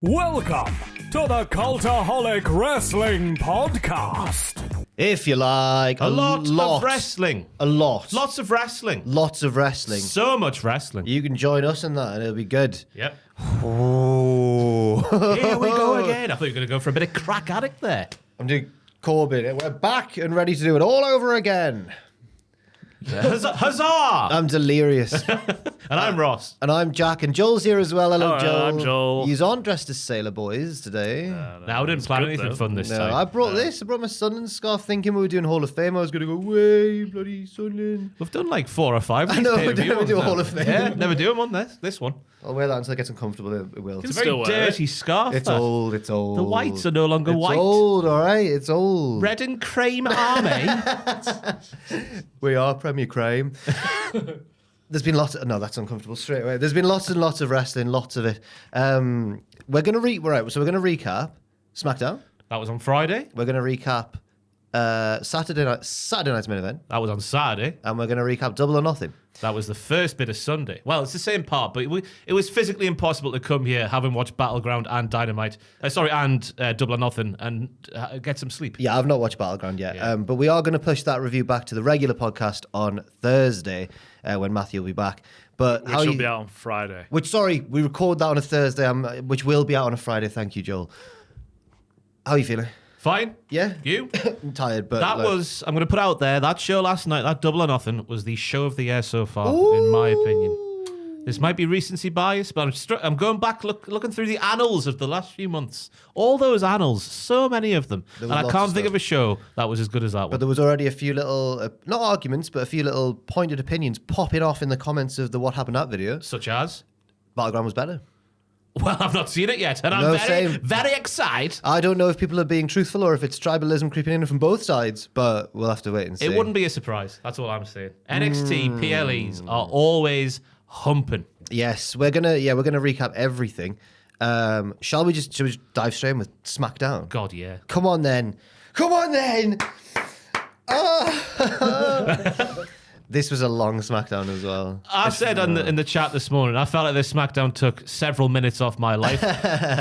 Welcome to the Cultaholic Wrestling Podcast. If you like, a lot of wrestling. A lot. Lots of wrestling. Lots of wrestling. So much wrestling. You can join us in that and it'll be good. Yep. Oh. Here we go again. I thought you were going to go for a bit of crack addict there. I'm doing Corbin. We're back and ready to do it all over again. Huzzah! I'm delirious. And I'm Ross. And I'm Jack. And Joel's here as well. Hello, Joel. I'm Joel. He's on dressed as Sailor Boys today. Now, I didn't plan anything fun this time. I brought this. I brought my Sunderland scarf thinking we were doing Hall of Fame. I was going to go, way, bloody Sunderland. We've done like 4 or 5. I know, we never do a Hall of Fame. Yeah, never do them on this one. I'll wear that until it gets uncomfortable. It will. It's a very dirty scarf. It's that. old. It's old. The whites are no longer white. It's old, all right. It's old. Red and cream army. We are Premier Crime. There's been lots of... No, that's uncomfortable straight away. There's been lots and lots of wrestling, lots of it. We're going to recap SmackDown. That was on Friday. We're going to recap Saturday night's main event. That was on Saturday. And we're going to recap Double or Nothing. That was the first bit of Sunday. Well, it's the same part, but it was physically impossible to come here having watched Battleground and Dynamite. And Double or Nothing and get some sleep. Yeah, I've not watched Battleground yet. Yeah. But we are going to push that review back to the regular podcast on Thursday when Matthew will be back. But Which will be out on Friday. We record that on a Thursday, which will be out on a Friday. Thank you, Joel. How are you feeling? Fine. Yeah? You? I'm tired, but... I'm going to put out there, that show last night, that Double or Nothing, was the show of the year so far, in my opinion. This might be recency bias, but I'm going back, looking through the annals of the last few months. All those annals, so many of them. And I can't think of a show that was as good as that one. But there was already a few little, not arguments, but a few little pointed opinions popping off in the comments of the What Happened That video. Such as? Battleground was better. Well, I've not seen it yet, and I'm very excited. I don't know if people are being truthful or if it's tribalism creeping in from both sides, but we'll have to wait and see. It wouldn't be a surprise. That's all I'm saying. NXT PLEs are always humping. Yes, we're gonna recap everything. Shall we just dive straight in with SmackDown? God, yeah. Come on then. This was a long SmackDown as well. I said in the chat this morning, I felt like this SmackDown took several minutes off my life. So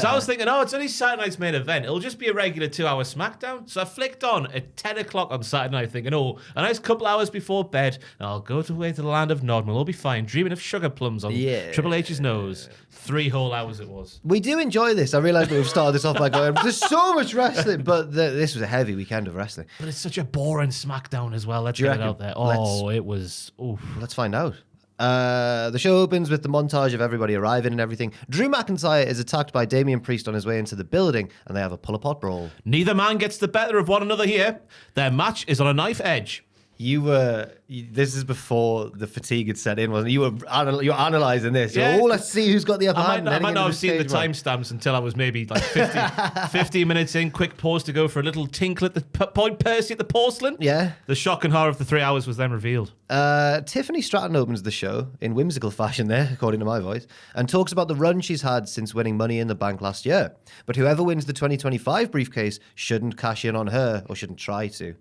I was thinking, it's only Saturday night's main event. It'll just be a regular 2-hour SmackDown. So I flicked on at 10 o'clock on Saturday night thinking, a nice couple hours before bed. And I'll go away to the land of Nod and we'll all be fine. Dreaming of sugar plums on Triple H's nose. 3 whole hours it was. We do enjoy this. I realise that we've started this off by going, there's so much wrestling. But this was a heavy weekend of wrestling. But it's such a boring SmackDown as well. Let's get it out there. It was... Oof. Let's find out. The show opens with the montage of everybody arriving and everything. Drew McIntyre is attacked by Damian Priest on his way into the building, and they have a pull-apart brawl. Neither man gets the better of one another here. Their match is on a knife edge. This is before the fatigue had set in, wasn't it? You were analysing this. Yeah. Let's see who's got the upper hand. I might not have seen the timestamps until I was maybe like 15 minutes in. Quick pause to go for a little tinkle at the point Percy at the porcelain. Yeah. The shock and horror of the 3 hours was then revealed. Tiffany Stratton opens the show in whimsical fashion there, according to my voice, and talks about the run she's had since winning Money in the Bank last year. But whoever wins the 2025 briefcase shouldn't cash in on her, or shouldn't try to.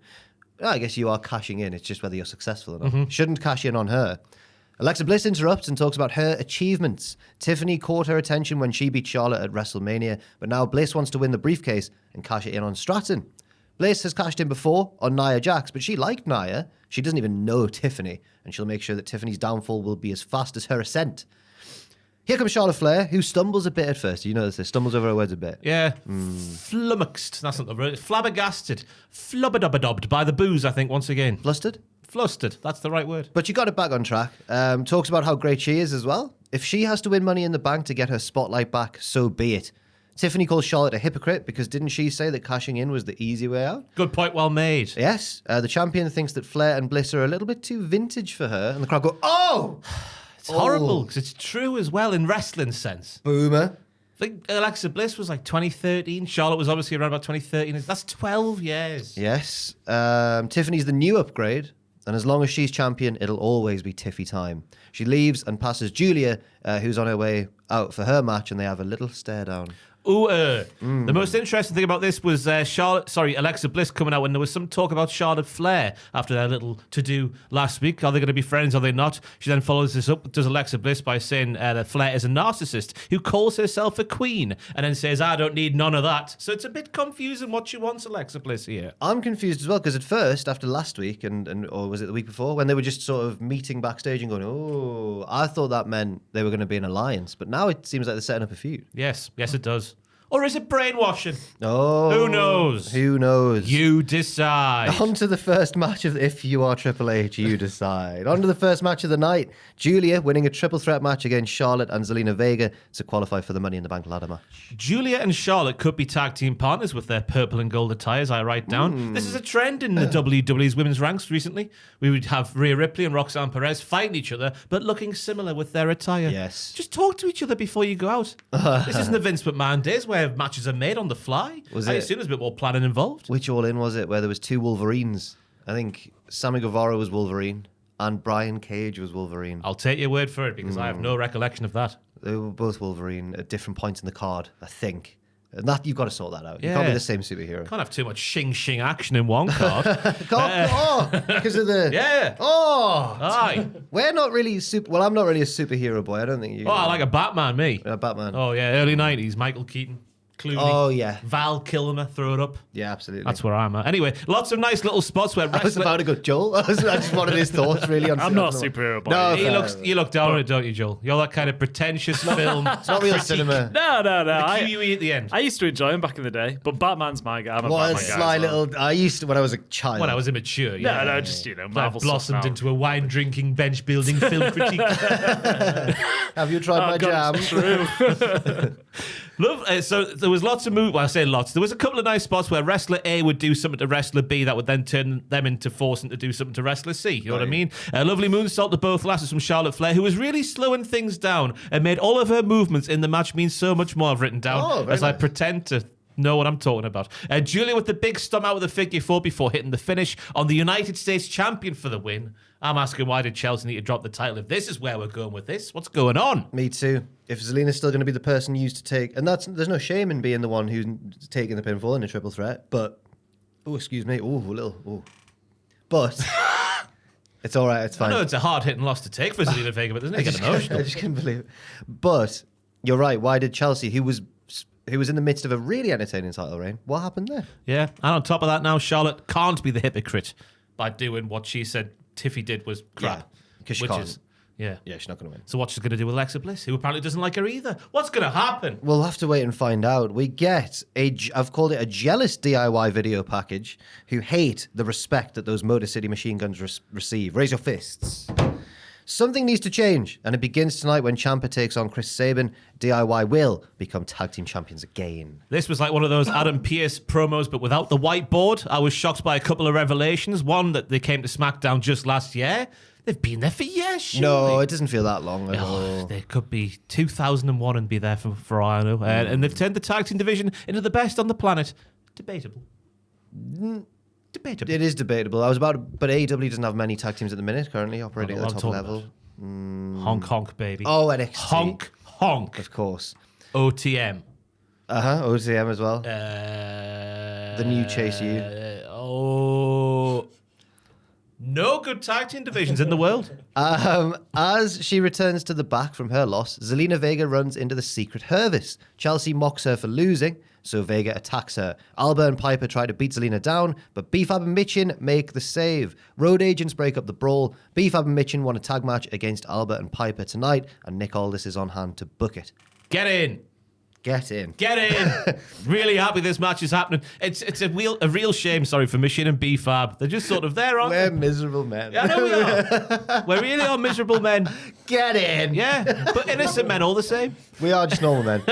I guess you are cashing in. It's just whether you're successful or not. Mm-hmm. Shouldn't cash in on her. Alexa Bliss interrupts and talks about her achievements. Tiffany caught her attention when she beat Charlotte at WrestleMania, but now Bliss wants to win the briefcase and cash it in on Stratton. Bliss has cashed in before on Nia Jax, but she liked Nia. She doesn't even know Tiffany, and she'll make sure that Tiffany's downfall will be as fast as her ascent. Here comes Charlotte Flair, who stumbles a bit at first. You notice this, stumbles over her words a bit. Yeah, flummoxed. That's not the word. Flabbergasted. Flubberdubberdubbered by the booze, I think, once again. Flustered? Flustered. That's the right word. But she got it back on track. Talks about how great she is as well. If she has to win Money in the Bank to get her spotlight back, so be it. Tiffany calls Charlotte a hypocrite because didn't she say that cashing in was the easy way out? Good point, well made. Yes. The champion thinks that Flair and Bliss are a little bit too vintage for her, and the crowd go, oh! It's horrible because it's true as well in wrestling sense. Boomer. I think Alexa Bliss was like 2013. Charlotte was obviously around about 2013. That's 12 years. Yes. Tiffany's the new upgrade, and as long as she's champion, it'll always be Tiffy time. She leaves and passes Julia, who's on her way out for her match, and they have a little stare down. The most interesting thing about this was Alexa Bliss coming out when there was some talk about Charlotte Flair after their little to-do last week. Are they going to be friends? Are they not? She then follows this up, does Alexa Bliss, by saying that Flair is a narcissist who calls herself a queen and then says, I don't need none of that. So it's a bit confusing what she wants, Alexa Bliss, here. I'm confused as well, because at first, after last week, or was it the week before, when they were just sort of meeting backstage and going, oh, I thought that meant they were going to be an alliance. But now it seems like they're setting up a feud. Yes, it does. Or is it brainwashing? Oh. Who knows? Who knows? You decide. On to the first match of, if you are Triple H, you decide. On to the first match of the night. Julia winning a triple threat match against Charlotte and Zelina Vega to qualify for the Money in the Bank ladder match. Julia and Charlotte could be tag team partners with their purple and gold attires, I write down. This is a trend in the WWE's women's ranks recently. We would have Rhea Ripley and Roxanne Perez fighting each other, but looking similar with their attire. Yes. Just talk to each other before you go out. This isn't the Vince McMahon days where matches are made on the fly. I assume there's a bit more planning involved. Which All In was it, where there was two Wolverines? I think Sammy Guevara was Wolverine and Brian Cage was Wolverine. I'll take your word for it because I have no recollection of that. They were both Wolverine at different points in the card, I think. And that you've got to sort that out. You Yeah. can't be the same superhero. Can't have too much shing action in one card. Because of the... Yeah. Oh! Aye. We're not really super... Well, I'm not really a superhero boy. I don't think you... Oh, I like a Batman, me. Batman. Oh, yeah, early 90s. Michael Keaton, Clooney. Oh, yeah. Val Kilmer, throw it up. Yeah, absolutely. That's where I'm at. Anyway, lots of nice little spots where I was wrestling... about to go, Joel. I just wanted his thoughts, really. I'm not a superhero boy. No, You look down on it, don't you, Joel? You're that kind of pretentious film. It's not real cinema. No. QE at the end. I used to enjoy him back in the day, but Batman's my guy. I'm a What a Batman guy sly as well. little... I used to, when I was a child. When I was immature, yeah. No, just, Marvel blossomed stuff into a wine-drinking, bench-building film critique. Have you tried my jam? It's true. So there was lots of moves. Well, I say lots. There was a couple of nice spots where wrestler A would do something to wrestler B that would then turn them into forcing to do something to wrestler C. You know what I mean? A lovely moonsault to both lasses from Charlotte Flair, who was really slowing things down and made all of her movements in the match mean so much more. I've written down as I pretend to know what I'm talking about. Julia with the big stomp out with a figure four before hitting the finish on the United States champion for the win. I'm asking, why did Chelsea need to drop the title if this is where we're going with this? What's going on? Me too. If Zelina's still going to be the person used to take, and there's no shame in being the one who's taking the pinfall in a triple threat, but but it's all right, it's fine. I know it's a hard-hitting loss to take for Zelina Vega, but doesn't it get emotional? I just couldn't believe it. But you're right. Why did Chelsea, who was in the midst of a really entertaining title reign, what happened there? Yeah, and on top of that now, Charlotte can't be the hypocrite by doing what she said Tiffy did was crap. Because she can't. Yeah, she's not going to win. So what's she going to do with Alexa Bliss, who apparently doesn't like her either? What's going to happen? We'll have to wait and find out. We get I've called it a jealous DIY video package who hate the respect that those Motor City machine guns receive. Raise your fists. Something needs to change, and it begins tonight when Ciampa takes on Chris Sabin. DIY will become tag team champions again. This was like one of those Adam Pearce promos, but without the whiteboard. I was shocked by a couple of revelations. One, that they came to SmackDown just last year. They've been there for years, surely. No, it doesn't feel that long at all. They could be 2001 and be there for all I know. And they've turned the tag team division into the best on the planet. Debatable. Debatable. It is debatable. But AEW doesn't have many tag teams at the minute, currently operating at the top level. Honk, honk, baby. Oh, NXT. Honk, honk. Of course. OTM. OTM as well. The new Chase U. No good tag team divisions in the world. As she returns to the back from her loss, Zelina Vega runs into the Secret Service. Chelsea mocks her for losing, so Vega attacks her. Alba and Piper try to beat Zelina down, but B-Fab and Michin make the save. Road agents break up the brawl. B-Fab and Michin won a tag match against Alba and Piper tonight, and Nick Aldis is on hand to book it. Get in. Get in. Get in. Really happy this match is happening. It's a real shame, for Michin and B-Fab. They're just sort of there, aren't We're they? miserable men. Yeah, I know we are. We really are miserable men. Get in. Yeah, but innocent men all the same. We are just normal men.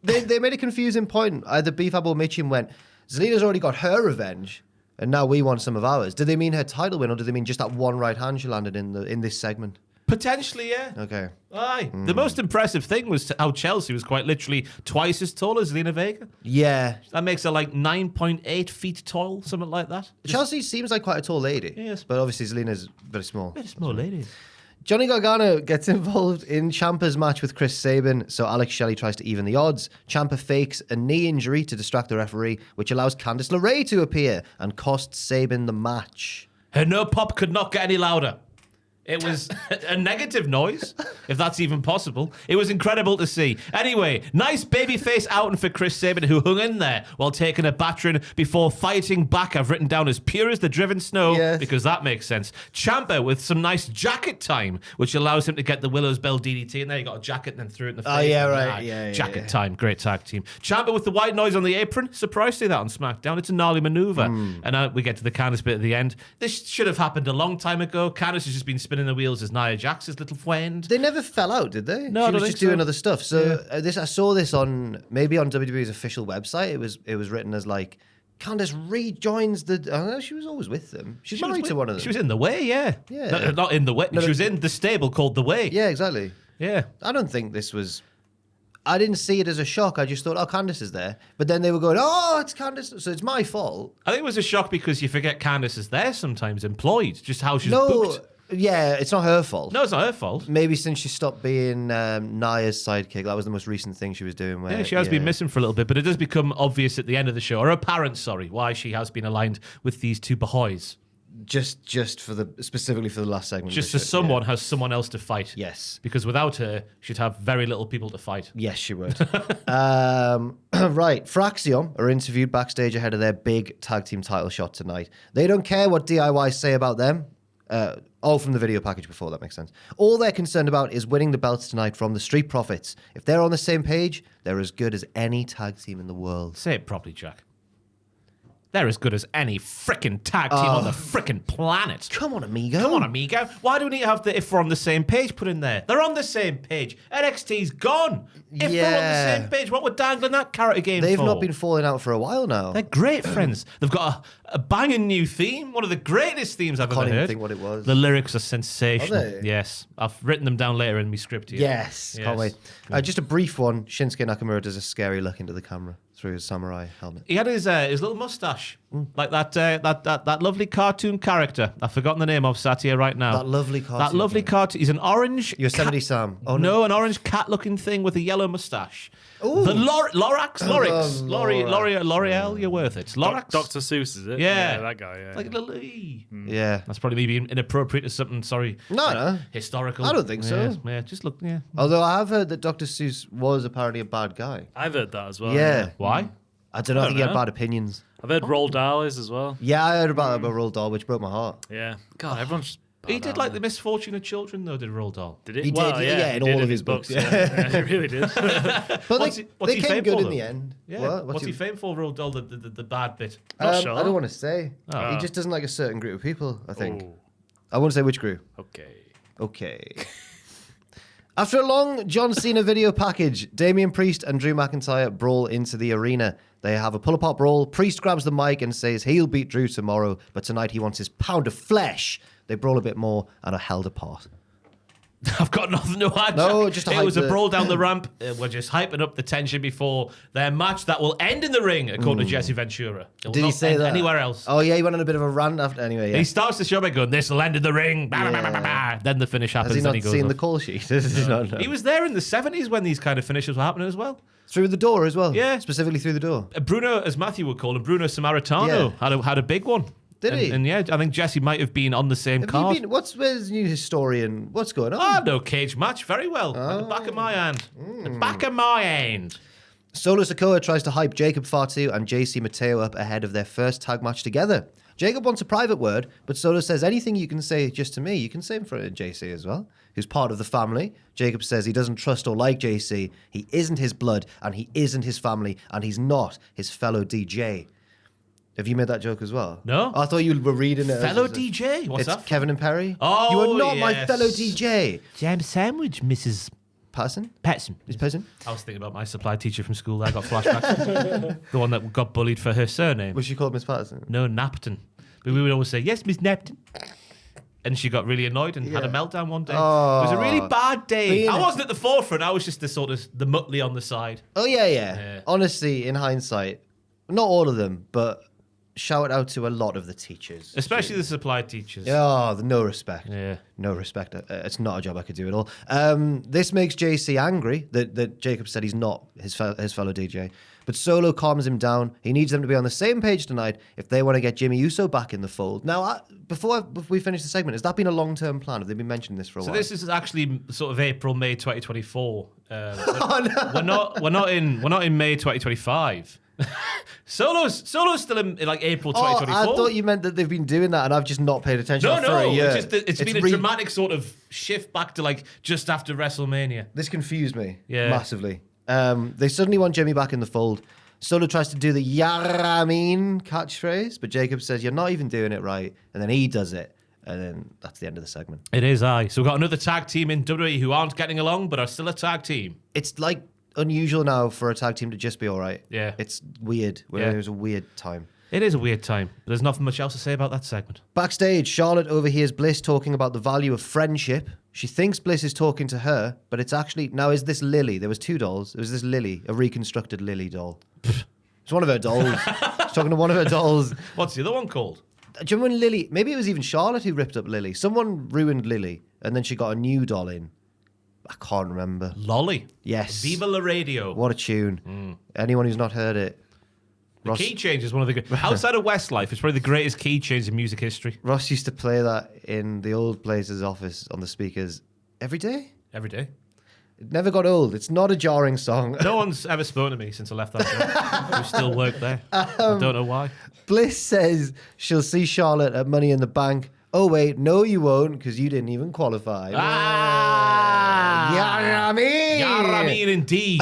They made a confusing point. Either B-Fab or Michin went, Zelina's already got her revenge, and now we want some of ours. Did they mean her title win, or did they mean just that one right hand she landed in this segment? Potentially, yeah. Okay. Aye. The most impressive thing was how Chelsea was quite literally twice as tall as Zelina Vega. Yeah. That makes her like 9.8 feet tall, something like that. Chelsea seems like quite a tall lady. Yes. But obviously Zelina's very small. Very small lady. Johnny Gargano gets involved in Ciampa's match with Chris Sabin, so Alex Shelley tries to even the odds. Ciampa fakes a knee injury to distract the referee, which allows Candice LeRae to appear and costs Sabin the match. Her no pop could not get any louder. It was a negative noise, if that's even possible. It was incredible to see. Anyway, nice babyface outing for Chris Sabin, who hung in there while taking a battering before fighting back. I've written down as pure as the driven snow, because that makes sense. Ciampa with some nice jacket time, which allows him to get the Willow's Bell DDT in there. He got a jacket and then threw it in the face. Oh, yeah, right. Yeah, jacket time. Great tag team. Ciampa with the white noise on the apron. Surprised to see that on SmackDown. It's a gnarly maneuver. And we get to the Candice bit at the end. This should have happened a long time ago. Candice has just been spinning the wheels as Nia Jax's little friend. They never fell out, did they? No, she was just doing other stuff. So I saw this on WWE's official website. It was written as like Candice rejoins the. Oh, she was always with them. She's married to one of them. She was in the way, yeah. Yeah. Not in the way. She was in the stable called the way. Yeah, exactly. Yeah. I don't think this was. I didn't see it as a shock. I just thought, oh, Candice is there. But then they were going, oh, it's Candice. So it's my fault. I think it was a shock because you forget Candice is there sometimes, employed, just how she's booked. Yeah, it's not her fault. No, it's not her fault. Maybe since she stopped being Nia's sidekick, that was the most recent thing she was doing. Where, Yeah, she has been missing for a little bit, but it does become obvious at the end of the show, or apparent, why she has been aligned with these two boys. Just for specifically for the last segment. Just so someone has someone else to fight. Yes. Because without her, she'd have very little people to fight. Yes, she would. Right. Fraxion are interviewed backstage ahead of their big tag team title shot tonight. They don't care what DIY say about them. From the video package before, that makes sense. All they're concerned about is winning the belts tonight from the Street Profits. If they're on the same page, they're as good as any tag team in the world. Say it properly, Jack. They're as good as any frickin' tag team on the frickin' planet. Come on, amigo. Come on, amigo. Why do we need to have the if we're on the same page put in there? They're on the same page. NXT's gone. If they're on the same page, what we're dangling that carrot again They've for? not been falling out for a while now. They're great friends. They've got a banging new theme. One of the greatest themes I've ever heard. Can't even think what it was. The lyrics are sensational. Are they? Yes. I've written them down later in my script here. Yes. Can't wait. Just a brief one. Shinsuke Nakamura does a scary look into the camera through his samurai helmet. He had his little mustache, like that lovely cartoon character. I've forgotten the name of. Sat here right now. That lovely cartoon. That lovely cartoon. He's an orange. Yosemite Sam. Oh no, an orange cat-looking thing with a yellow mustache. Ooh. The Lorax. Lorax. L'Oreal, you're worth it. Lorax. Dr. Seuss, is it? Yeah. That guy, yeah. Like little E. Yeah. That's probably me being inappropriate to something. Sorry. No. Historical. I don't think so. Yeah. Just look. Yeah. Although I have heard that Dr. Seuss was apparently a bad guy. I've heard that as well. Yeah. Why? I don't know. I think he had know. bad opinions. I've heard Roald Dahl is as well. Yeah, I heard about Roald Dahl, which broke my heart. Yeah. God, everyone's just bad, He did like the misfortune of children, though. Did Roald Dahl? Did it? He Well, did, yeah, in he all did of his books. Yeah, he really did. But What's they he came famed good for, in though? the end. Yeah. What? What's he famed for, Roald Dahl? The bad bit. Not sure. I don't want to say. Oh. He just doesn't like a certain group of people, I think. Oh, I won't say which group. okay. After a long John Cena video package, Damian Priest and Drew McIntyre brawl into the arena. They have a pull-apart brawl. Priest grabs the mic and says he'll beat Drew tomorrow, but tonight he wants his pound of flesh. They brawl a bit more and are held apart. I've got nothing to add. No, Jack. just to it hype was a the- brawl down the ramp. We're just hyping up the tension before their match that will end in the ring, according to Jesse Ventura. It will Did he not say end that? anywhere else? Oh, yeah, he went on a bit of a rant after. Anyway, yeah. He starts the show by going, "This will end in the ring." Bah, bah, bah, bah, bah. Then the finish happens. Has he then not he goes seen off. the call sheet? Does he not know? He was there in the 70s when these kind of finishes were happening as well. Through the door as well? Yeah. Specifically through the door? Bruno, as Matthew would call him, Bruno Samaritano had a big one. Did he? And yeah, I think Jesse might have been on the same Have card. you been, where's the new historian? What's going on? Ah, no cage match. Very well. At the back of my hand. The back of my hand. Solo Sikoa tries to hype Jacob Fatu and JC Mateo up ahead of their first tag match together. Jacob wants a private word, but Solo says anything you can say just to me, you can say in front of JC as well, who's part of the family. Jacob says he doesn't trust or like JC. He isn't his blood, and he isn't his family, and he's not his fellow DJ. Have you made that joke as well? No. I thought you were reading it. Fellow as DJ? What's it's that? Kevin and Perry. Oh, you are not my yes. fellow DJ. Jam sandwich, Mrs. Patterson? Patson. Is Patterson? I was thinking about my supply teacher from school. I got flashbacks. The one that got bullied for her surname. Was she called Miss Patterson? No, Napton. But we would always say, "Yes, Miss Napton." And she got really annoyed and had a Yeah. meltdown one day. Oh. It was a really bad day. Being I a- wasn't at the forefront. I was just the sort of the Muttley on the side. Oh, yeah. Yeah. Honestly, in hindsight, not all of them, but shout out to a lot of the teachers. Especially the supply teachers. Oh, the no respect. Yeah. No respect. It's not a job I could do at all. This makes JC angry that Jacob said he's not his fellow DJ. But Solo calms him down. He needs them to be on the same page tonight if they want to get Jimmy Uso back in the fold. Now, before we finish the segment, has that been a long-term plan? Have they been mentioning this for a while? So this is actually sort of April, May 2024. Oh, no. We're not in May 2025. Solo's still in like April 2024. I thought you meant that they've been doing that and I've just not paid attention for a year. It's been a dramatic sort of shift back to like just after WrestleMania. This confused me massively. They suddenly want Jimmy back in the fold. Solo tries to do the Yaramin catchphrase, but Jacob says, you're not even doing it right. And then he does it. And then that's the end of the segment. It is, aye. So we've got another tag team in WWE who aren't getting along, but are still a tag team. It's like unusual now for a tag team to just be all right. Yeah. It's weird. Yeah. It was a weird time. It is a weird time. But there's nothing much else to say about that segment. Backstage, Charlotte overhears Bliss talking about the value of friendship. She thinks Bliss is talking to her, but it's actually... Now, is this Lily? There was 2 dolls. It was this Lily, a reconstructed Lily doll. It's one of her dolls. She's talking to one of her dolls. What's the other one called? Do you remember when Lily... Maybe it was even Charlotte who ripped up Lily. Someone ruined Lily, and then she got a new doll in. I can't remember. Lolly. Yes. Viva la Radio. What a tune. Anyone who's not heard it... The key change is one of the good... Outside of Westlife, it's probably the greatest key change in music history. Ross used to play that in the old Blazers office on the speakers every day. Every day. It never got old. It's not a jarring song. No one's ever spoken to me since I left that job. We still work there. I don't know why. Bliss says she'll see Charlotte at Money in the Bank. Oh, wait, no, you won't, because you didn't even qualify. Yeah, I mean. Yeah, I mean, indeed.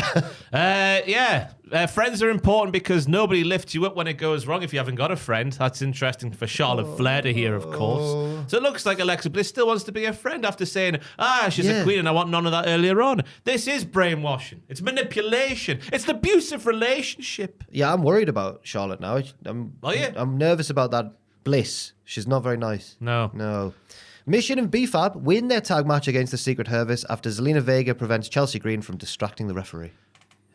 Friends are important because nobody lifts you up when it goes wrong if you haven't got a friend. That's interesting for Charlotte Flair to hear, of course. So it looks like Alexa Bliss still wants to be a friend after saying, she's a queen and I want none of that earlier on. This is brainwashing. It's manipulation. It's an abusive relationship. Yeah, I'm worried about Charlotte now. I'm nervous about that Bliss. She's not very nice. No. Mission and B-Fab win their tag match against the Secret Hervis after Zelina Vega prevents Chelsea Green from distracting the referee.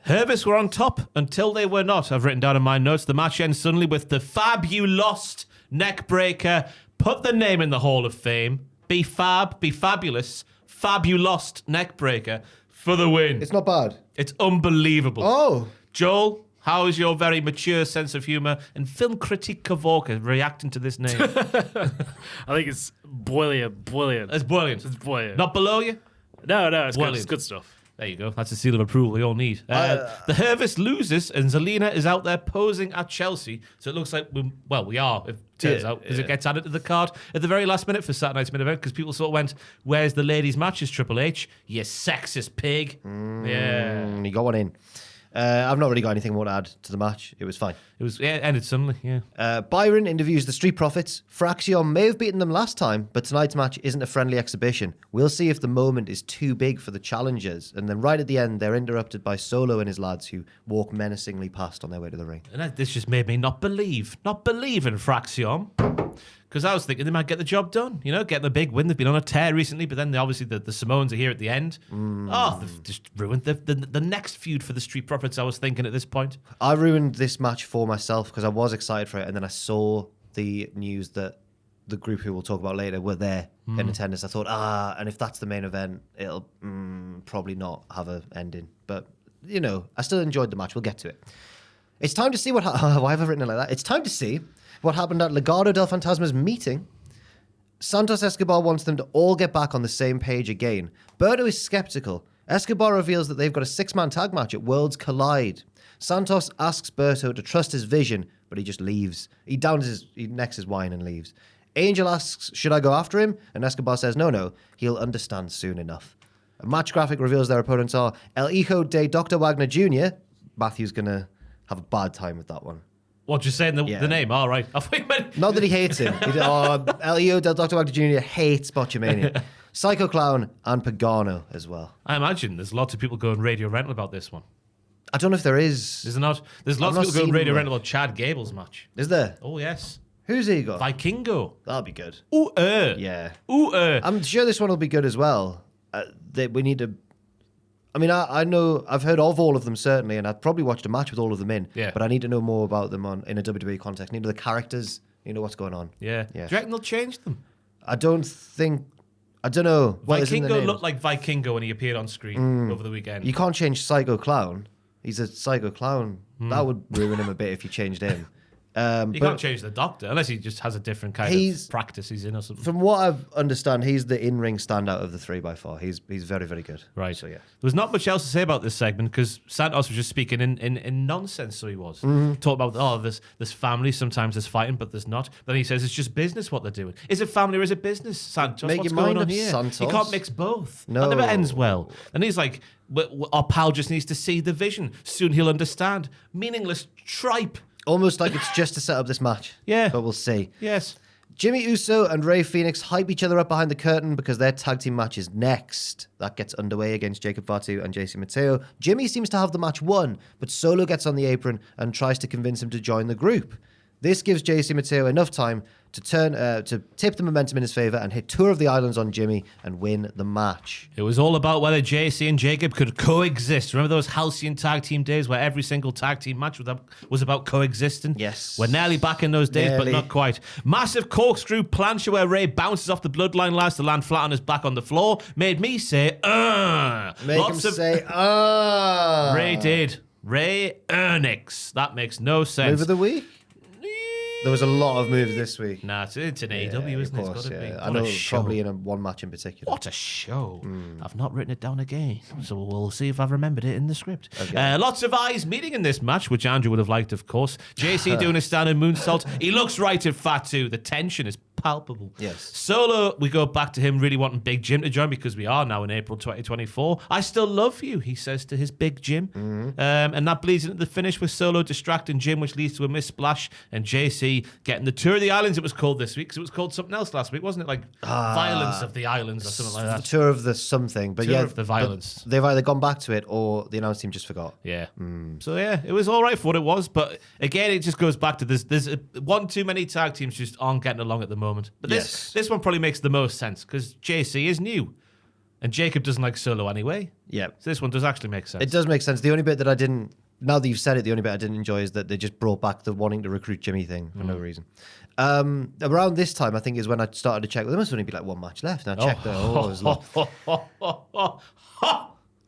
Hervis were on top until they were not. I've written down in my notes. The match ends suddenly with the Fabulost neckbreaker. Put the name in the Hall of Fame. Be fab, be fabulous. Fabulost neckbreaker for the win. It's not bad. It's unbelievable. Oh. Joel, how is your very mature sense of humour and film critique Kavorka reacting to this name? I think it's brilliant. It's brilliant. It's brilliant. Not below you? No, it's good. Brilliant. It's good stuff. There you go. That's a seal of approval we all need. The Hervis loses, and Zelina is out there posing at Chelsea. So it looks like we are. It turns out because it gets added to the card at the very last minute for Saturday night's main event. Because people sort of went, "Where's the ladies' matches, Triple H? You sexist pig." Yeah, you got one in. I've not really got anything more to add to the match. It was fine. It ended suddenly. Yeah. Byron interviews the Street Profits. Fraxion may have beaten them last time, but tonight's match isn't a friendly exhibition. We'll see if the moment is too big for the challengers. And then right at the end, they're interrupted by Solo and his lads who walk menacingly past on their way to the ring. And this just made me not believe in Fraxion. Because I was thinking they might get the job done, get the big win. They've been on a tear recently, but then obviously the Samoans are here at the end. They've just ruined the next feud for the Street Profits, I was thinking at this point. I ruined this match for myself because I was excited for it, and then I saw the news that the group who we'll talk about later were there in attendance. I thought, and if that's the main event, it'll probably not have an ending. But, I still enjoyed the match. We'll get to it. It's time to see why have I written it like that? It's time to see what happened at Legado del Fantasma's meeting. Santos Escobar wants them to all get back on the same page again. Berto is skeptical. Escobar reveals that they've got a 6-man tag match at Worlds Collide. Santos asks Berto to trust his vision, but he just leaves. He necks his wine and leaves. Angel asks, should I go after him? And Escobar says, no, he'll understand soon enough. A match graphic reveals their opponents are El Hijo de Dr. Wagner Jr. Matthew's going to have a bad time with that one. What, just saying the name? All right. Not that he hates him. El Hijo del Dr. Wagner Jr. hates Botchamania. Psycho Clown and Pagano as well. I imagine there's lots of people going radio rental about this one. I don't know if there is. Is there not? There's lots of people going radio rental about Chad Gable's match. Is there? Oh, yes. Who's he got? Vikingo. That'll be good. Ooh, Yeah. Ooh, I'm sure this one will be good as well. We need to... I mean, I know I've heard of all of them certainly, and I've probably watched a match with all of them in. Yeah. But I need to know more about them in a WWE context. I need to know the characters. What's going on. Yeah. Yeah. Do you reckon they'll change them? I don't know. What is in the Vikingo names? looked like Vikingo when he appeared on screen over the weekend. You can't change Psycho Clown. He's a Psycho Clown. That would ruin him a bit if you changed him. You can't change the Doctor unless he just has a different kind of practice he's in or something. From what I understand, he's the in-ring standout of the three by far. He's very, very good. Right. So, yeah. There's not much else to say about this segment because Santos was just speaking in nonsense, so he was. Talking about, there's family, sometimes there's fighting, but there's not. Then he says it's just business what they're doing. Is it family or is it business, Santos? Make What's your going mind on up, here? Santos. You can't mix both. No. That never ends well. And he's like, our pal just needs to see the vision. Soon he'll understand. Meaningless tripe. Almost like it's just to set up this match. Yeah. But we'll see. Yes. Jimmy Uso and Rey Fenix hype each other up behind the curtain because their tag team match is next. That gets underway against Jacob Fatu and JC Mateo. Jimmy seems to have the match won, but Solo gets on the apron and tries to convince him to join the group. This gives JC Mateo enough time to tip the momentum in his favor and hit Tour of the Islands on Jimmy and win the match. It was all about whether JC and Jacob could coexist. Remember those halcyon tag team days where every single tag team match was about coexisting? Yes. We're nearly back in those days, but not quite. Massive corkscrew plancha where Ray bounces off the bloodline last to land flat on his back on the floor. Made me say, Make him say, ah. Ray did. Ray Ernix. That makes no sense. Move of the week? There was a lot of moves this week. Nah, it's an AEW, isn't it? It's got to be. I know, probably in one match in particular. What a show. I've not written it down again, so we'll see if I've remembered it in the script. Okay. Lots of eyes meeting in this match, which Andrew would have liked, of course. JC doing a standing moonsault. He looks right at Fatu. The tension is palpable. Yes. Solo, we go back to him really wanting Big Jim to join because we are now in April 2024. I still love you, he says to his Big Jim. And that bleeds into the finish with Solo distracting Jim, which leads to a missed splash, and JC getting the Tour of the Islands, it was called this week, because it was called something else last week, wasn't it? Like Violence of the Islands or something like that. The Tour of the something. But Tour of the Violence. They've either gone back to it or the announce team just forgot. Yeah. So yeah, it was all right for what it was, but again, it just goes back to this. There's one too many tag teams just aren't getting along at the moment. But this one probably makes the most sense because JC is new, and Jacob doesn't like Solo anyway. Yeah. So this one does actually make sense. It does make sense. The only bit that I didn't, now that you've said it, the only bit I didn't enjoy is that they just brought back the wanting to recruit Jimmy thing for no reason. Around this time, I think, is when I started to check. Well, there must only be like one match left. And I checked it. Oh, there's a lot.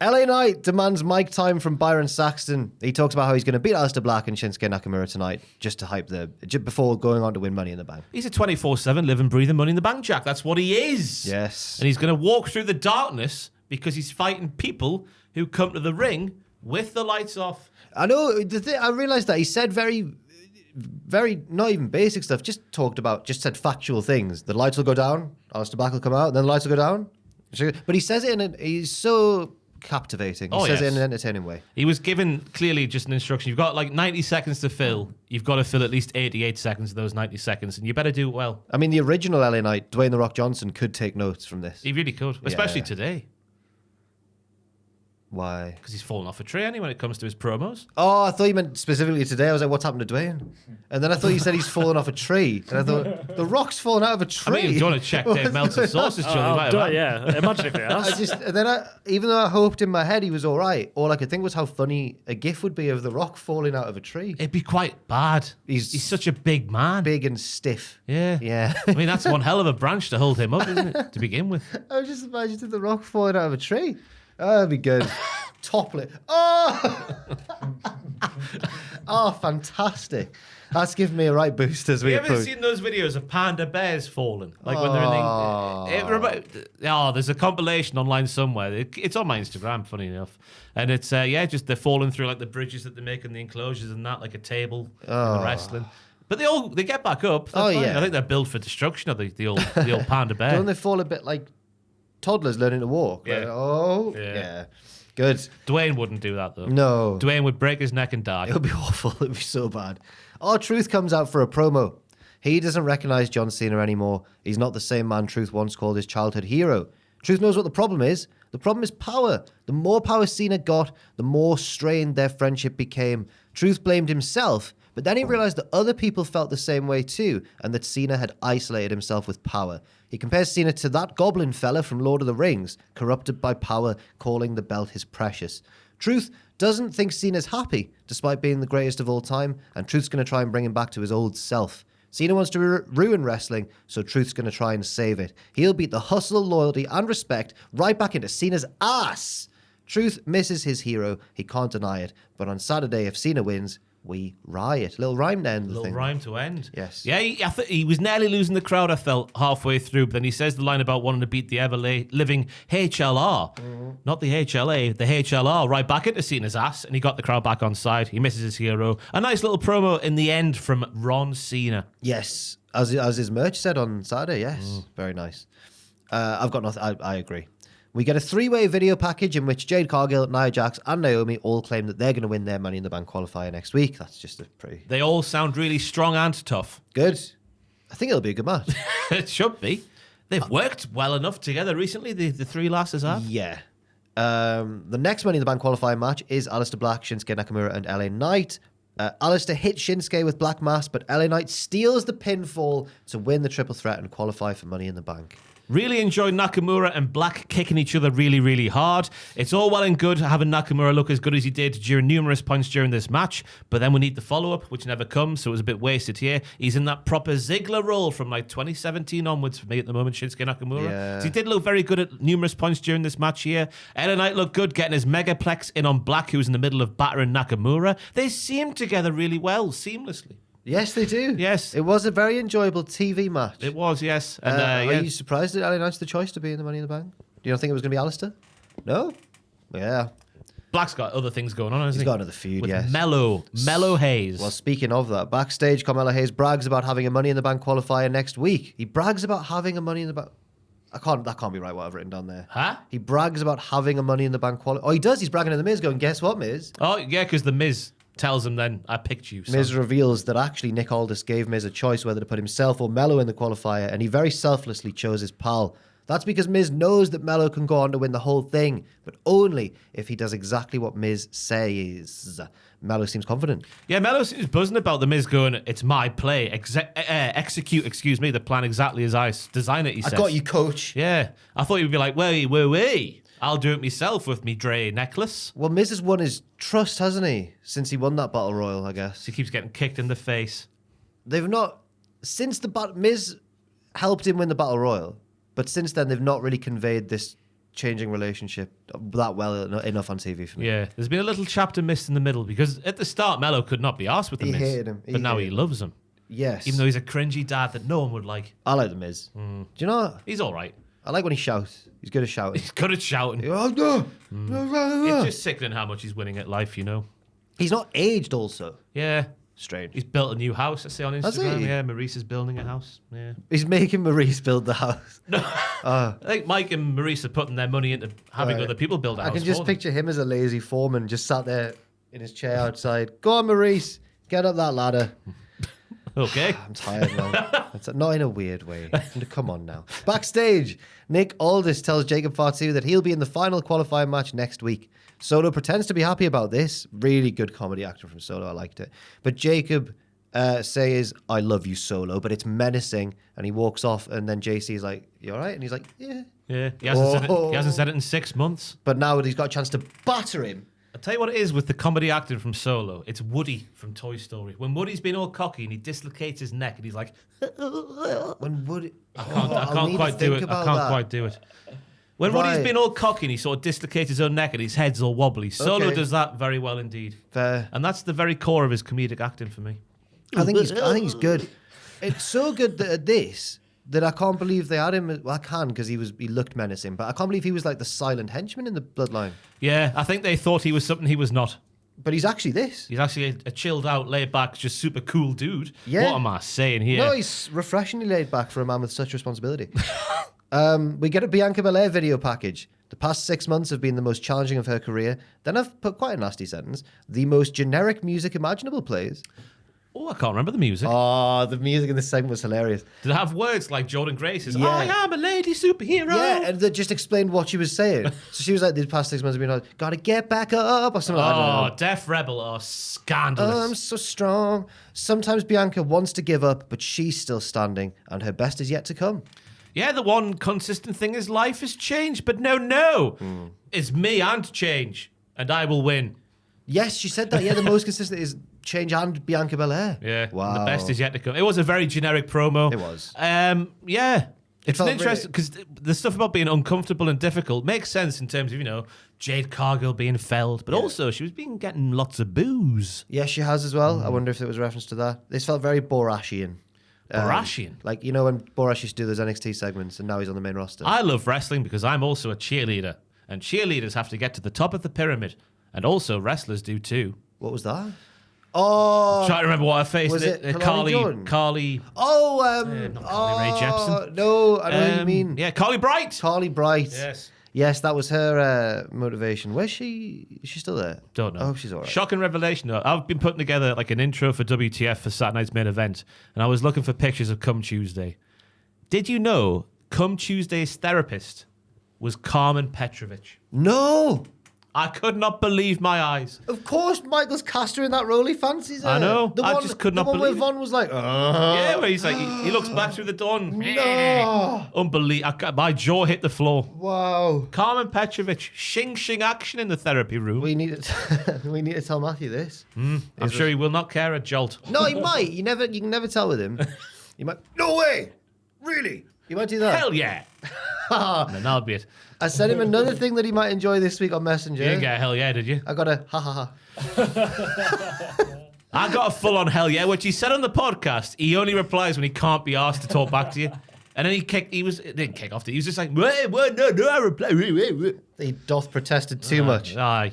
LA Knight demands mic time from Byron Saxton. He talks about how he's going to beat Aleister Black and Shinsuke Nakamura tonight just to hype before going on to win Money in the Bank. He's a 24/7 live and breathing Money in the Bank Jack. That's what he is. Yes. And he's going to walk through the darkness because he's fighting people who come to the ring with the lights off. I know. I realized that he said very, not even basic stuff. Just said factual things. The lights will go down. Aleister Black will come out. And then the lights will go down. But he says it he's so captivating. He says it in an entertaining way. He was given clearly just an instruction. You've got like 90 seconds to fill. You've got to fill at least 88 seconds of those 90 seconds, and you better do it well. I mean, the original LA Knight, Dwayne "The Rock" Johnson, could take notes from this. He really could, especially today. Why? Because he's fallen off a tree when it comes to his promos. Oh, I thought you meant specifically today. I was like, what's happened to Dwayne? And then I thought you said he's fallen off a tree. And I thought, The Rock's fallen out of a tree. I mean, if you want to check Dave Meltzer's sources, Johnny, yeah, imagine if he has. Even though I hoped in my head he was all right, all I could think was how funny a gif would be of The Rock falling out of a tree. It'd be quite bad. He's such a big man. Big and stiff. Yeah. Yeah. I mean, that's one hell of a branch to hold him up, isn't it, to begin with? I was just imagining The Rock falling out of a tree. Oh, that'd be good. Toplet. Oh! Oh, fantastic. That's given me a right boost as we Have you approach. ever seen those videos of panda bears falling? Like when they're in the... there's a compilation online somewhere. It's on my Instagram, funny enough. And it's, just they're falling through like the bridges that they make in the enclosures and that, like a table and wrestling. But they get back up. They're fine. Yeah. I think they're built for destruction of the old panda bear. Don't they fall a bit like toddlers learning to walk? Yeah. Like, yeah. Good. Dwayne wouldn't do that, though. No. Dwayne would break his neck and die. It would be awful. It would be so bad. R-Truth comes out for a promo. He doesn't recognize John Cena anymore. He's not the same man Truth once called his childhood hero. Truth knows what the problem is. The problem is power. The more power Cena got, the more strained their friendship became. Truth blamed himself But then he realized that other people felt the same way too, and that Cena had isolated himself with power. He compares Cena to that goblin fella from Lord of the Rings, corrupted by power, calling the belt his precious. Truth doesn't think Cena's happy, despite being the greatest of all time, and Truth's going to try and bring him back to his old self. Cena wants to ruin wrestling, so Truth's going to try and save it. He'll beat the hustle, loyalty, and respect right back into Cena's ass. Truth misses his hero. He can't deny it. But on Saturday, if Cena wins, we riot. Little rhyme to end the thing. Little rhyme to end. Yes. Yeah, he was nearly losing the crowd, I felt, halfway through. But then he says the line about wanting to beat the ever-living HLR. Not the HLA, the HLR, right back into Cena's ass. And he got the crowd back on side. He misses his hero. A nice little promo in the end from Ron Cena. Yes. As his merch said on Saturday, yes. Very nice. I've got nothing. I agree. We get a 3-way video package in which Jade Cargill, Nia Jax, and Naomi all claim that they're going to win their Money in the Bank qualifier next week. That's just a pretty... They all sound really strong and tough. Good. I think it'll be a good match. It should be. They've worked well enough together recently, the three lasses have. Yeah. The next Money in the Bank qualifier match is Aleister Black, Shinsuke Nakamura, and LA Knight. Aleister hits Shinsuke with Black Mass, but LA Knight steals the pinfall to win the triple threat and qualify for Money in the Bank. Really enjoyed Nakamura and Black kicking each other really, really hard. It's all well and good having Nakamura look as good as he did during numerous points during this match, but then we need the follow-up, which never comes, so it was a bit wasted here. He's in that proper Ziggler role from like 2017 onwards for me at the moment, Shinsuke Nakamura. Yeah. So he did look very good at numerous points during this match here. LA Knight looked good getting his Megaplex in on Black, who's in the middle of battering Nakamura. They seemed together really well, seamlessly. Yes, they do. Yes. It was a very enjoyable TV match. It was, yes. And, Are you surprised that LA Knight's the choice to be in the Money in the Bank? Do you not think it was going to be Aleister? No? Yeah. Black's got other things going on, hasn't he? He's got another feud, with yes. Mellow Hayes. Well, speaking of that, backstage, Carmelo Hayes brags about having a Money in the Bank qualifier next week. He brags about having a Money in the Bank... That can't be right what I've written down there. Huh? He brags about having a Money in the Bank qualifier. Oh, he does. He's bragging to The Miz going, guess what, Miz? Oh, yeah, because The Miz tells him then, I picked you. Son. Miz reveals that actually Nick Aldis gave Miz a choice whether to put himself or Mello in the qualifier, and he very selflessly chose his pal. That's because Miz knows that Mello can go on to win the whole thing, but only if he does exactly what Miz says. Mello seems confident. Yeah, Mello seems buzzing about The Miz going, it's my play. Execute, the plan exactly as I design it, he says. I got you, coach. Yeah. I thought you'd be like, wait. I'll do it myself with me Dre necklace. Well, Miz has won his trust, hasn't he? Since he won that Battle Royal, I guess. He keeps getting kicked in the face. They've not... Since the Miz helped him win the Battle Royal, but since then they've not really conveyed this changing relationship that well enough on TV for me. Yeah, there's been a little chapter missed in the middle because at the start Mello could not be arsed with the He Miz. hated him. But now he loves him. Yes. Even though he's a cringy dad that no one would like. I like the Miz. Do you know what? He's all right. I like when he shouts. He's good at shouting. He's good at shouting. It's just sickening how much he's winning at life, you know. He's not aged also. Yeah. Strange. He's built a new house, I see on Has Instagram. he? Yeah, Maurice is building a house. Yeah. He's making Maurice build the house. I think Mike and Maurice are putting their money into having other people build a house. I can just for them. picture him as a lazy foreman just sat there in his chair outside. Go on, Maurice. Get up that ladder. Okay. I'm tired now. Not in a weird way. Come on now. Backstage, Nick Aldis tells Jacob Fatu that he'll be in the final qualifying match next week. Solo pretends to be happy about this. Really good comedy acting from Solo. I liked it. But Jacob says, I love you, Solo, but it's menacing. And he walks off, and then JC's like, you all right? And he's like, yeah. Yeah. He hasn't said it in 6 months. But now he's got a chance to batter him. I'll tell you what it is with the comedy acting from Solo. It's Woody from Toy Story. When Woody's been all cocky and he dislocates his neck and he's like... When Woody... I can't quite do it. When Woody's been all cocky and he sort of dislocates his own neck and his head's all wobbly, Solo does that very well indeed. Fair. And that's the very core of his comedic acting for me. I think he's good. It's so good that that I can't believe they had him. Well, I can because he looked menacing, but I can't believe he was like the silent henchman in the Bloodline. Yeah, I think they thought he was something he was not. But he's actually this. He's actually a chilled out, laid back, just super cool dude. Yeah. What am I saying here? No, he's refreshingly laid back for a man with such responsibility. We get a Bianca Belair video package. The past 6 months have been the most challenging of her career. Then I've put quite a nasty sentence. The most generic music imaginable plays. Oh, I can't remember the music. Oh, the music in this segment was hilarious. Did it have words like Jordan Grace's, Yeah. I am a lady superhero? Yeah, and they just explained what she was saying. So she was like, these past 6 months have been like, gotta get back up, or something like that. I don't know. Deaf Rebel are scandalous. I'm so strong. Sometimes Bianca wants to give up, but she's still standing, and her best is yet to come. Yeah, the one consistent thing is life has changed, but no. It's me and change, and I will win. Yes, she said that. Yeah, the most consistent is change and Bianca Belair. Yeah, Wow. and the best is yet to come. It was a very generic promo. It was. Yeah. It's an felt interesting, because the stuff about being uncomfortable and difficult makes sense in terms of, Jade Cargill being felled, but also she was getting lots of booze. Yes, she has as well. I wonder if it was a reference to that. This felt very Borashian. Borashian? Like, when Borash used to do those NXT segments and now he's on the main roster. I love wrestling because I'm also a cheerleader, and cheerleaders have to get to the top of the pyramid, and also wrestlers do too. What was that? Oh, Trying to remember what I faced. was it Carly. Dunn? Carly. not Carly Rae Jepsen. No, I know what you mean. Yeah, Carly Bright. Carly Bright. Yes. That was her motivation. Where's she? Is she still there? Don't know. Oh, she's all right. Shocking revelation, though. I've been putting together like an intro for WTF for Saturday night's main event, and I was looking for pictures of Come Tuesday. Did you know Come Tuesday's therapist was Carmen Petrovich? No. I could not believe my eyes. Of course, Michael's cast her in that role. He fancies her. I know. I just could not the one believe where Von was like, Yeah, where he's like, he looks back through the door and... No. Unbelievable. My jaw hit the floor. Wow. Carmen Petrovich, shing action in the therapy room. We need to we need to tell Matthew this. I'm sure he will not care a jolt. No, he might. You can never tell with him. You might. No way. Really? You might do that. Hell yeah. No, that'll be it. I sent him another thing that he might enjoy this week on Messenger. You didn't get a hell yeah, did you? I got a ha ha ha. I got a full-on hell yeah, which he said on the podcast. He only replies when he can't be asked to talk back to you. And then he didn't kick off. He was just like, no, I reply. He doth protested too much. Aye.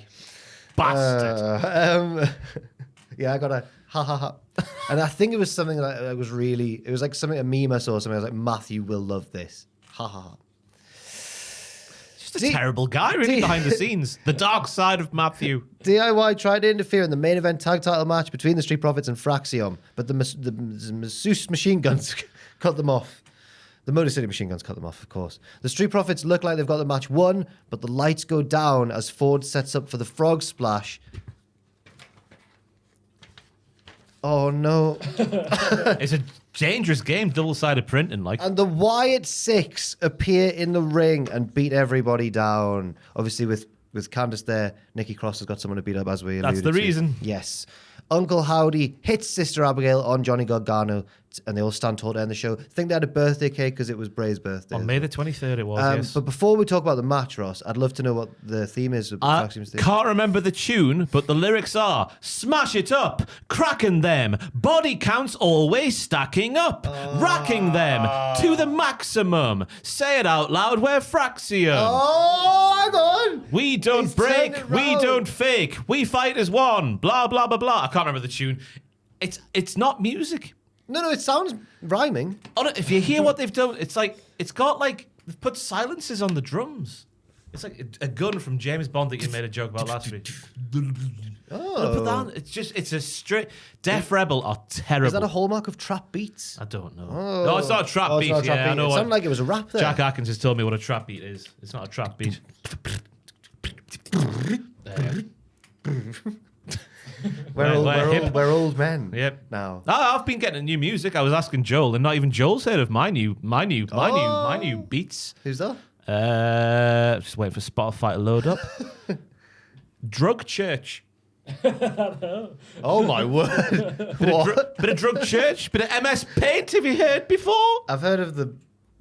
Bastard. Yeah, I got a ha ha ha. And I think it was something that was really, it was like something, a meme I saw, something I was like, Matthew will love this. Ha ha ha. Just a terrible guy, really, behind the scenes. The dark side of Matthew. DIY tried to interfere in the main event tag title match between the Street Profits and Fraxium, but the masseuse machine guns cut them off. The Motor City Machine Guns cut them off, of course. The Street Profits look like they've got the match won, but the lights go down as Ford sets up for the frog splash. Oh, no. It's a dangerous game, double-sided printing, like. And the Wyatt Six appear in the ring and beat everybody down. Obviously, with Candice there, Nikki Cross has got someone to beat up, as we alluded to. That's the reason. Yes. Uncle Howdy hits Sister Abigail on Johnny Gargano, and they all stand tall to end the show. I think they had a birthday cake because it was Bray's birthday. On May the 23rd it was, yes. But before we talk about the match, Ross, I'd love to know what the theme is. I can't remember the tune, but the lyrics are, smash it up, cracking them, body counts always stacking up, racking them to the maximum. Say it out loud, we're Fraxium. Oh, hang on. We don't He's break, turned it we round. don't fake, we fight as one, blah, blah, blah, blah. I can't remember the tune. It's not music. No, it sounds rhyming. If you hear what they've done, it's got they've put silences on the drums. It's like a gun from James Bond that you made a joke about last week. Oh. It's a straight... Def Rebel are terrible. Is that a hallmark of trap beats? I don't know. Oh. No, it's not a trap beat. It's not a trap beat. I know It what- sounded like it was a rap there. Jack Atkins has told me what a trap beat is. It's not a trap beat. We're old men. Yep. Now. I've been getting new music. I was asking Joel, and not even Joel's heard of my new beats. Who's that? Just waiting for Spotify to load up. Drug Church. Oh my word! Bit of Drug Church. Bit of MS Paint. Have you heard before? I've heard of the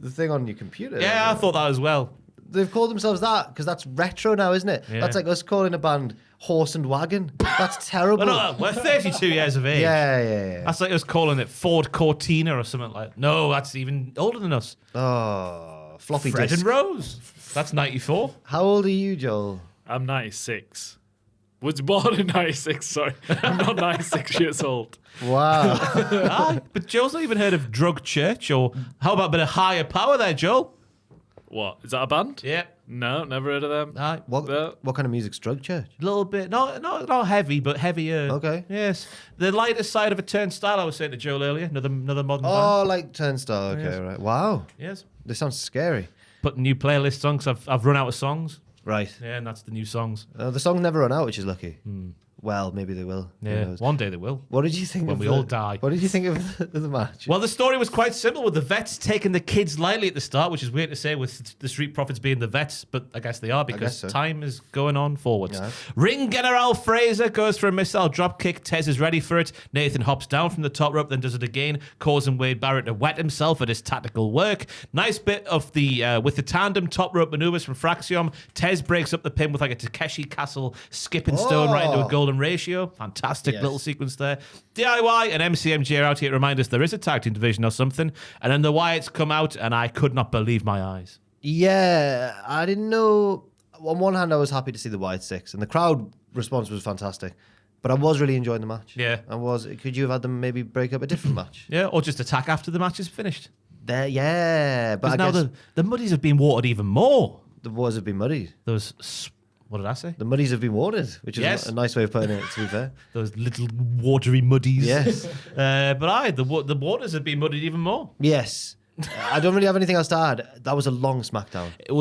thing on your computer. Yeah, I thought that as well. They've called themselves that because that's retro now, isn't it? Yeah. That's like us calling a band Horse and Wagon. That's terrible. No, we're 32 years of age. Yeah. That's like us calling it Ford Cortina or something like. No, that's even older than us. Oh, floppy Fred disk. and Rose. That's 94. How old are you, Joel? I'm 96. Was born in 96, sorry. I'm not 96 years old. Wow. But Joel's not even heard of Drug Church, or how about a bit of Higher Power there, Joel? What? Is that a band? Yeah. No, never heard of them. Aye. What kind of music's Drug Church? A little bit, not heavy, but heavier. Okay. Yes, the lighter side of a Turnstile. I was saying to Joel earlier. Another modern Oh, band. like Turnstile. Okay, Yes. right. Wow. Yes. This sounds scary. Putting new playlist songs. I've run out of songs. Right. Yeah, and that's the new songs. The songs never run out, which is lucky. Well, maybe they will. Who Yeah, knows? one day they will. What did you think When of we all die. What did you think of the match? Well, the story was quite simple with the vets taking the kids lightly at the start, which is weird to say with the Street Profits being the vets, but I guess they are because so. time is going on forwards. Yeah. Ring General Fraser goes for a missile drop kick. Tez is ready for it. Nathan hops down from the top rope, then does it again, causing Wade Barrett to wet himself at his tactical work. Nice bit of the with the tandem top rope maneuvers from Fraxiom. Tez breaks up the pin with like a Takeshi Castle skipping stone right into a golden ratio. Fantastic Yes. little sequence there. DIY and MCMG are out here to remind us there is a tag team division or something. And then the Wyatts come out, and I could not believe my eyes. Yeah, I didn't know. On one hand, I was happy to see the Wyatt Six, and the crowd response was fantastic. But I was really enjoying the match. Yeah. Could you have had them maybe break up a different match? Yeah, or just attack after the match is finished. Yeah, but I Because now guess the Muddies have been watered even more. the wars have been muddied. What did I say? The muddies have been watered, which is Yes. a nice way of putting it, to be fair. Those little watery muddies. Yes. But the waters have been muddied even more. Yes. I don't really have anything else to add. That was a long SmackDown. It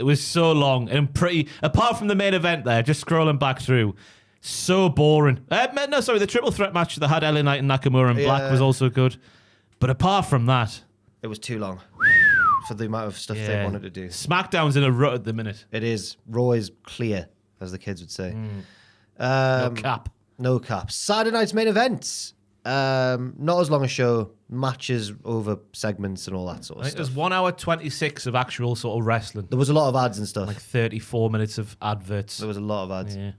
was so long and pretty. Apart from the main event, there, just scrolling back through, so boring. The triple threat match that had LA Knight and Nakamura and Black Yeah. was also good. But apart from that, It was too long for the amount of stuff they yeah, wanted to do. SmackDown's in a rut at the minute. It is. Raw is clear, as the kids would say. No cap. No cap. Saturday night's main event. Not as long a show. Matches over segments and all that sort I of think stuff. there's 1 hour 26 of actual sort of wrestling. There was a lot of ads and stuff. Like 34 minutes of adverts. There was a lot of ads. Yeah.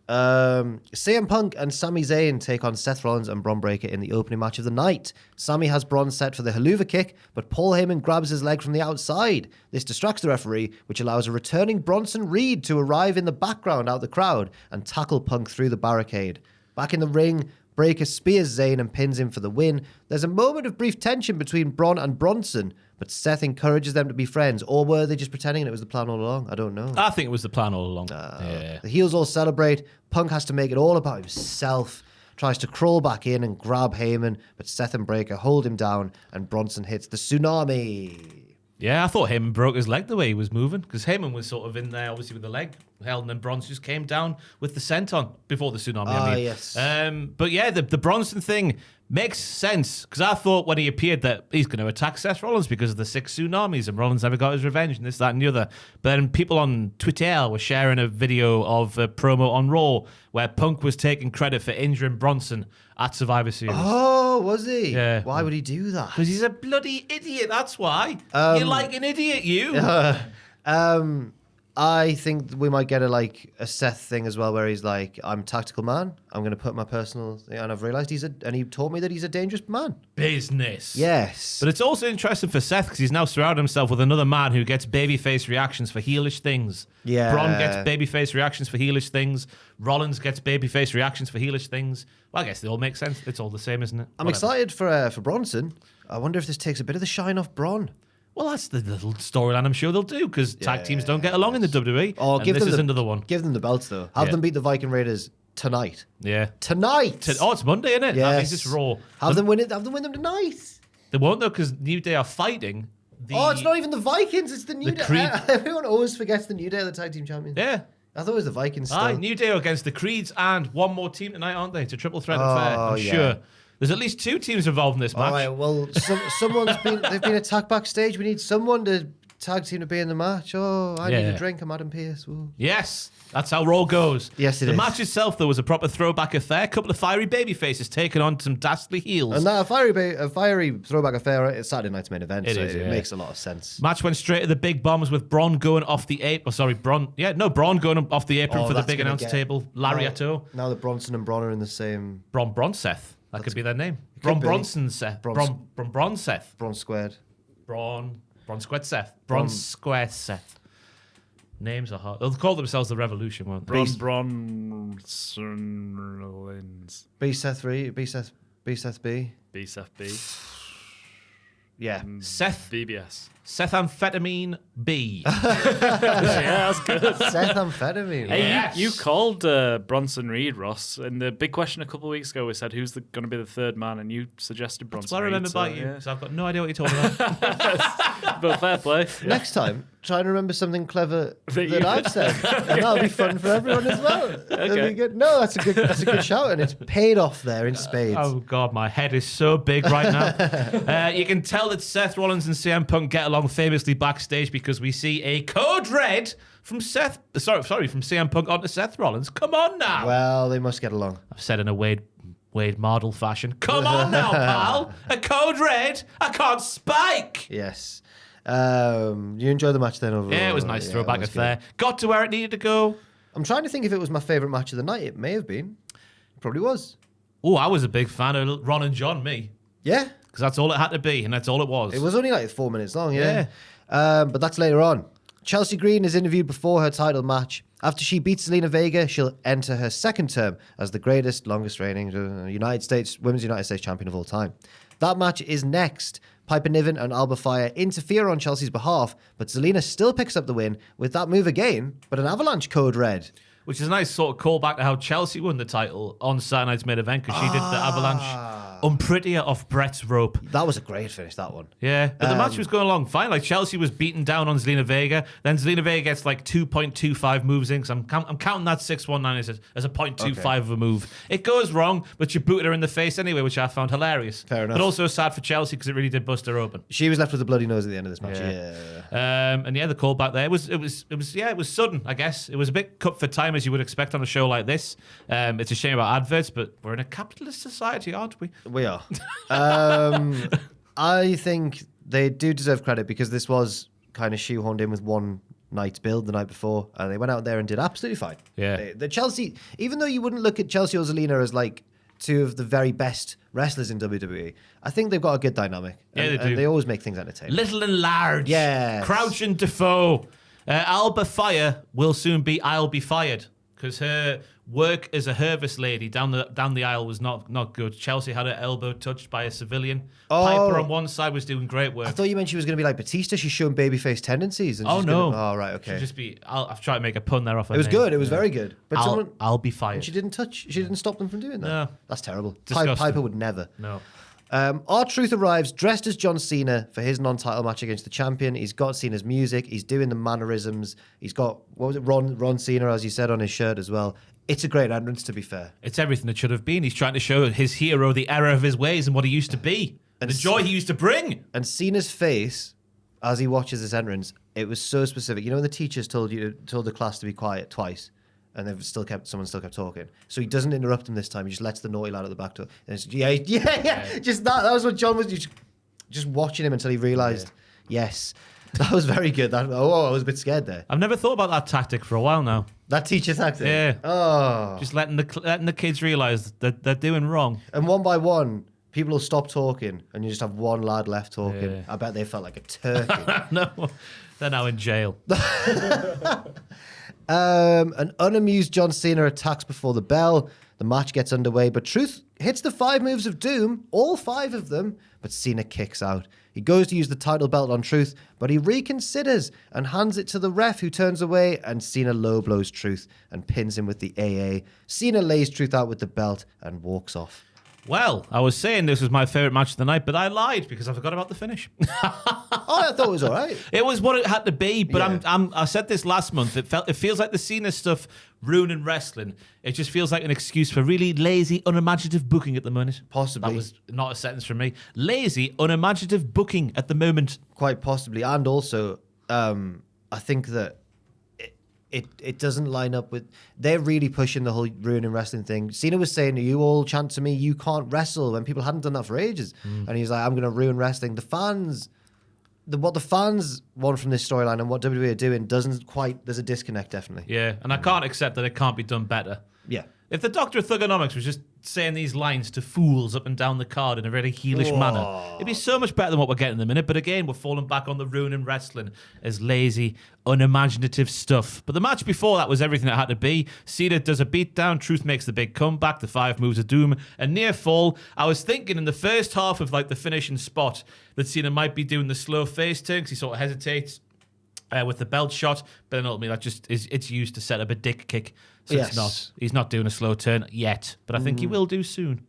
CM Punk and Sami Zayn take on Seth Rollins and Bron Breakker in the opening match of the night. Sami has Bron set for the haluva kick, but Paul Heyman grabs his leg from the outside. This distracts the referee, which allows a returning Bronson Reed to arrive in the background out the crowd and tackle Punk through the barricade. Back in the ring, Breakker spears Zayn and pins him for the win. There's a moment of brief tension between Bron and Bronson, but Seth encourages them to be friends. Or were they just pretending it was the plan all along? I don't know. I think it was the plan all along. Yeah. The heels all celebrate. Punk has to make it all about himself. Tries to crawl back in and grab Heyman, but Seth and Breakker hold him down, and Bronson hits the tsunami. Yeah, I thought Heyman broke his leg the way he was moving because Heyman was sort of in there, obviously with the leg held, and then Bronson just came down with the senton before the tsunami. I mean. Yes. But yeah, the Bronson thing makes sense because I thought when he appeared that he's going to attack Seth Rollins because of the 6 tsunamis and Rollins never got his revenge and this, that, and the other. But then people on Twitter were sharing a video of a promo on Raw where Punk was taking credit for injuring Bronson at Survivor Series. Oh, was he? Yeah. Why would he do that? Because he's a bloody idiot, that's why. You're like an idiot, you. I think we might get a Seth thing as well, where he's like, "I'm a tactical man. I'm going to put my personal thing," and I've realised and he told me that he's a dangerous man. Business. Yes, But it's also interesting for Seth because he's now surrounded himself with another man who gets babyface reactions for heelish things. Yeah. Braun gets babyface reactions for heelish things. Rollins gets babyface reactions for heelish things. Well, I guess they all make sense. It's all the same, isn't it? I'm Whatever. excited for Bronson. I wonder if this takes a bit of the shine off Bron. Well, that's the little storyline I'm sure they'll do because tag teams don't get along in the WWE. Oh, and this is another one. Give them the belts though. Have Yeah. them beat the Viking Raiders tonight. Yeah. Tonight. Oh, it's Monday, isn't it? That means Yes. it's Raw. Have them win it. Have them win them tonight. They won't though because New Day are fighting. Oh, it's not even the Vikings. It's the New Day. Creed- Everyone always forgets the New Day are the tag team champions. Yeah. I thought it was the Vikings still. Aye, New Day are against the Creeds and one more team tonight, aren't they? It's a triple threat Oh, affair. I'm yeah. sure. There's at least 2 teams involved in this match. All right, well, they've been attacked backstage. We need someone to tag team to be in the match. Oh, I need Yeah. a drink. I'm Adam Pearce. Ooh. Yes, that's how Raw goes. Yes, it the is. match itself, though, was a proper throwback affair. A couple of fiery baby faces taking on some dastardly heels. And that a fiery throwback affair. It's Saturday night's main event, It so is, it yeah. makes a lot of sense. Match went straight to the big bombs with Braun going off the apron. Oh, sorry, Braun. Yeah, no, Braun going off the apron Oh, for the that's big gonna announce get- table. Lariato. Now that Bronson and Bron are in the same Braun Seth. That could be their name. could Braun be. Bronson Seth. Bron- Braun Seth. Bron squared. Braun Square Seth. Braun Square Seth. Names are hard. They'll call themselves the Revolution, won't they? Bronsonlins. B Seth 3, B Seth B. BSFB. Yeah. Seth. BBS. Sethamphetamine B. Yeah, that's good. Sethamphetamine. Hey, Yes. you called Bronson Reed, Ross, and the big question a couple of weeks ago we said who's going to be the third man, and you suggested Bronson That's what I remember Reed. about you, because I've got no idea what you're talking about. But fair play. Next time, try and remember something clever That you- that I've said, and that'll be fun for everyone as well. That'll be good. No, that's a good shout, and it's paid off there in spades. Oh, God, my head is so big right now. You can tell that Seth Rollins and CM Punk get along famously backstage because we see a code red from from CM Punk onto Seth Rollins. Come on now. Well, they must get along. I've said in a Wade Mardle fashion. Come on now, pal. A code red. I can't spike. Yes. You enjoyed the match then overall? Yeah, it was nice to throw it back was a fair. Got to where it needed to go. I'm trying to think if it was my favourite match of the night. It may have been. Probably was. Oh, I was a big fan of Ron and John, me. Yeah. Because that's all it had to be, and that's all it was. It was only like 4 minutes long, yeah. But that's later on. Chelsea Green is interviewed before her title match. After she beats Zelina Vega, she'll enter her second term as the greatest, longest reigning Women's United States champion of all time. That match is next. Piper Niven and Alba Fire interfere on Chelsea's behalf, but Zelina still picks up the win with that move again, but an Avalanche code red. Which is a nice sort of callback to how Chelsea won the title on Saturday Night's main event because she did the Avalanche Unprettier off Brett's rope. That was a great finish, that one. Yeah, but the match was going along fine. Like Chelsea was beaten down on Zelina Vega. Then Zelina Vega gets like 2.25 moves in. So I'm counting that 619 as a 0.25 of a move. It goes wrong, but you booted her in the face anyway, which I found hilarious. Fair enough. But also sad for Chelsea because it really did bust her open. She was left with a bloody nose at the end of this match. Yeah. And yeah, the callback there it was sudden. I guess it was a bit cut for time as you would expect on a show like this. It's a shame about adverts, but we're in a capitalist society, aren't we? We are. I think they do deserve credit because this was kind of shoehorned in with one night's build the night before, and they went out there and did absolutely fine. Yeah. The Chelsea, even though you wouldn't look at Chelsea or Zelina as like two of the very best wrestlers in WWE, I think they've got a good dynamic. Yeah, and, they do. And they always make things entertaining. Little and large. Yes. Crouch and Defoe. Alba Fire will soon be I'll Be Fired because her work as a Hervis lady down the aisle was not good. Chelsea had her elbow touched by a civilian. Oh. Piper on one side was doing great work. I thought you meant she was going to be like Batista. She's showing babyface tendencies. And Oh, she's no. Oh, right, okay. Should just be. I've tried to make a pun there off her It was name. good. It was very good. But I'll be fired. she didn't stop them from doing that. No. That's terrible. Disgusting. Piper would never. No. R-Truth arrives dressed as John Cena for his non-title match against the champion. He's got Cena's music. He's doing the mannerisms. He's got, what was it, Ron Cena, as you said, on his shirt as well. It's a great entrance, to be fair. It's everything it should have been. He's trying to show his hero the error of his ways and what he used to be. And the joy he used to bring. And Cena's face, as he watches this entrance, it was so specific. You know when the teachers told the class to be quiet twice? And someone still kept talking. So he doesn't interrupt them this time. He just lets the naughty lad at the back door. And it's, yeah. Just that was what John was just watching him until he realised, yes. That was very good. I was a bit scared there. I've never thought about that tactic for a while now. That teacher tactic? Yeah. Oh. Just letting the kids realise that they're doing wrong. And one by one, people will stop talking and you just have one lad left talking. Yeah. I bet they felt like a turkey. No, they're now in jail. An unamused John Cena attacks before the bell. The match gets underway, but Truth hits the 5 moves of doom, all 5 of them, but Cena kicks out. He goes to use the title belt on Truth, but he reconsiders and hands it to the ref, who turns away, and Cena low blows Truth and pins him with the AA. Cena lays Truth out with the belt and walks off. Well, I was saying this was my favourite match of the night, but I lied because I forgot about the finish. Oh, I thought it was all right. It was what it had to be, but Yeah. I said this last month. It feels like the Cena stuff ruining wrestling. It just feels like an excuse for really lazy, unimaginative booking at the moment. Possibly. That was not a sentence from me. Lazy, unimaginative booking at the moment. Quite possibly. And also, I think that it doesn't line up with... They're really pushing the whole ruining wrestling thing. Cena was saying, you all chant to me, you can't wrestle, when people hadn't done that for ages. And he's like, I'm going to ruin wrestling. The fans... what the fans want from this storyline and what WWE are doing doesn't quite... There's a disconnect, definitely. Yeah, and I can't accept that it can't be done better. Yeah. If the Doctor of Thugonomics was just saying these lines to fools up and down the card in a very heelish manner. It'd be so much better than what we're getting in a minute. But again, we're falling back on the ruining wrestling as lazy, unimaginative stuff. But the match before that was everything it had to be. Cena does a beatdown. Truth makes the big comeback. The 5 moves of doom. A near fall. I was thinking in the first half of like the finishing spot that Cena might be doing the slow face turn because he sort of hesitates with the belt shot. But then ultimately that just is it's used to set up a dick kick. So it's not. He's not doing a slow turn yet, but I think he will do soon.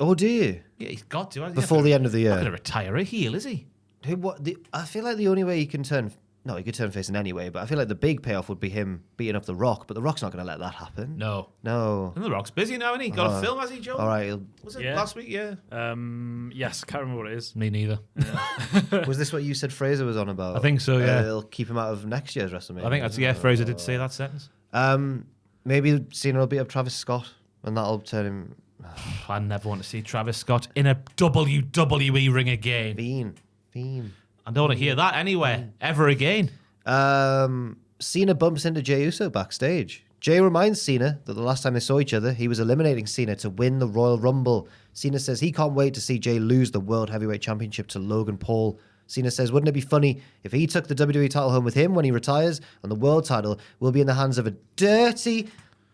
Oh, do you? Yeah, he's got to. Before the end of the year. Not going to retire a heel, is he? I feel like the only way he can turn... No, he could turn face in any way, but I feel like the big payoff would be him beating up The Rock, but The Rock's not going to let that happen. No. And The Rock's busy now, isn't he? Got a film, has he, Joe? All right. Was it last week? Yeah. Yes, can't remember what it is. Me neither. Was this what you said Fraser was on about? I think so, yeah. It'll keep him out of next year's WrestleMania. I think that's, Fraser did say that sentence. Maybe Cena will beat up Travis Scott, and that'll turn him... I never want to see Travis Scott in a WWE ring again. Fiend. I don't want to hear that anywhere, ever again. Cena bumps into Jey Uso backstage. Jey reminds Cena that the last time they saw each other, he was eliminating Cena to win the Royal Rumble. Cena says he can't wait to see Jey lose the World Heavyweight Championship to Logan Paul. Cena says, wouldn't it be funny if he took the WWE title home with him when he retires, and the world title will be in the hands of a dirty,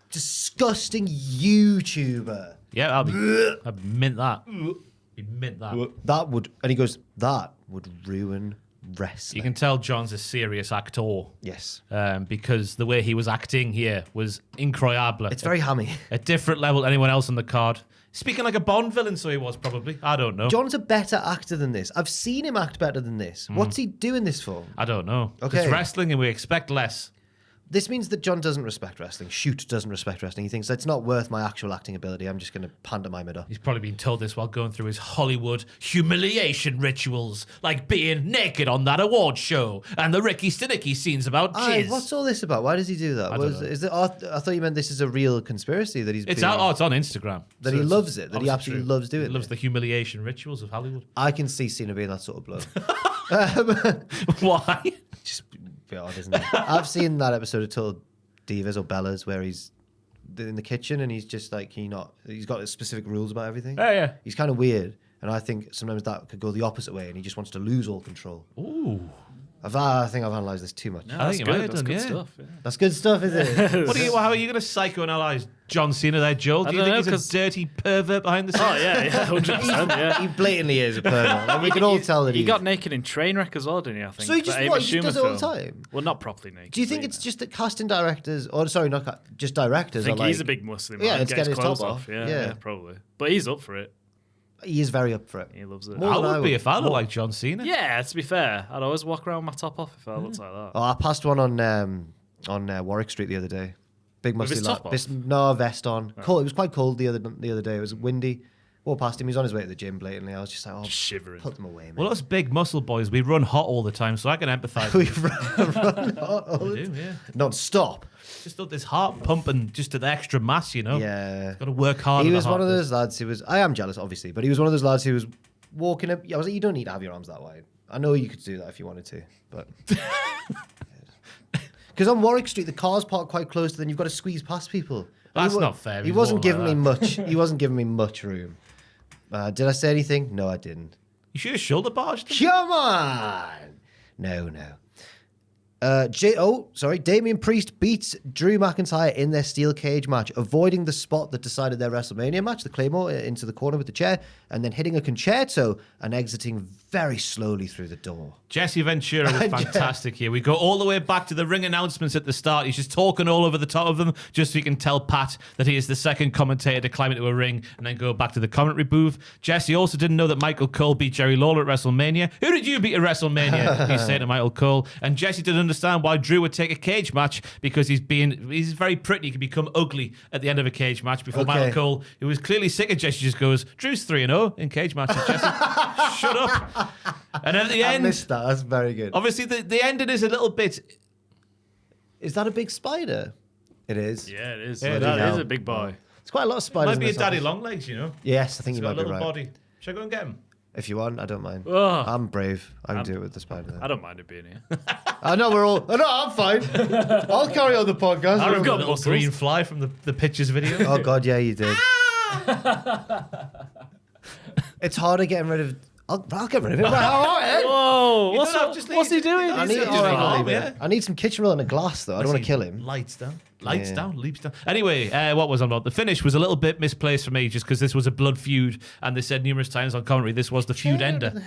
disgusting YouTuber? Yeah, I'd mint that. Mint that. That would, and he goes, that would ruin wrestling. You can tell John's a serious actor. Yes. Because the way he was acting here was incroyable. It's very hammy. A different level to anyone else on the card. Speaking like a Bond villain, so he was probably. I don't know. John's a better actor than this. I've seen him act better than this. What's he doing this for? I don't know. Okay. It's wrestling and we expect less. This means that John doesn't respect wrestling. Shoot doesn't respect wrestling. He thinks it's not worth my actual acting ability. I'm just going to pantomime it up. He's probably been told this while going through his Hollywood humiliation rituals, like being naked on that award show and the Ricky Stenicki scenes about jizz. What's all this about? Why does he do that? I don't know. I thought you meant this is a real conspiracy that he's. It's out. Oh, it's on Instagram. That he loves it. That he absolutely loves doing it. He loves the humiliation rituals of Hollywood. I can see Cena being that sort of bloke. Why? Just a bit odd, isn't it? I've seen that episode of Total Divas or Bellas where he's in the kitchen and he's just like he's got specific rules about everything. Oh, yeah. He's kind of weird, and I think sometimes that could go the opposite way, and he just wants to lose all control. Ooh. I think I've analysed this too much. No, I that's think it might good. have That's done, good yeah. stuff. Yeah. That's good stuff, is it? How are you going to psychoanalyze John Cena there, Joel? Do you think he's a dirty pervert behind the scenes? Oh yeah, 100%. Yeah. He blatantly is a pervert, and we can all tell that he got naked in Trainwreck as well, didn't he? I think. So he just The what? Amy He just does Schumer it all the film. time. Well, not properly naked. Do you think but, it's just that casting directors, or sorry, just directors? I think are he's like, a big Muslim. Yeah, man. it's Get getting his his top clothes off. Yeah, probably. But he's up for it. He is very up for it. He loves it. More I than would be if I looked like John Cena. Yeah, to be fair, I'd always walk around with my top off if I looked like that. Oh, I passed one on Warwick Street the other day. Big musty his top off? No vest on. Cold. It was quite cold the other day. It was windy. Walked past him. He was on his way to the gym blatantly. I was just like, oh, Just shivering. put them away, man. Well, us big muscle boys, we run hot all the time, so I can empathise. We run all We do, yeah. non-stop. Just got this heart pumping just to the extra mass, you know? Yeah. Got to work hard. He was one of those lads who was... I am jealous, obviously, but he was one of those lads who was walking up... I was like, you don't need to have your arms that wide. I know you could do that if you wanted to, but... Because on Warwick Street, the cars park quite close, then you've got to squeeze past people. That's not fair. He wasn't giving me much. He wasn't giving me much room. Did I say anything? No, I didn't. You should have shoulder barged him. Come on! No. Damian Priest beats Drew McIntyre in their steel cage match, avoiding the spot that decided their WrestleMania match, the Claymore, into the corner with the chair, and then hitting a concerto and exiting very slowly through the door. Jesse Ventura was fantastic here. We go all the way back to the ring announcements at the start. He's just talking all over the top of them, just so you can tell Pat that he is the second commentator to climb into a ring and then go back to the commentary booth. Jesse also didn't know that Michael Cole beat Jerry Lawler at WrestleMania. Who did you beat at WrestleMania? He's saying to Michael Cole. And Jesse didn't understand why Drew would take a cage match because he's very pretty. He can become ugly at the end of a cage match before Michael Cole, who was clearly sick of Jesse, just goes, Drew's 3-0 in cage matches, Jesse. Shut up. And at the end... I missed that. That's very good. Obviously, the ending is a little bit... Is that a big spider? It is. Yeah, it is. Yeah, That hell. is a big boy. It's quite a lot of spiders. Might be a in this daddy office. longlegs, you know? Yes, I think He's you got might a be little right. body. Should I go and get him? If you want, I don't mind. Oh. I'm brave. I can do it with the spider. Then. I don't mind it being here. I know we're all... No, I'm fine. I'll carry on the podcast. I We've remember got a little muscles. green fly from the pictures video. Oh, God, yeah, you did. It's harder getting rid of. I'll get rid of him. Right, Whoa! Just What's he doing? I need, I need some kitchen roll and a glass, though. I don't want to kill him. Lights down. Lights down, leaps down. Anyway, what was on about? The finish was a little bit misplaced for me just because this was a blood feud, and they said numerous times on commentary this was the feud ender.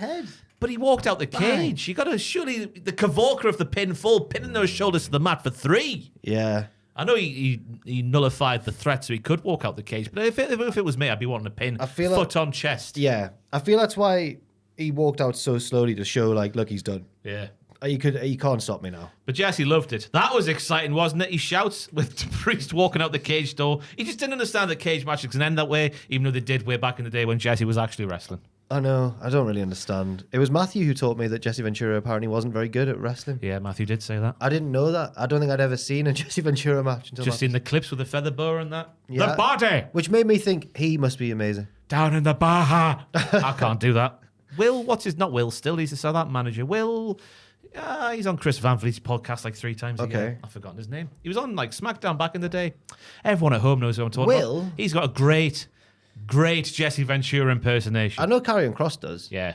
But he walked out the cage. You got to surely the Kavorka of the pinfall, pinning those shoulders to the mat for 3. Yeah. I know he nullified the threat, so he could walk out the cage. But if it was me, I'd be wanting to pin foot on chest. Yeah, I feel that's why he walked out so slowly to show, like, look, he's done. Yeah. He can't stop me now. But Jesse loved it. That was exciting, wasn't it? He shouts with Priest walking out the cage door. He just didn't understand that cage matches can end that way, even though they did way back in the day when Jesse was actually wrestling. I know. I don't really understand. It was Matthew who taught me that Jesse Ventura apparently wasn't very good at wrestling. Yeah, Matthew did say that. I didn't know that. I don't think I'd ever seen a Jesse Ventura match until Just seen the clips with the feather boa and that. Yeah. The body! Which made me think he must be amazing. Down in the Baja. I can't do that. Will, not Will still, he's the South Hampton manager. Will, he's on Chris Van Vliet's podcast like 3 times a year. I've forgotten his name. He was on like SmackDown back in the day. Everyone at home knows who I'm talking about. He's got a great Jesse Ventura impersonation. I know Karrion Kross does. Yeah.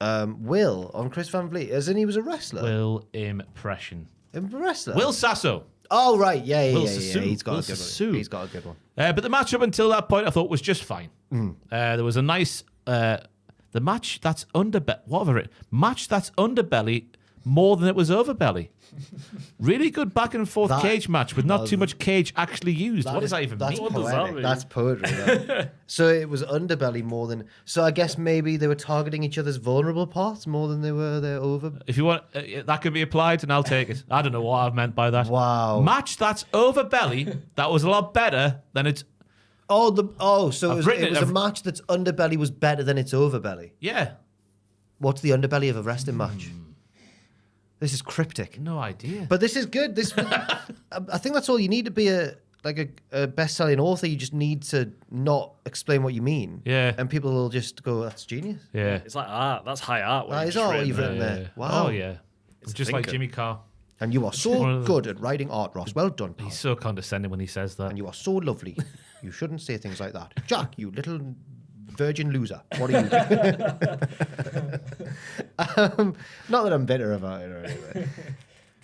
Will on Chris Van Vliet, as in he was a wrestler. Will impression. A wrestler? Will Sasso. Oh, right. Yeah. He's got a good one. But the match up until that point I thought was just fine. There was a nice... the match that's match that's underbelly more than it was overbelly. Really good back and forth cage match with not too much cage actually used. What does that even mean? What does that mean? That's poetry. So it was underbelly more than. So I guess maybe they were targeting each other's vulnerable parts more than they were their over. If you want, that can be applied, and I'll take it. I don't know what I've meant by that. Wow. Match that's overbelly. That was a lot better than it's. So it was a match that's underbelly was better than its overbelly. Yeah. What's the underbelly of a wrestling match? This is cryptic. No idea. But this is good. I think that's all you need to be a best-selling author. You just need to not explain what you mean. Yeah. And people will just go, that's genius. Yeah. It's like art. That's high art. That is art what you've written there. Wow. Oh, yeah. It's just like Jimmy Carr. And you are so good at writing art, Ross. Well done, pal. He's so condescending when he says that. And you are so lovely. You shouldn't say things like that. Jack, you little virgin loser. What are you doing? Not that I'm bitter about it or anything.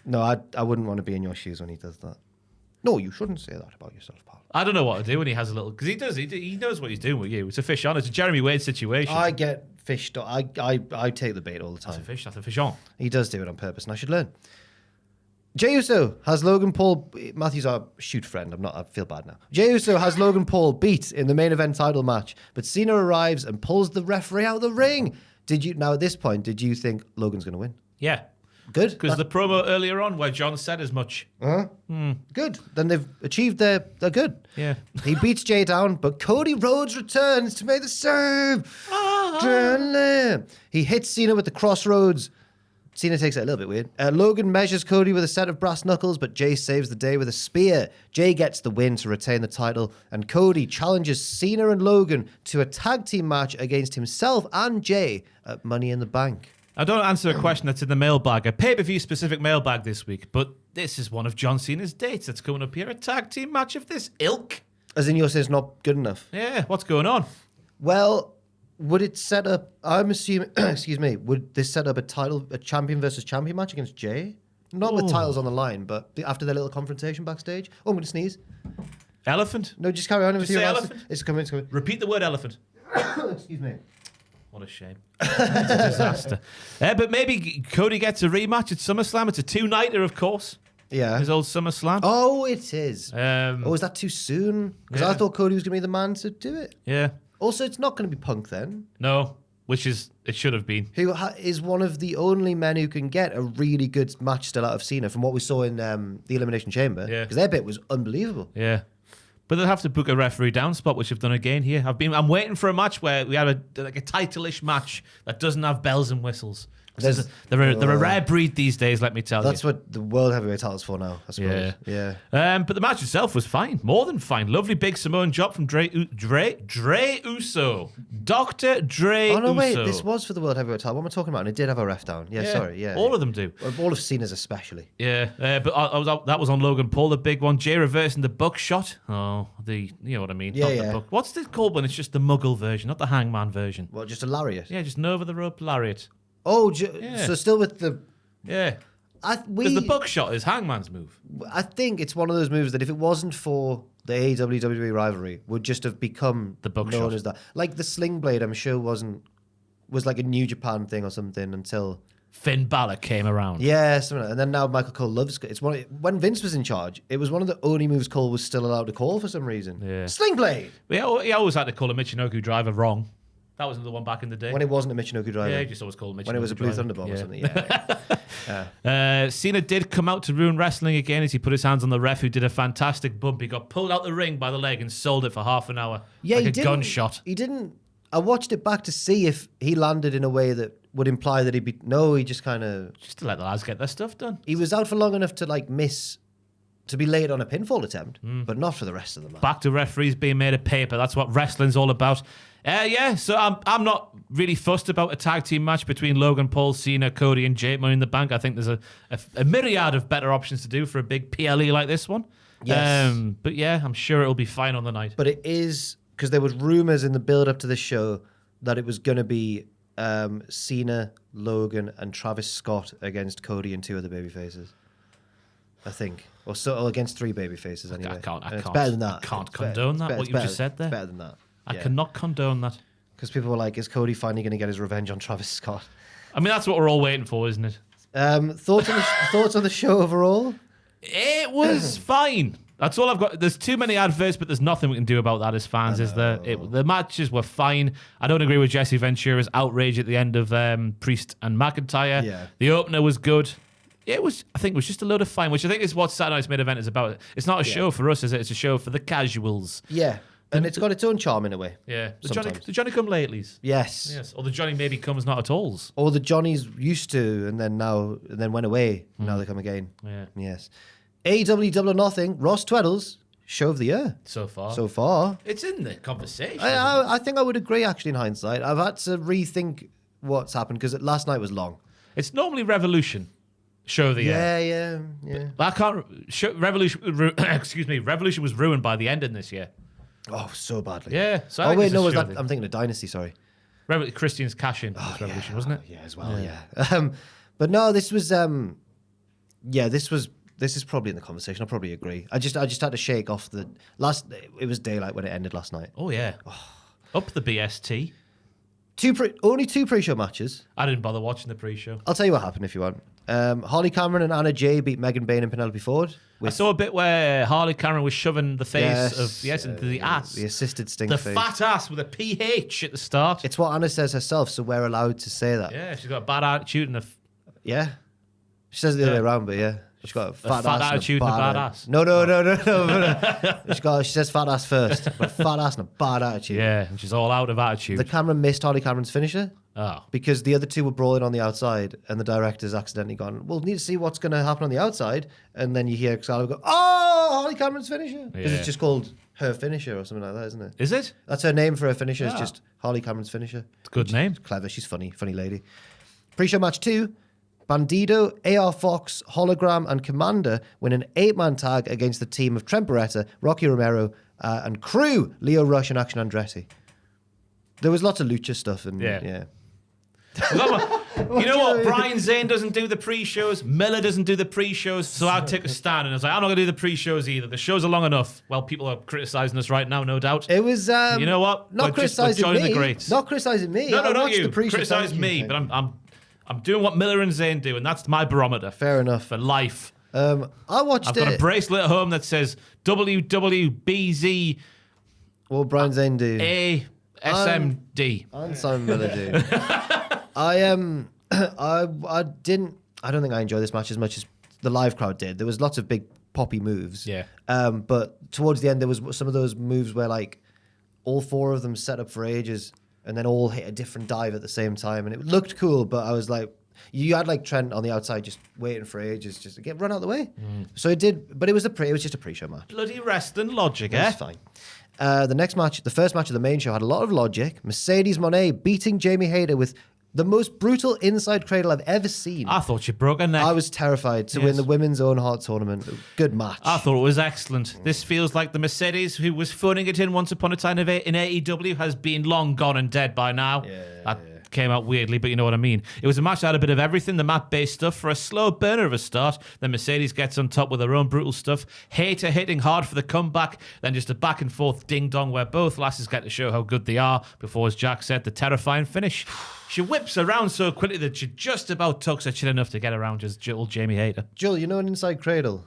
No, I wouldn't want to be in your shoes when he does that. No, you shouldn't say that about yourself, pal. I don't know what to do when he has a little... Because he does. He knows what he's doing with you. It's a fish on. It's a Jeremy Wade situation. I get fished. I take the bait all the time. That's a fish on. He does do it on purpose, and I should learn. Jey Uso has Logan Paul... Matthew's our shoot friend. I feel bad now. Jey Uso has Logan Paul beat in the main event title match, but Cena arrives and pulls the referee out of the ring. Now at this point, did you think Logan's going to win? Yeah. Good. Because the promo earlier on where John said as much. Good. Then they've achieved they're good. Yeah. He beats Jey down, but Cody Rhodes returns to make the save. He hits Cena with the crossroads. Cena takes it a little bit weird. Logan measures Cody with a set of brass knuckles, but Jey saves the day with a spear. Jey gets the win to retain the title, and Cody challenges Cena and Logan to a tag team match against himself and Jey at Money in the Bank. I don't answer a question that's in the mailbag, a pay-per-view specific mailbag this week, but this is one of John Cena's dates that's coming up here, a tag team match of this ilk. As in yours is not good enough? Yeah, what's going on? Well... Would it set up? I'm assuming. Excuse me. Would this set up a champion versus champion match against Jey? Not with titles on the line, but after their little confrontation backstage. Oh, I'm going to sneeze. Elephant? No, just carry on with your elephant. It's coming. It's coming. Repeat the word elephant. Excuse me. What a shame. It's a disaster. But maybe Cody gets a rematch at SummerSlam. It's a 2-nighter, of course. Yeah. His old SummerSlam. Oh, it is. Is that too soon? Because I thought Cody was going to be the man to do it. Yeah. Also, it's not going to be Punk then. No, it should have been. Who is one of the only men who can get a really good match still out of Cena from what we saw in the Elimination Chamber. Yeah. Because their bit was unbelievable. Yeah. But they'll have to book a referee down spot, which they've done again here. I'm waiting for a match where we have a title-ish match that doesn't have bells and whistles. They're a rare breed these days, let me tell you. That's what the World Heavyweight title's for now, I suppose. Yeah. But the match itself was fine, more than fine. Lovely big Samoan drop from Dre Uso. Dr. Dre Uso. Oh, no, wait. This was for the World Heavyweight title. What am I talking about? And it did have a ref down. Yeah, sorry. Yeah. All of them do. All of Cena's especially. Yeah, but that was on Logan Paul, the big one. Jay reversing the buckshot. Oh, you know what I mean. Yeah, The what's it called when it's just the Muggle version, not the Hangman version? What, just a lariat? Yeah, just an over-the-rope lariat. Oh, so still with the... Yeah. Because the buckshot is Hangman's move. I think it's one of those moves that if it wasn't for the AEW WWE rivalry, would just have become the buckshot. Known as that. Like the sling blade, I'm sure was like a New Japan thing or something until Finn Balor came around. Yeah, something like that. And then now Michael Cole loves it. When Vince was in charge, it was one of the only moves Cole was still allowed to call for some reason. Yeah. Sling blade. He always had to call a Michinoku driver wrong. That wasn't the one back in the day. When it wasn't a Michinoku driver. Yeah, he just always called Michinoku when it was a Blue driver. Thunderbomb or something. Yeah. Cena did come out to ruin wrestling again as he put his hands on the ref, who did a fantastic bump. He got pulled out the ring by the leg and sold it for half an hour. Yeah, like a gunshot. He didn't. I watched it back to see if he landed in a way that would imply that he'd be. No, he just kind of. Just to let the lads get their stuff done. He was out for long enough to miss. To be late on a pinfall attempt, but not for the rest of the match. Back to referees being made of paper. That's what wrestling's all about. So I'm not really fussed about a tag team match between Logan Paul, Cena, Cody, and Jake Money in the Bank. I think there's a myriad of better options to do for a big PLE like this one. Yes. But yeah, I'm sure it'll be fine on the night. But it is, because there was rumours in the build-up to this show that it was going to be Cena, Logan, and Travis Scott against Cody and two other babyfaces. I think. Or against three babyfaces anyway. I can't. It's better than that. I can't condone that, what you just said there. It's better than that. I cannot condone that. Because people were like, is Cody finally going to get his revenge on Travis Scott? I mean, that's what we're all waiting for, isn't it? Thoughts on the show overall? It was fine. That's all I've got. There's too many adverts, but there's nothing we can do about that as fans, is there? The matches were fine. I don't agree with Jesse Ventura's outrage at the end of Priest and McIntyre. Yeah. The opener was good. I think it was just a load of fine, which I think is what Saturday Night's Main Event is about. It's not a show for us, is it? It's a show for the casuals. Yeah. And it's got its own charm in a way. Yeah. The Sometimes. Johnny come latelys. Yes. Or the Johnny maybe comes not at alls. Or the Johnnies used to and then went away. Now they come again. Yeah. Yes. AEW Double or Nothing, Ross Tweddle's show of the year. So far. It's in the conversation. I think I would agree, actually, in hindsight. I've had to rethink what's happened because last night was long. It's normally Revolution. Show of the year. Yeah. I can't. Revolution. Excuse me. Revolution was ruined by the ending this year. Oh, so badly. Yeah. So I'm thinking of Dynasty. Sorry. Christian's cash in was Revolution, wasn't it? Yeah, as well. Yeah. But no, this was. This is probably in the conversation. I probably agree. I just had to shake off the last. It was daylight when it ended last night. Oh yeah. Up the BST. Only two pre-show matches. I didn't bother watching the pre-show. I'll tell you what happened if you want. Holly Cameron and Anna Jay beat Megan Bain and Penelope Ford. I saw a bit where Harley Cameron was shoving the face into the ass. The assisted stink the face. The fat ass with a PH at the start. It's what Anna says herself, so we're allowed to say that. Yeah, she's got a bad attitude and Yeah. She says it the other way around, but yeah. She's got a fat attitude and a bad ass. No. She says fat ass first. But fat ass and a bad attitude. Yeah, and she's all out of attitude. The camera missed Holly Cameron's finisher. Oh. Because the other two were brawling on the outside, and the director's accidentally gone, we'll need to see what's going to happen on the outside. And then you hear Excalibur go, oh, Holly Cameron's finisher. Because it's just called her finisher or something like that, isn't it? Is it? That's her name for her finisher. It's just Holly Cameron's finisher. It's a good name. Clever. She's funny lady. Pre-show match 2. Bandido, AR Fox, Hologram, and Commander win an 8-man tag against the team of Trent Beretta, Rocky Romero, and crew Leo Rush and Action Andretti. There was lots of lucha stuff. And yeah. You know what? Brian Zane doesn't do the pre-shows. Miller doesn't do the pre-shows. So I took a stand and I was like, I'm not going to do the pre-shows either. The shows are long enough. Well, people are criticising us right now, no doubt. It was... you know what? Not criticising me. The greats. Not criticising me. No, not you. Criticise me, but I'm doing what Miller and Zane do, and that's my barometer. Fair enough. For life. I watched I've got a bracelet at home that says WWBZ. What would Brian Zane do? ASMD. And Simon Miller do. I don't think I enjoyed this match as much as the live crowd did. There was lots of big poppy moves. Yeah. But towards the end, there was some of those moves where like all four of them set up for ages and then all hit a different dive at the same time, and it looked cool. But I was like, You had like Trent on the outside just waiting for ages just to get run out of the way. So it did, but it was just a pre-show match. Bloody wrestling logic, eh? That's fine. The next match, the first match of the main show, had a lot of logic. Mercedes Moné beating Jamie Hayter with the most brutal inside cradle I've ever seen. I thought you broke her neck. I was terrified to win the Women's Own Heart tournament. Good match. I thought it was excellent. This feels like the Mercedes who was phoning it in once upon a time in AEW has been long gone and dead by now. That came out weirdly, but you know what I mean. It was a match that had a bit of everything, the map-based stuff for a slow burner of a start. Then Mercedes gets on top with her own brutal stuff. Hayter hitting hard for the comeback. Then just a back and forth ding-dong where both lasses get to show how good they are before, as Jack said, the terrifying finish. She whips around so quickly that she just about tucks her chin enough to get around just old Jamie Hayter. Joel, you know an inside cradle?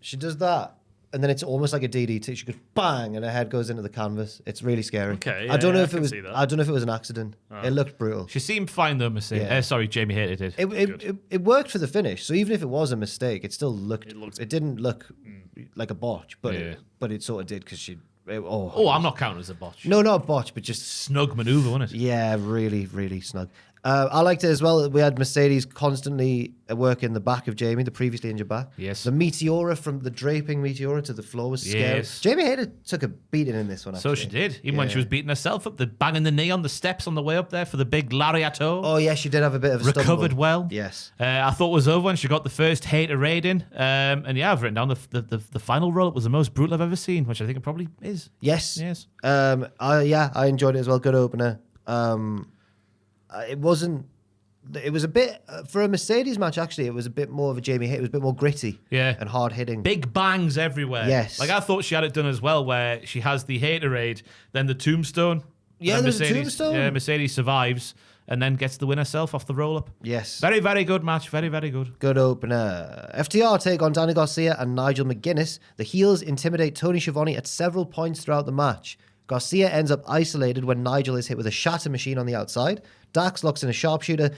She does that, and then it's almost like a DDT. She goes bang, and her head goes into the canvas. It's really scary. Okay, I don't know if I it can was. see that. I don't know if it was an accident. It looked brutal. She seemed fine though, Mercedes. Yeah. Sorry, Jamie Hayter did. It worked for the finish. So even if it was a mistake, it still looked. It didn't look like a botch, but it sort of did because she. I'm not counting as a botch. No, not a botch, but just Snug maneuver, wasn't it? yeah, really, really snug. I liked it as well. We had Mercedes constantly working the back of Jamie, the previously injured back. Yes. The Meteora from the draping Meteora to the floor was scary. Yes. Jamie Hayter took a beating in this one, actually. So she did, even when she was beating herself up, banging the knee on the steps on the way up there for the big lariato. Oh, yeah, she did have a bit of a Recovered stumble. well. Yes. I thought it was over when she got the first Hayter raid in. And yeah, I've written down the final roll-up was the most brutal I've ever seen, which I think it probably is. Yes. Yes. I enjoyed it as well. Good opener. It wasn't. It was a bit for a Mercedes match. Actually, it was a bit more of a Jamie hit. It was a bit more gritty, and hard hitting. Big bangs everywhere. Yes, like I thought she had it done as well, where she has the Haterade, then the tombstone. Yeah, there's a tombstone. Yeah, Mercedes survives and then gets the win herself off the roll up. Yes, very, very good match. Very, very good. Good opener. FTR take on Danny Garcia and Nigel McGuinness. The heels intimidate Tony Schiavone at several points throughout the match. Garcia ends up isolated when Nigel is hit with a shatter machine on the outside. Dax locks in a sharpshooter.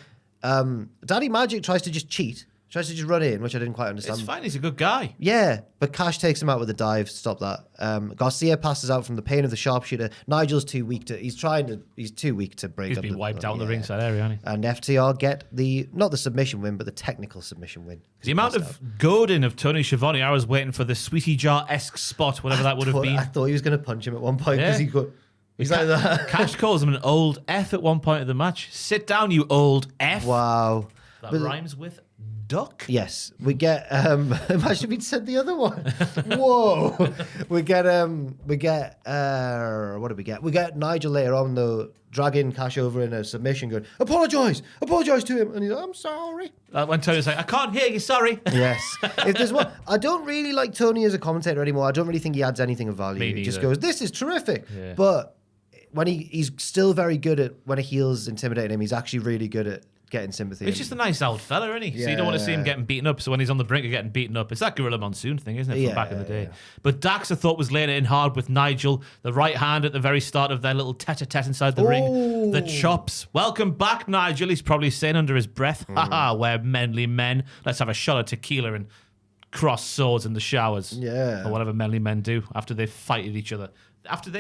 Daddy Magic tries to just cheat. Tries to just run in, which I didn't quite understand. It's fine. He's a good guy. Yeah, but Cash takes him out with a dive. Stop that. Garcia passes out from the pain of the sharpshooter. Nigel's too weak to. He's too weak to break. He's up been wiped out in the ringside area, hasn't he? And FTR get not the submission win, but the technical submission win. The amount of goading of Tony Schiavone, I was waiting for the Sweetie Jar-esque spot, whatever that would have been. I thought he was going to punch him at one point because he could. He's like that. Cash calls him an old F at one point of the match. Sit down, you old F. Wow. That rhymes with duck. Yes, we get. Imagine we'd said the other one. Whoa. We get. What do we get? We get Nigel later on though, dragging Cash over in a submission, going, apologise to him, and he's like, I'm sorry. When Tony's like, I can't hear you, sorry. Yes. If there's one, I don't really like Tony as a commentator anymore. I don't really think he adds anything of value. Me He just neither. goes, this is terrific. Yeah. But when he's still very good at when a heel's intimidating him, he's actually really good at getting sympathy. He's just a nice old fella, isn't he? So you don't want to see him getting beaten up. So when he's on the brink of getting beaten up, it's that Gorilla Monsoon thing, isn't it, from back in the day? But Dax, I thought, was laying it in hard with Nigel. The right hand at the very start of their little tete-a-tete inside the ring. The chops. Welcome back, Nigel. He's probably saying under his breath, haha, we're manly men. Let's have a shot of tequila and cross swords in the showers. Yeah. Or whatever manly men do after they've fighted each other. Both of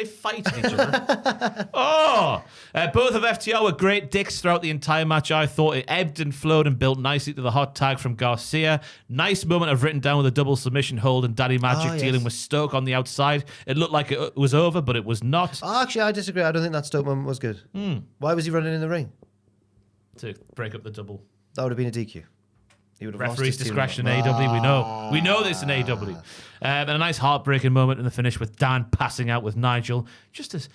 FTR were great dicks throughout the entire match. I thought it ebbed and flowed and built nicely to the hot tag from Garcia. Nice moment I've written down with a double submission hold and Daddy Magic dealing with Stoke on the outside. It looked like it was over, but it was not. Actually, I disagree. I don't think that Stoke moment was good. Why was he running in the ring? To break up the double. That would have been a DQ. Referee's discretion in AEW, we know this in AEW. And a nice heartbreaking moment in the finish with Dan passing out with Nigel just a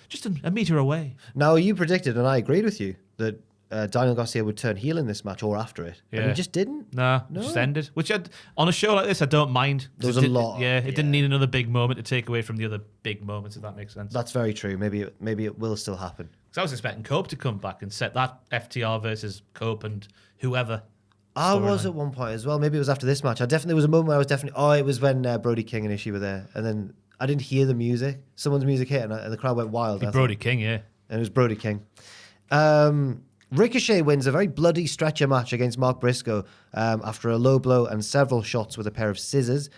meter away. Now, you predicted, and I agreed with you, that Daniel Garcia would turn heel in this match or after it. And he just didn't. No. Just ended. Which, on a show like this, I don't mind. There was a lot. Yeah, it didn't need another big moment to take away from the other big moments, if that makes sense. That's very true. Maybe it will still happen. Because I was expecting Cope to come back and set that FTR versus Cope and whoever. I was at one point as well. Maybe it was after this match. There was a moment where I was definitely. Oh, it was when Brody King and Ishii were there, and then I didn't hear the music. Someone's music hit, and the crowd went wild. Brody King, yeah, and it was Brody King. Ricochet wins a very bloody stretcher match against Mark Briscoe after a low blow and several shots with a pair of scissors.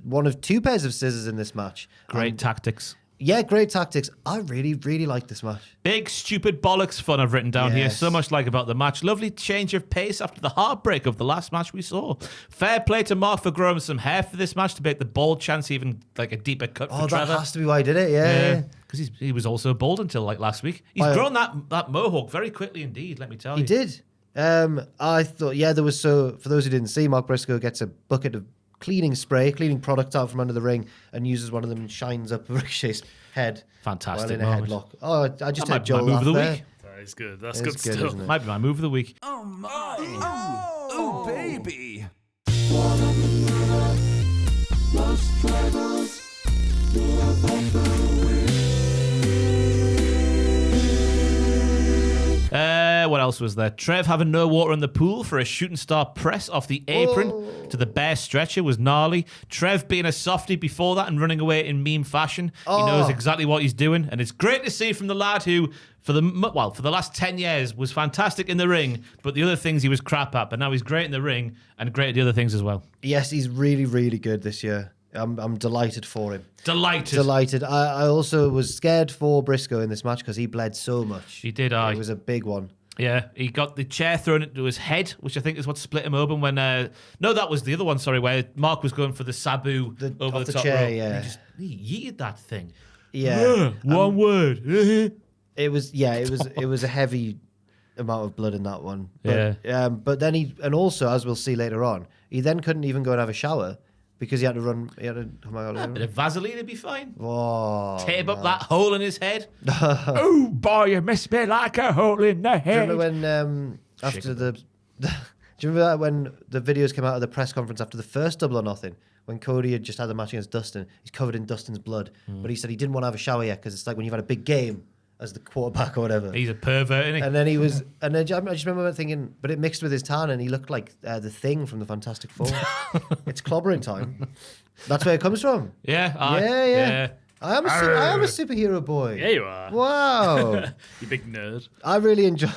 One of two pairs of scissors in this match. Great tactics. Yeah, great tactics. I really, really like this match. Big, stupid bollocks fun I've written down here. Yes. So much like about the match. Lovely change of pace after the heartbreak of the last match we saw. Fair play to Mark for growing some hair for this match to make the bald chance even like a deeper cut for Trevor. That has to be why he did it, yeah. Because he was also bald until like last week. He's grown that mohawk very quickly indeed, let me tell you. He did. I thought, there was for those who didn't see, Mark Briscoe gets a bucket of cleaning product out from under the ring and uses one of them and shines up Ricochet's head. Fantastic while in a moment. headlock. Oh, I just had Joel move laugh of the there. week. That is good. That's It's good good, stuff. isn't it? Might be my move of the week. Oh my! Oh, baby! What else was there? Trev having no water in the pool for a shooting star press off the apron to the bare stretcher was gnarly. Trev being a softie before that and running away in meme fashion. He knows exactly what he's doing, and it's great to see from the lad who, for the last 10 years, was fantastic in the ring, but the other things he was crap at. But now he's great in the ring and great at the other things as well. Yes, he's really, really good this year. I'm delighted for him. Delighted. I also was scared for Briscoe in this match because he bled so much. He did. It was a big one. Yeah, he got the chair thrown into his head, which I think is what split him open when... no, that was the other one, sorry, where Mark was going for the Sabu over off the the top chair, rope. yeah. He yeeted that thing. Yeah. One word. It was a heavy amount of blood in that one. Yeah. But then also, as we'll see later on, he then couldn't even go and have a shower because he had to run. He had to. Oh my god! A bit of Vaseline would be fine. Oh, Tape up that hole in his head. Oh boy, you missed me like a hole in the do you head. remember when after the? Do you remember that when the videos came out of the press conference after the first Double or Nothing? When Cody had just had the match against Dustin, he's covered in Dustin's blood, but he said he didn't want to have a shower yet because it's like when you've had a big game as the quarterback or whatever. He's a pervert, isn't he? And then he was, and I just remember thinking, but it mixed with his tan, and he looked like the Thing from the Fantastic Four. It's clobbering time. That's where it comes from. Yeah. Yeah. I am a superhero boy. Yeah, you are. Wow. You big nerd. I really enjoy.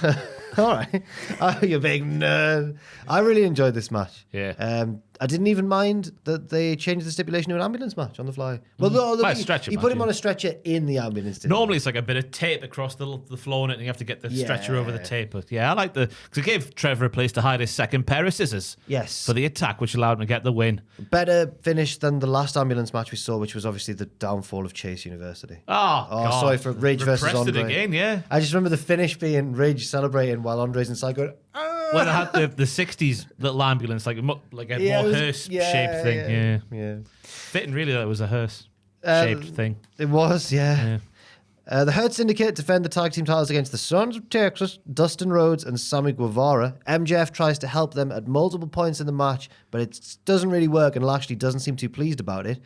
All right. Oh, you big nerd. I really enjoyed this match. Yeah. I didn't even mind that they changed the stipulation to an ambulance match on the fly. Well, By a stretcher he match, put him yeah. on a stretcher in the ambulance. didn't he? Normally it's like a bit of tape across the floor on it, and you have to get the stretcher over the Yeah. tape. But yeah, I like because it gave Trevor a place to hide his second pair of scissors. Yes. For the attack, which allowed him to get the win. Better finish than the last ambulance match we saw, which was obviously the downfall of Chase University. Oh, God. Sorry for Ridge versus Repressed Andre. it again, yeah. I just remember the finish being Ridge celebrating while Andre's inside going, When I had the 60s little ambulance, like a more hearse-shaped thing. Yeah. Fitting, really, that it was a hearse-shaped thing. It was, yeah. The Hurt Syndicate defend the tag team titles against the Sons of Texas, Dustin Rhodes, and Sammy Guevara. MJF tries to help them at multiple points in the match, but it doesn't really work, and Lashley doesn't seem too pleased about it.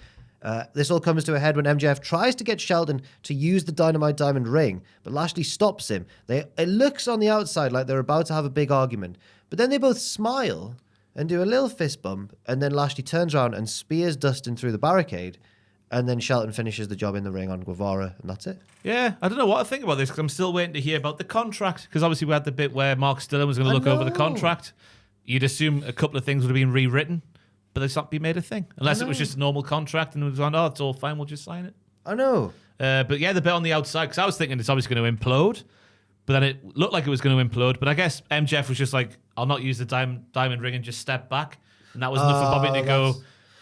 This all comes to a head when MJF tries to get Shelton to use the Dynamite Diamond ring, but Lashley stops him. It looks on the outside like they're about to have a big argument, but then they both smile and do a little fist bump, and then Lashley turns around and spears Dustin through the barricade, and then Shelton finishes the job in the ring on Guevara, and that's it. Yeah, I don't know what to think about this because I'm still waiting to hear about the contract. Because obviously we had the bit where Mark Stillen was going to look over the contract. You'd assume a couple of things would have been rewritten, but it's not been made a thing. Unless it was just a normal contract and it was like, oh, it's all fine, we'll just sign it. I know. But yeah, the bit on the outside, because I was thinking it's obviously going to implode, but then it looked like it was going to implode. But I guess MJF was just like, I'll not use the diamond ring and just step back. And that was enough for Bobby to go,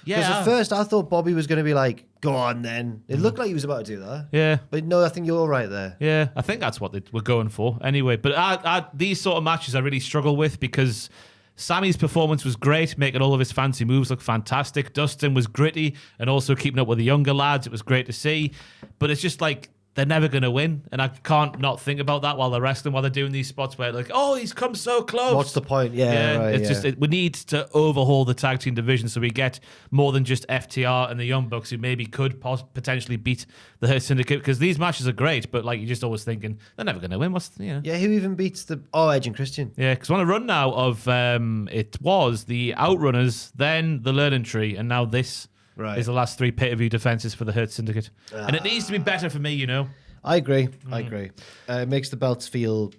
Because yeah. at first I thought Bobby was going to be like, go on then. It looked like he was about to do that. Yeah. But no, I think you're right there. Yeah, I think that's what they were going for. Anyway, but these sort of matches I really struggle with because Sammy's performance was great, making all of his fancy moves look fantastic. Dustin was gritty and also keeping up with the younger lads. It was great to see. But it's just like, they're never going to win. And I can't not think about that while they're wrestling, while they're doing these spots where like, oh, he's come so close. What's the point? Yeah, right. It's just we need to overhaul the tag team division so we get more than just FTR and the Young Bucks who maybe could potentially beat the Hurt Syndicate because these matches are great, but like you're just always thinking they're never going to win. Yeah, who even beats the Edge and Christian? Yeah, because on a run now of it was the Outrunners, then the Learning Tree, and now this. Right. Is the last 3 pay-per-view defenses for the Hurt Syndicate. And it needs to be better for me, you know. I agree. It makes the belts feel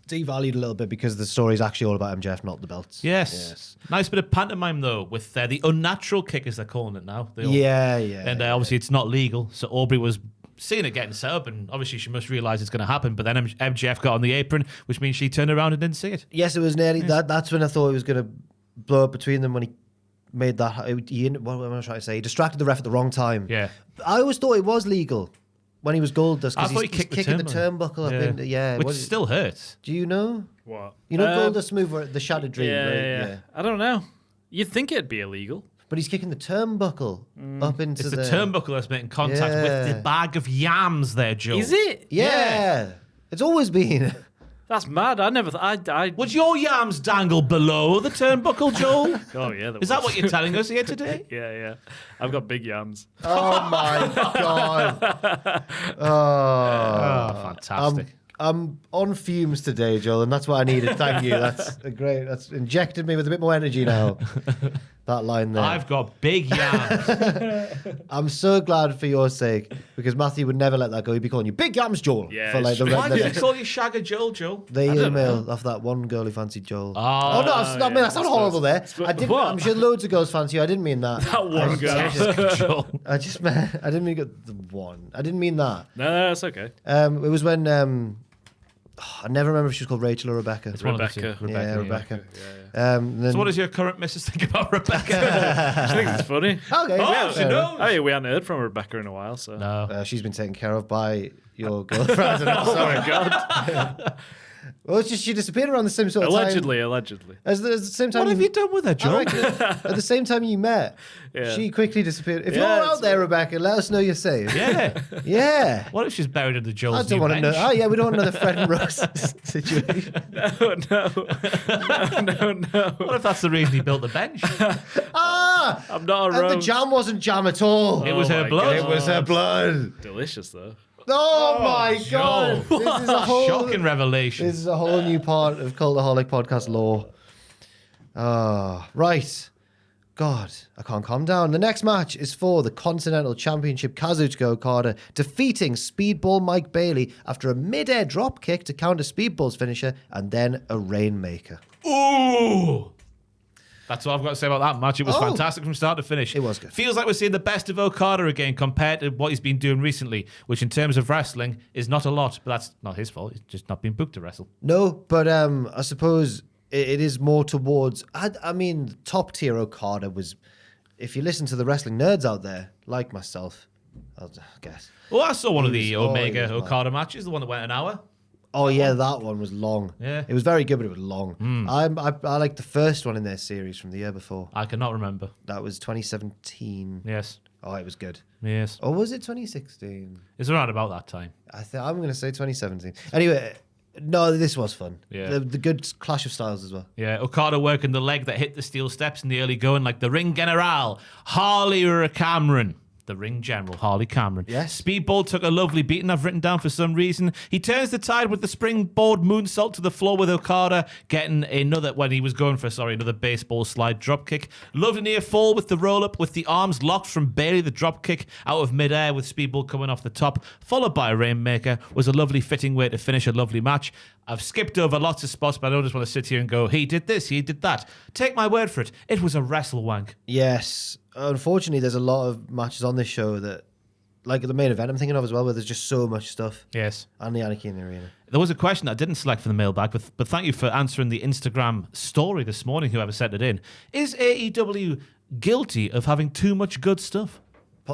devalued a little bit because the story's actually all about MJF, not the belts. Yes. Nice bit of pantomime, though, with the unnatural kick, as they're calling it now. And obviously it's not legal. So Aubrey was seeing it getting set up, and obviously she must realise it's going to happen. But then MJF got on the apron, which means she turned around and didn't see it. Yes, it was nearly that. That's when I thought it was going to blow up between them when he made that. What am I trying to say? He distracted the ref at the wrong time. Yeah. I always thought it was legal when he was Goldust I because thought he's he kicked kicking the the turnbuckle up in. Yeah, which still hurts. Do you know? What? You know Goldust move where the Shattered Dream, Yeah, right? yeah. I don't know. You'd think it'd be illegal. But he's kicking the turnbuckle up into It's the turnbuckle that's making contact with the bag of yams there, Joe. Is it? Yeah. It's always been. That's mad. I never thought. I Would your yams dangle below the turnbuckle, Joel? Oh yeah. Is that what you're telling us here today? Yeah. I've got big yams. Oh my God. Oh, fantastic. I'm on fumes today, Joel, and that's what I needed. Thank you. That's great. That's injected me with a bit more energy now. That line there. I've got big yams. I'm so glad for your sake because Matthew would never let that go. He'd be calling you Big Yams Joel. Yeah, for like it's the, true. Why the, do you call you Shagger Joel? the email off that one girl who fancied Joel. Oh, no, I mean, that's not horrible there. I didn't, What? I'm sure loads of girls fancy you. I didn't mean that. That one girl. Joel. I just meant, I didn't mean the one. I didn't mean that. No, that's okay. It was when, I never remember if she was called Rachel or Rebecca. It's one of the two. Rebecca. Yeah, Rebecca. Then, So what does your current missus think about Rebecca? She thinks it's funny. Okay. Oh, she knows. Oh, yeah, we hadn't heard from Rebecca in a while, so. No. She's been taken care of by your girlfriend. Sorry, God. Well, it's just she disappeared around the same sort of Allegedly. time. At the same time. What have you done with her, I Joel? reckon at the same time you met, Yeah. she quickly disappeared. If Yeah, you're it's out there, Rebecca, let us know you're safe. Yeah. Yeah. What if she's buried in the Joel's I don't new want to know. bench? Oh, yeah, we don't want another Fred and Ross situation. No. What if that's the reason he built the bench? Ah! I'm not a And the rose. jam wasn't jam at all. It was Oh her my blood. It was her blood. Delicious, though. Oh, my God. Joel. This is a whole, Shocking revelation. This is a whole new part of Cultaholic podcast lore. Right. God, I can't calm down. The next match is for the Continental Championship. Kazuchika Okada defeating Speedball Mike Bailey after a mid-air drop kick to counter Speedball's finisher and then a Rainmaker. Ooh! That's what I've got to say about that match. It was Oh. fantastic from start to finish. It was good. Feels like we're seeing the best of Okada again compared to what he's been doing recently, which in terms of wrestling is not a lot, but that's not his fault. He's just not been booked to wrestle. No, but I suppose it is more towards... I mean, top-tier Okada was... If you listen to the wrestling nerds out there, like myself, I guess. Well, I saw one of He the was- Omega he was Okada matches, the one that went an hour. Oh, yeah, that one was long. Yeah. It was very good, but it was long. I liked the first one in their series from the year before. I cannot remember. That was 2017. Yes. Oh, it was good. Yes. Or was it 2016? It's around about that time. I'm going to say 2017. Anyway, no, this was fun. Yeah. The good clash of styles as well. Yeah, Okada working the leg that hit the steel steps in the early going, like the Ring General, Harley Cameron. The Ring General, Harley Cameron. Yes. Speedball took a lovely beating, I've written down for some reason. He turns the tide with the springboard moonsault to the floor with Okada, getting another baseball slide dropkick. Lovely near fall with the roll-up with the arms locked from Bailey, the dropkick out of midair with Speedball coming off the top, followed by a Rainmaker. Was a lovely fitting way to finish a lovely match. I've skipped over lots of spots, but I don't just want to sit here and go, he did this, he did that. Take my word for it. It was a wrestle wank. Yes. Unfortunately, there's a lot of matches on this show that, like the main event I'm thinking of as well, where there's just so much stuff. Yes. And the Anarchy in the Arena. There was a question that I didn't select for the mailbag, but thank you for answering the Instagram story this morning, whoever sent it in. Is AEW guilty of having too much good stuff?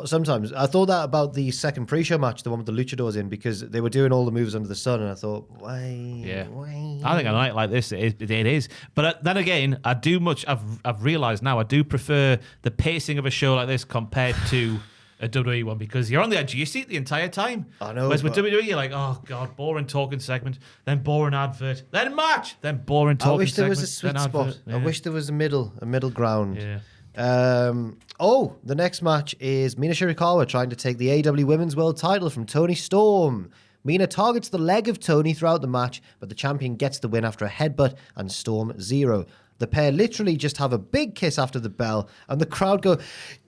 Sometimes. I thought that about the second pre-show match, the one with the luchadors in, because they were doing all the moves under the sun, and I thought, why? Yeah. Why? I think a night like this, it is. But then again, I've realised now, I do prefer the pacing of a show like this compared to a WWE one, because you're on the edge of your seat the entire time. I know, Whereas with but- WWE, you're like, oh God, boring talking segment, then boring advert, then match, then boring talking I wish there was a segment, sweet then spot. advert. I wish there was a middle ground. Yeah. The next match is Mina Shirakawa trying to take the AEW Women's World title from Toni Storm. Mina targets the leg of Toni throughout the match, but the champion gets the win after a headbutt and Storm 0. The pair literally just have a big kiss after the bell, and the crowd go,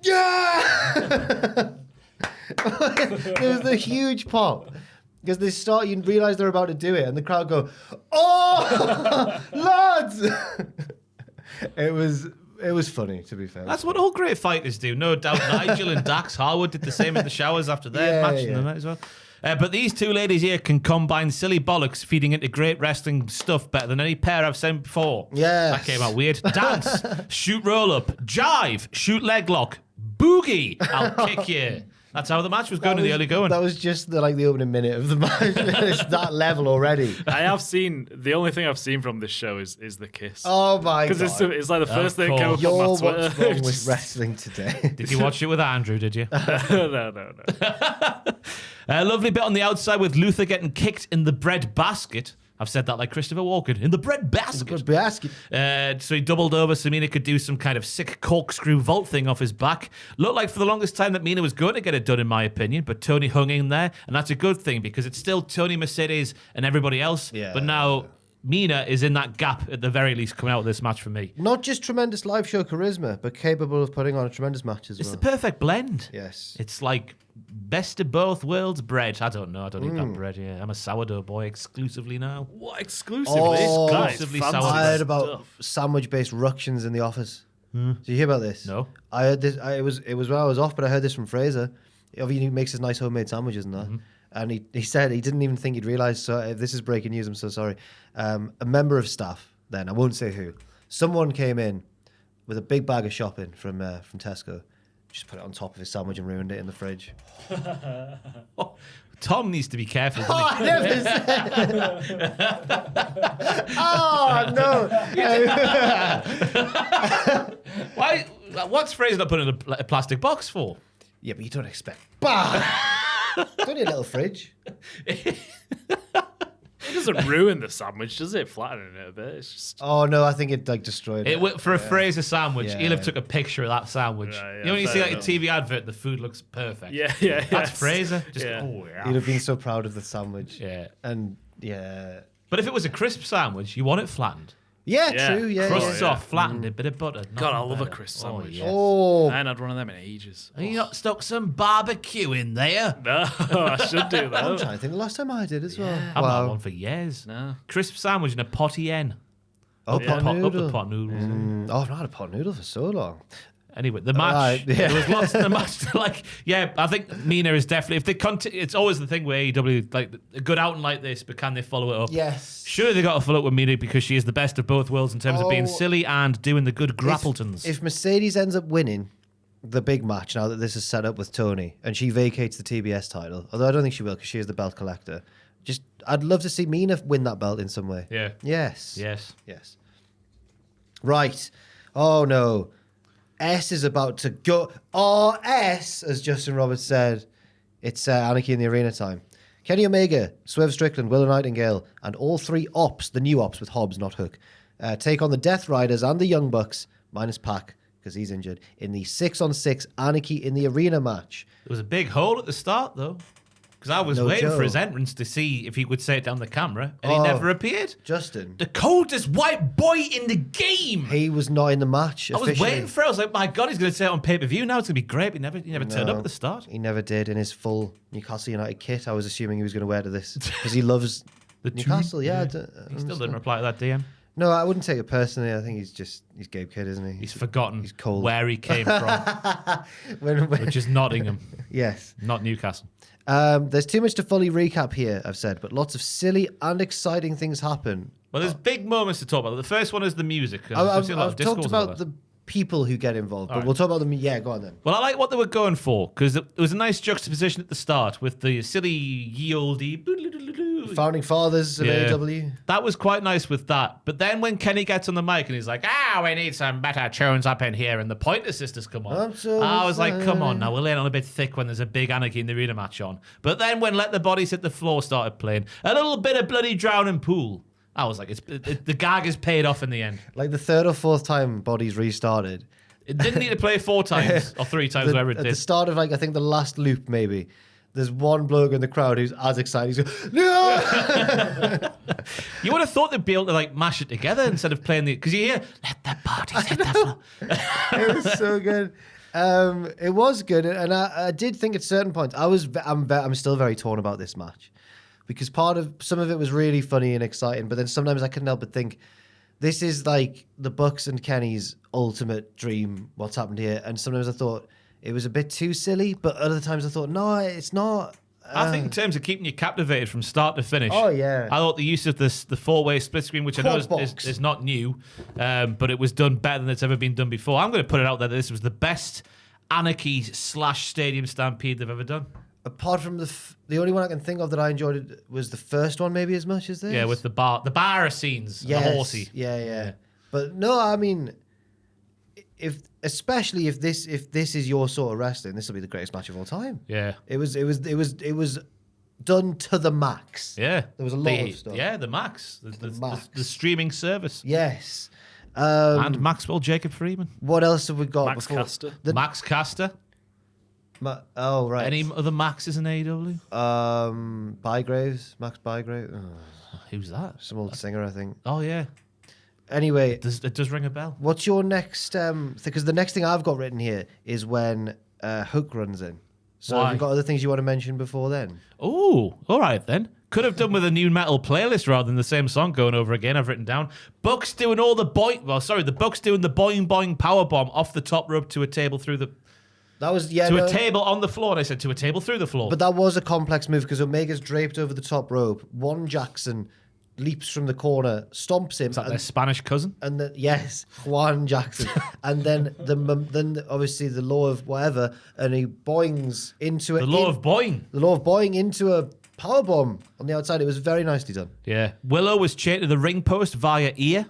yeah! There's the huge pop. Because they start, you realise they're about to do it, and the crowd go, oh, lads! It It was funny, to be fair. That's what all great fighters do. No doubt Nigel and Dax Harwood did the same in the showers after their match in the night as well. But these two ladies here can combine silly bollocks feeding into great wrestling stuff better than any pair I've seen before. Yes. That came out weird. Dance, shoot roll up, jive, shoot leg lock, boogie, I'll kick you. That's how the match was going in the early going. That was just the opening minute of the match. It's that level already. The only thing I've seen from this show is the kiss. Oh my God. Because it's like the first thing that came up You're on my what's Twitter. wrong with wrestling today. Did you watch it with Andrew, did you? No. A lovely bit on the outside with Luther getting kicked in the bread basket. I've said that like Christopher Walken. In the bread basket. So he doubled over so Mina could do some kind of sick corkscrew vault thing off his back. Looked like for the longest time that Mina was going to get it done, in my opinion, but Tony hung in there, and that's a good thing because it's still Tony, Mercedes, and everybody else. Yeah. But now Mina is in that gap at the very least coming out of this match for me. Not just tremendous live show charisma, but capable of putting on a tremendous match as well. It's the perfect blend. Yes. It's like best of both worlds bread. I don't know. I don't eat that bread. Yeah, I'm a sourdough boy exclusively now. What exclusively? Oh, exclusively Guys, sourdough. I heard about sandwich-based ructions in the office. Did you hear about this? No. I heard this. It was when I was off, but I heard this from Fraser. Obviously, he makes his nice homemade sandwiches and that. And he said he didn't even think he'd realise. So if this is breaking news, I'm so sorry. A member of staff, then I won't say who, someone came in with a big bag of shopping from Tesco. Just put it on top of his sandwich and ruined it in the fridge. Tom needs to be careful. Oh, I never said. Oh no! Why? What's Fraser not putting in a plastic box for? Yeah, but you don't expect. Bah! It's only a little fridge. It doesn't ruin the sandwich, does it? Flattening it a bit. It's just. Oh no, I think it destroyed it. For a Fraser sandwich, Yeah. he'll have took a picture of that sandwich. Yeah, you know when you see fair like a enough. TV advert, the food looks perfect. Yeah. That's yes. Fraser. Just Yeah. oh yeah. He'd have been so proud of the sandwich. Yeah. And yeah. But if it was a crisp sandwich, you want it flattened. Yeah, Yeah. true. Yeah. Crust yeah. is off, flattened, a bit of butter. God, I nothing love a better. crisp Oh, sandwich. yes. Oh, I ain't had one of them in ages. Have you not stuck some barbecue in there? No, I should do I'm that. trying to think the last time I did as well. I've had one for years. No. Crisp sandwich and a potty hen. Oh, Up pot the noodle. pot noodles. Oh, I've not had a pot noodle for so long. Anyway, the match. Right, yeah. There was lots of the match. Like, yeah, I think Mina is definitely. If they it's always the thing with AEW, like a good outing like this, but can they follow it up? Yes. Surely they got to follow up with Mina because she is the best of both worlds in terms of being Oh. silly and doing the good grappletons. If Mercedes ends up winning the big match now that this is set up with Tony and she vacates the TBS title, although I don't think she will because she is the belt collector, I'd love to see Mina win that belt in some way. Yeah. Yes. Yes. Yes. Right. Oh no. S is about to go. Oh, S, as Justin Roberts said. It's Anarchy in the Arena time. Kenny Omega, Swerve Strickland, Willow Nightingale, and all three ops, the new ops with Hobbs, not Hook, take on the Death Riders and the Young Bucks, minus Pac, because he's injured, in the 6-on-6 Anarchy in the Arena match. There was a big hole at the start, though. Because I was No waiting joke. for his entrance to see if he would say it down the camera, and he Oh. never appeared. Justin, The coldest white boy in the game. he was not in the match I was officially. waiting for it. I was like, my God, he's going to say it on pay-per-view now. It's going to be great. He never turned up at the start. He never did in his full Newcastle United kit. I was assuming he was going to wear to this because he loves The Newcastle. Yeah, He still didn't reply to that DM. No, I wouldn't take it personally. I think he's Gabe Kidd, isn't he? He's forgotten He's cold. where he came from, when, which is Nottingham, yes. not Newcastle. There's too much to fully recap here, I've said, but lots of silly and exciting things happen. Well, there's big moments to talk about. The first one is the music. and I've I've seen a lot of talked discourse about that. the people who get involved, but right. we'll talk about them. Yeah, go on then. Well, I like what they were going for because it was a nice juxtaposition at the start with the silly ye olde. Founding fathers of Yeah. AEW. That was quite nice with that. But then when Kenny gets on the mic and he's like, we need some better tunes up in here, and the Pointer Sisters come on. I'm so I was like, come on fine. now, we're laying on a bit thick when there's a big Anarchy in the Arena match on. But then when Let the Bodies Hit the Floor started playing, a little bit of bloody Drowning Pool. I was like, the gag is paid off in the end. Like the third or fourth time Bodies restarted. It didn't need to play 4 times or 3 times, whatever it At did. the start of, I think the last loop, maybe, there's one bloke in the crowd who's as excited. He's going, no! You would have thought they'd be able to mash it together instead of playing because you hear "Let the bodies hit the floor." It was so good. It was good, and I did think at certain points I'm still very torn about this match because some of it was really funny and exciting, but then sometimes I couldn't help but think this is like the Bucks and Kenny's ultimate dream, what's happened here. And sometimes I thought it was a bit too silly, but other times I thought, no, it's not. I think in terms of keeping you captivated from start to finish. Oh, yeah. I thought the use of the 4-way split screen, which I know is not new, but it was done better than it's ever been done before. I'm going to put it out there that this was the best Anarchy / Stadium Stampede they've ever done. Apart from the only one I can think of that I enjoyed was the first one, maybe as much as this. Yeah, with the bar scenes, yes. and the horsey. Yeah. But no, I mean, especially if this is your sort of wrestling, this will be the greatest match of all time. Yeah. It was done to the max. Yeah. There was a lot of stuff. Yeah, the max. max. The streaming service. Yes. And Maxwell Jacob Freeman. What else have we got? Max Caster. Max Caster. Oh, right. Any other Maxes in AEW? Bygraves. Max Bygraves. Oh, Who's that? some old singer, I think. Oh, yeah. Anyway. It does ring a bell. What's your next because the next thing I've got written here is when Hook runs in. So Why? have you got other things you want to mention before then? Oh, all right then. Could have done with a new metal playlist rather than the same song going over again. I've written down Bucks doing all the the Bucks doing the boing boing power bomb off the top rope to a table through the That was a table on the floor. And I said to a table through the floor. But that was a complex move because Omega's draped over the top rope. One Jackson leaps from the corner, stomps him. Is that their Spanish cousin? And then yes, Juan Jackson, and then then obviously the law of whatever, and he boings into it. The law of boing. The law of boing into a powerbomb on the outside. It was very nicely done. Yeah. Willow was chained to the ring post via ear,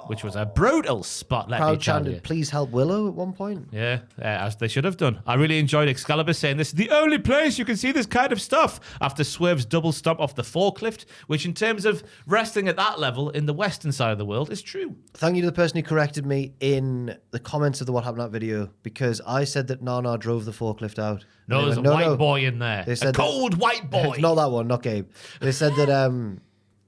which was a brutal spot. Let me Crowd tell you. chanted, "Please help Willow" at one point. Yeah, as they should have done. I really enjoyed Excalibur saying this is the only place you can see this kind of stuff after Swerve's double stomp off the forklift, which in terms of wrestling at that level in the western side of the world is true. Thank you to the person who corrected me in the comments of the What Happened That video because I said that Nana drove the forklift out. No, And they there's a went, white boy in there. They A said cold white boy. It's not that one, not Gabe. They said that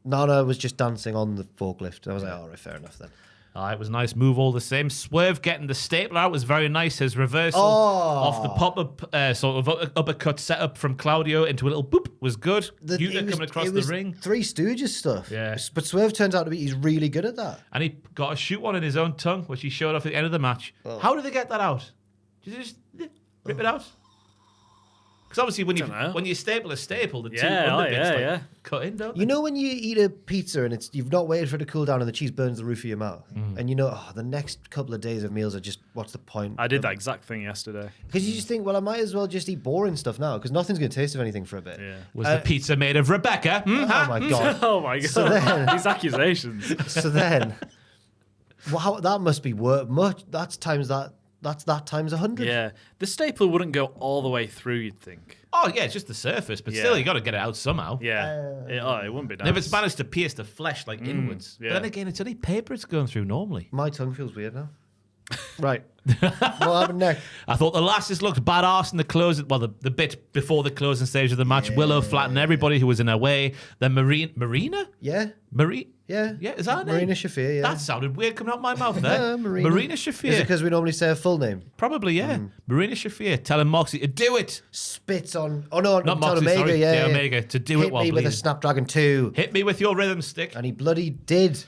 Nana was just dancing on the forklift. And I was like, all right, fair enough then. It was a nice move all the same. Swerve getting the stapler out was very nice. His reversal off the pop-up sort of uppercut setup from Claudio into a little boop was good. Yuta coming across the ring. Three Stooges stuff. Yeah. But Swerve turns out to be, he's really good at that. And he got a shoot one in his own tongue, which he showed off at the end of the match. How did they get that out? Did they just rip it out? Because obviously when you staple a staple, the two underbits cut in, don't they? You know when you eat a pizza and you've not waited for it to cool down and the cheese burns the roof of your mouth? And you know, the next couple of days of meals are just, what's the point? I did that exact thing yesterday. Because you just think, well, I might as well just eat boring stuff now because nothing's going to taste of anything for a bit. Yeah. Was the pizza made of Rebecca? Oh my God. Oh my God. So then- These accusations. So then, wow, that must be much. That's times 100. Yeah. The stapler wouldn't go all the way through, you'd think. Oh, yeah, it's just the surface, but still, you got to get it out somehow. Yeah. It wouldn't be nice. And if it's managed to pierce the flesh like inwards. yeah. But then again, it's only paper it's going through normally. My tongue feels weird now. Right. What happened next? I thought the lasses looked badass in the closing, well, the bit before the closing stage of the match. Willow flattened everybody who was in her way. Then Marina? Yeah. Yeah, is that her name? Marina Shafir, yeah. That sounded weird coming out my mouth there. Yeah, Marina Shafir. Is it because we normally say a full name? Probably, yeah. Marina Shafir telling Moxley to do it. Spits on... Oh, no, Not on Moxley, Omega, sorry. yeah. Omega, to do it while Hit me with a bleeding. Snapdragon 2. Hit me with your rhythm stick. And he bloody did.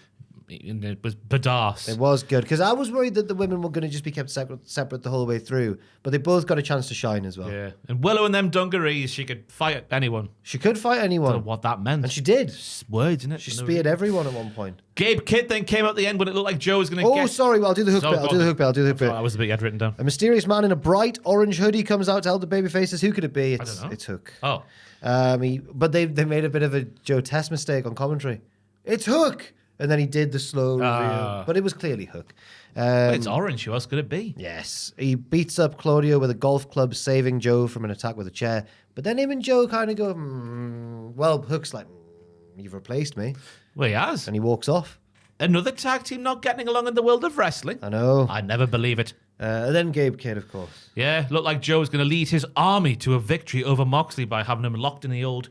And it was badass. It was good. Because I was worried that the women were going to just be kept separate the whole way through. But they both got a chance to shine as well. Yeah. And Willow and them dungarees, she could fight anyone. She could fight anyone. Don't know what that meant. And she did. Just words, isn't it? She speared everyone at one point. Gabe Kidd then came out the end when it looked like Joe was going to get... Oh, sorry. Well, I'll do the hook bit. I'll do the hook bit. That was the bit you had written down. A mysterious man in a bright orange hoodie comes out to help the babyfaces. Who could it be? I don't know. It's Hook. Oh. But they made a bit of a Joe Test mistake on commentary. It's Hook! And then he did the slow reveal. But it was clearly Hook. It's orange. Who else could it be? Yes. He beats up Claudio with a golf club, saving Joe from an attack with a chair. But then him and Joe kind of go, well, Hook's like, you've replaced me. Well, he has. And he walks off. Another tag team not getting along in the world of wrestling. I know. I never believe it. And then Gabe Kidd, of course. Yeah, looked like Joe was going to lead his army to a victory over Moxley by having him locked in the old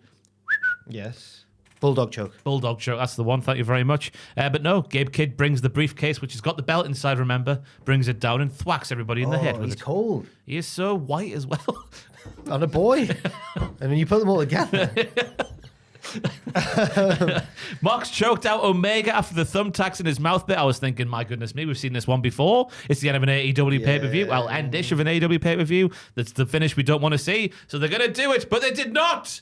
Yes. Bulldog choke. Bulldog choke. That's the one. Thank you very much. But no, Gabe Kidd brings the briefcase, which has got the belt inside, remember, brings it down and thwacks everybody in the head with He's it. cold. He is so white as well. And a boy. And then you put them all together. Mox choked out Omega after the thumbtacks in his mouth bit. I was thinking, my goodness me, we've seen this one before. It's the end of an AEW pay-per-view. Well, end-ish of an AEW pay-per-view. That's the finish we don't want to see. So they're going to do it, but they did not.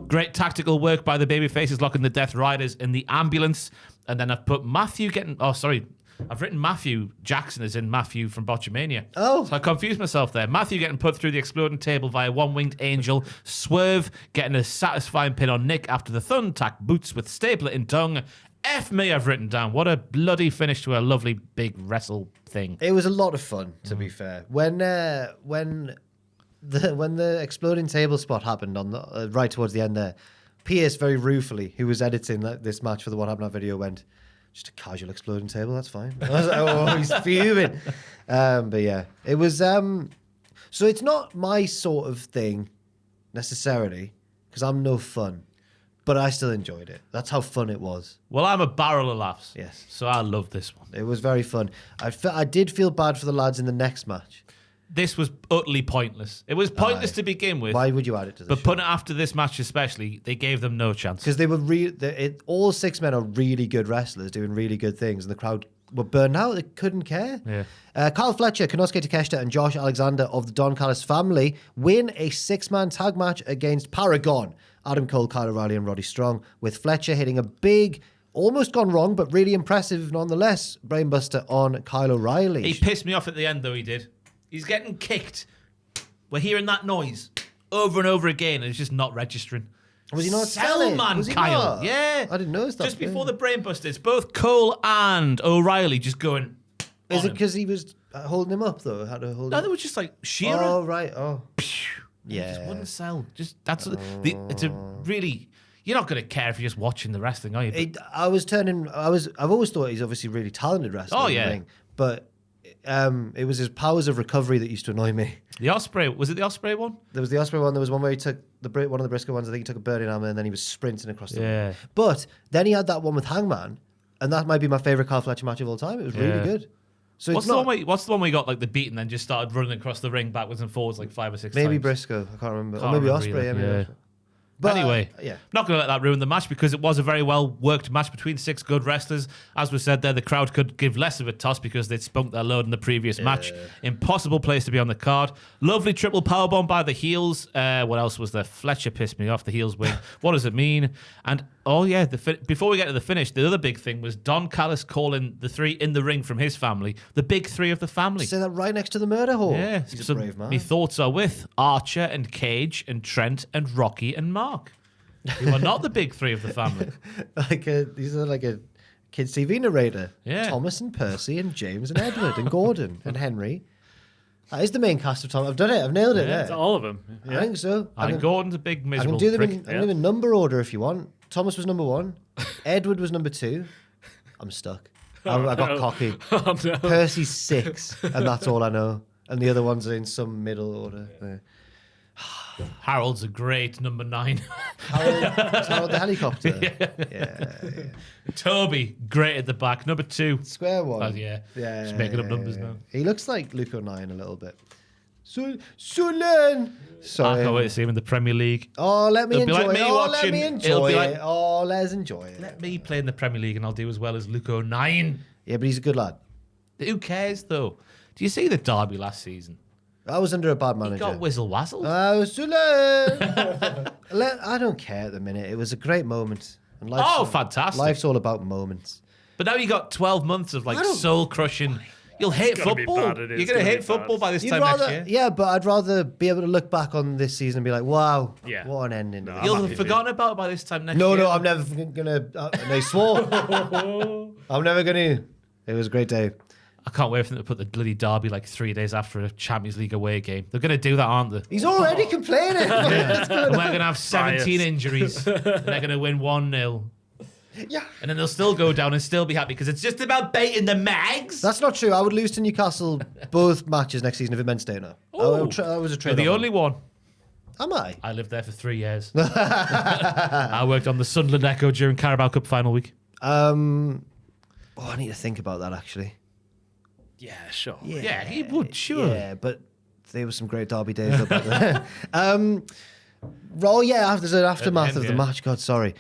Great tactical work by the babyfaces, locking the Death Riders in the ambulance. And then I've put Matthew getting... Oh, sorry. I've written Matthew Jackson as in Matthew from Botchamania. Oh. So I confused myself there. Matthew getting put through the exploding table via one-winged angel. Swerve getting a satisfying pin on Nick after the thumbtack boots with stapler in tongue. F me, I've written down. What a bloody finish to a lovely big wrestle thing. It was a lot of fun, to be fair. When the exploding table spot happened on the right towards the end there, Pierce very ruefully, who was editing this match for the What Happened That video, went, just a casual exploding table, that's fine. I was like, oh, he's fuming. But yeah, it was... so it's not my sort of thing, necessarily, because I'm no fun. But I still enjoyed it. That's how fun it was. Well, I'm a barrel of laughs. Yes. So I love this one. It was very fun. I did feel bad for the lads in the next match. This was utterly pointless. It was pointless to begin with. Why would you add it to the But show? putting it after this match especially, they gave them no chance. Because they were all 6 men are really good wrestlers doing really good things, and the crowd were burned out. They couldn't care. Yeah. Kyle Fletcher, Konosuke Takeshita, and Josh Alexander of the Don Callis family win a 6-man tag match against Paragon, Adam Cole, Kyle O'Reilly, and Roddy Strong, with Fletcher hitting a big, almost gone wrong, but really impressive nonetheless, brainbuster on Kyle O'Reilly. He pissed me off at the end, though, he did. He's getting kicked. We're hearing that noise over and over again, and it's just not registering. Was he not Sell selling? man, Was he Kyle. not? Yeah. I didn't notice that. Just before the brainbuster, it's both Cole and O'Reilly just going. Is it because he was holding him up, though? Had to hold No, him? they were just like shearing. Oh, right. Oh. Yeah. Just Yeah. wouldn't sell. Just that's it's a really. You're not going to care if you're just watching the wrestling, are you? I've always thought he's obviously really talented wrestler. Oh, yeah. But it was his powers of recovery that used to annoy me. The Osprey, was it the Osprey one? There was the Osprey one. There was one where he took one of the Briscoe ones. I think he took a burning hammer and then he was sprinting across the Yeah. ring. But then he had that one with Hangman, and that might be my favorite Kyle Fletcher match of all time. It was really Yeah. good. So What's it's not the one where he got like the beat and then just started running across the ring backwards and forwards like 5 or 6 maybe times? Briscoe. I can't remember. Can't Or maybe remember Osprey. either, Maybe yeah. Osprey. But, anyway, yeah. not going to let that ruin the match because it was a very well-worked match between 6 good wrestlers. As we said there, the crowd could give less of a toss because they'd spunked their load in the previous match. Impossible place to be on the card. Lovely triple powerbomb by the heels. What else was there? Fletcher pissed me off. The heels win. What does it mean? And, oh yeah, before we get to the finish, the other big thing was Don Callis calling the 3 in the ring from his family the big 3 of the family. Say that right next to the murder hole. Yeah, He's a brave man. my thoughts are with Archer and Cage and Trent and Rocky and Mark. Who are not the big 3 of the family. These are like a kids' TV narrator. Yeah. Thomas and Percy and James and Edward and Gordon and Henry. That is the main cast of Tom. I've done it. I've nailed it. Yeah, It's there. all of them. I think so. And Gordon's a big I miserable can do them prick. in, I can do them in number order if you want. Thomas was number 1. Edward was number 2. I'm stuck. I got cocky. Oh, no. Percy's 6, and that's all I know. And the other ones are in some middle order. Yeah. Harold's a great number 9. Harold the helicopter. Yeah. Toby, great at the back. Number 2. Square one. Oh, yeah. Yeah. Just making up numbers now. He looks like Luke O'Nien a little bit. Sulan! I Sorry. can't wait to see him in the Premier League. Oh, let me It'll be enjoy like it. me Oh, let watching- me it'll enjoy be it. like- Oh, let's enjoy it. Let me play in the Premier League and I'll do as well as Luke O'Nien. Yeah, but he's a good lad. Who cares, though? Do you see the derby last season? I was under a bad He manager. got whizzle-wazzled. Oh, Sulan! I don't care at the minute. It was a great moment. And Fantastic. Life's all about moments. But now you got 12 months of like soul-crushing. You'll hate gonna be football. bad, it is You're going to gonna hate be football bad. by this You'd time rather, next year. yeah, but I'd rather be able to look back on this season and be like, wow, Yeah. what an ending. No, it is. You'll I'm have happy for forgotten about it by this time next No, year. I'm never gonna. They swore. I'm never gonna. It was a great day. I can't wait for them to put the bloody derby like 3 days after a Champions League away game. They're going to do that, aren't they? He's already complaining. What's going And on? we're going to have 17 Bias. injuries. And they're going to win 1-0. Yeah. And then they'll still go down and still be happy because it's just about baiting the mags. That's not true. I would lose to Newcastle both matches next season if it meant staying up. I was a You're trade. the only one. Am I? I lived there for 3 years. I worked on the Sunderland Echo during Carabao Cup final week. I need to think about that actually. Yeah, sure. Yeah, he would, sure. Yeah, but there were some great derby days up there. Oh, yeah, there's an aftermath end, of the yeah. match. God, sorry.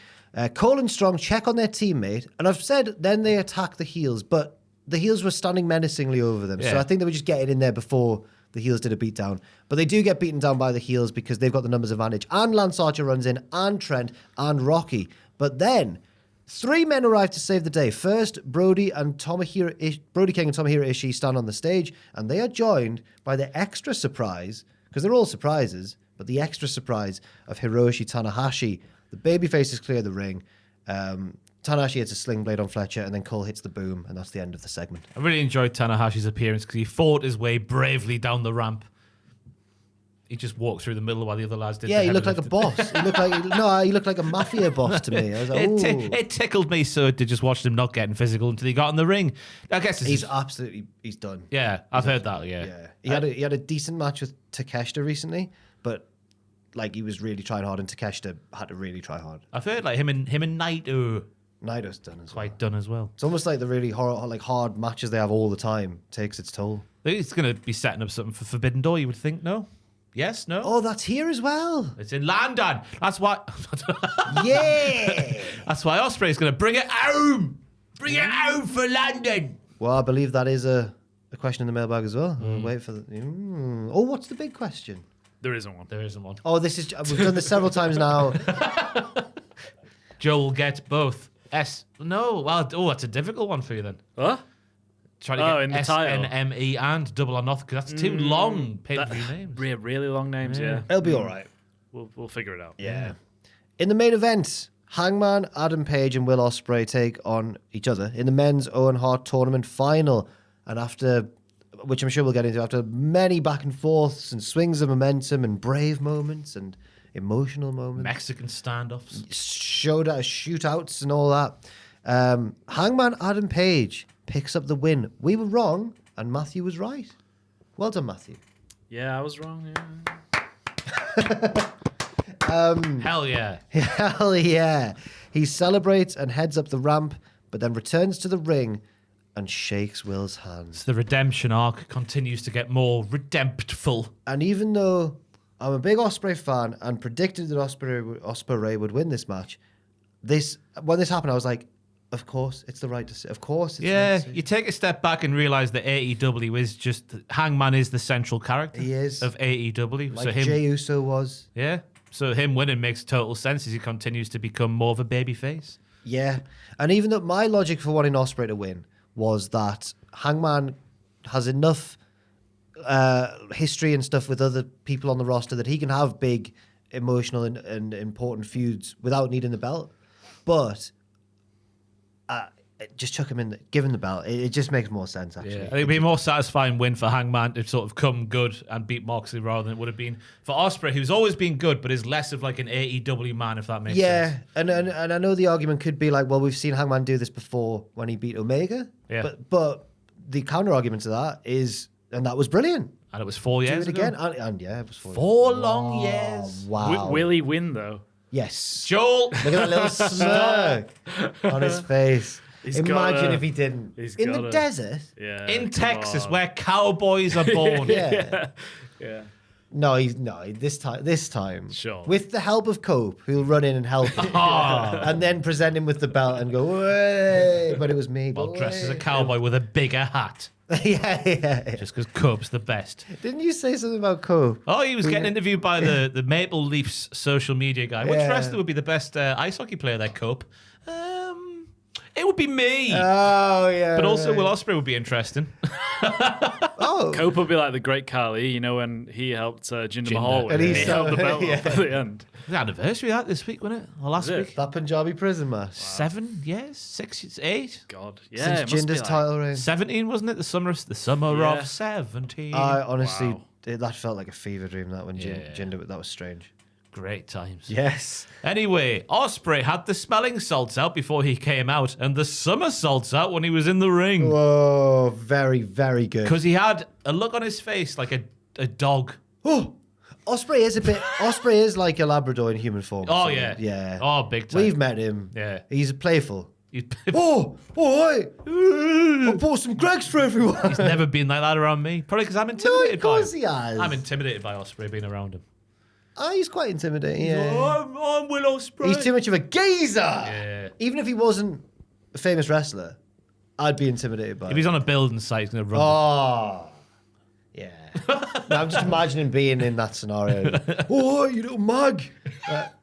Cole and Strong check on their teammate, and I've said then they attack the heels, but the heels were standing menacingly over them. So Yeah. I think they were just getting in there before the heels did a beatdown. But they do get beaten down by the heels because they've got the numbers advantage. And Lance Archer runs in, and Trent, and Rocky. But then 3 men arrive to save the day. First, Brody King and Tomohiro Ishii stand on the stage, and they are joined by the extra surprise, because they're all surprises, but the extra surprise of Hiroshi Tanahashi. The babyfaces clear the ring. Tanahashi hits a sling blade on Fletcher, and then Cole hits the boom, and that's the end of the segment. I really enjoyed Tanahashi's appearance because he fought his way bravely down the ramp. He just walked through the middle while the other lads did. Yeah, the he looked like a heavy boss. He looked like a mafia boss to me. I was like, lifting. ooh. It tickled me so to just watch him not getting physical until he got in the ring. I guess this He's is, absolutely done. yeah, I've heard that. Yeah, Yeah, he had a decent match with Takeshita recently, but like he was really trying hard, and Takeshita had to really try hard. I've heard like him and Naito Naito's done as well. quite done as well. It's almost like the really hard matches they have all the time takes its toll. I think it's going to be setting up something for Forbidden Door. You would think, no? Yes, no. Oh, that's here as well. It's in London. That's why. Yeah. That's why Ospreay's going to bring it home. Bring it home for London. Well, I believe that is a question in the mailbag as well. I'll wait for the. Oh, what's the big question? There isn't one. There isn't one. Oh, we've done this several times now. Joe will get both. No. Well, that's a difficult one for you then. Huh? Trying to Oh, get in the title. SNME and Double or Nothing because that's two long pay-per-view names. Really long names, yeah. It'll be all right. We'll figure it out. Yeah. In the main event, Hangman, Adam Page, and Will Ospreay take on each other in the men's Owen Hart tournament final. And after, which I'm sure we'll get into, after many back and forths and swings of momentum and brave moments and emotional moments, Mexican standoffs. shootouts and all that, Hangman Adam Page picks up the win. We were wrong, and Matthew was right. Well done, Matthew. Yeah, I was wrong. Hell yeah. Hell yeah. He celebrates and heads up the ramp, but then returns to the ring and shakes Will's hands. The redemption arc continues to get more redemptful. And even though I'm a big Ospreay fan and predicted that Ospreay would win this match, when this happened, I was like, of course, it's the right decision. Of course, it's the right Yeah, decision. you take a step back and realize that AEW is just Hangman is the central character. He is. Of AEW. Like Jey Uso was. Yeah. So him winning makes total sense as he continues to become more of a babyface. Yeah. And even though my logic for wanting Ospreay to win was that Hangman has enough history and stuff with other people on the roster that he can have big, emotional and important feuds without needing the belt. But just chuck him in, give him the belt. It just makes more sense, actually. Yeah, I think it'd be a more satisfying win for Hangman to sort of come good and beat Moxley rather than it would have been for Ospreay, who's always been good, but is less of like an AEW man, if that makes sense. And I know the argument could be like, well, we've seen Hangman do this before when he beat Omega. Yeah. But the counter argument to that is, and that was brilliant. And it was 4 Do years it ago. again. And yeah, it was 4 long years. Wow. Will he win, though? Yes. Joel. Look at that little smirk on his face. He's Imagine gotta- if he didn't. he's In the gotta- desert? Yeah. In come Texas, on. where cowboys are born. Yeah. Yeah. No, this time. Sure. With the help of Cope, who'll run in and help him. And then present him with the belt and go, "Way!" But it was me. Well, but dressed as a way. cowboy with a bigger hat. yeah. Just because Cope's the best. Didn't you say something about Cope? Oh, he was getting interviewed by the Maple Leafs social media guy. Which Yeah. wrestler would be the best ice hockey player there, Cope? It would be me. Oh, yeah. But also, right. Will Ospreay would be interesting. Oh. Cope would be like the Great Khali, you know, when he helped Jinder Mahal And win. he's He held the belt yeah. up at the end. The anniversary of that this week, wasn't it? Or last Is it? week? That Punjabi prison match. 7 years? 6 years? 8? God. Yeah. it Since must be Jinder's like- title reign. 17, wasn't it? The summer Yeah. of 17. I honestly, Wow. that felt like a fever dream, that when Yeah. Jinder, that was strange. Great times. Yes. Anyway, Ospreay had the smelling salts out before he came out, and the summer salts out when he was in the ring. Whoa, very, very good. Because he had a look on his face like a dog. Oh, Ospreay is like a Labrador in human form. Oh, So, yeah. Yeah. Oh, big time. We've met him. Yeah. He's playful. He's Oh, hey. I bought some Greggs for everyone. never been like that around me. Probably because I'm No, intimidated of course by he has. I'm intimidated by Ospreay being around him. He's quite intimidating. Yeah. I'm Will Ospreay. He's too much of a geezer. Yeah. Even if he wasn't a famous wrestler, I'd be intimidated by If him. he's on a building site, he's going to run. Oh, yeah. No, I'm just imagining being in that scenario. Oh, you little mug.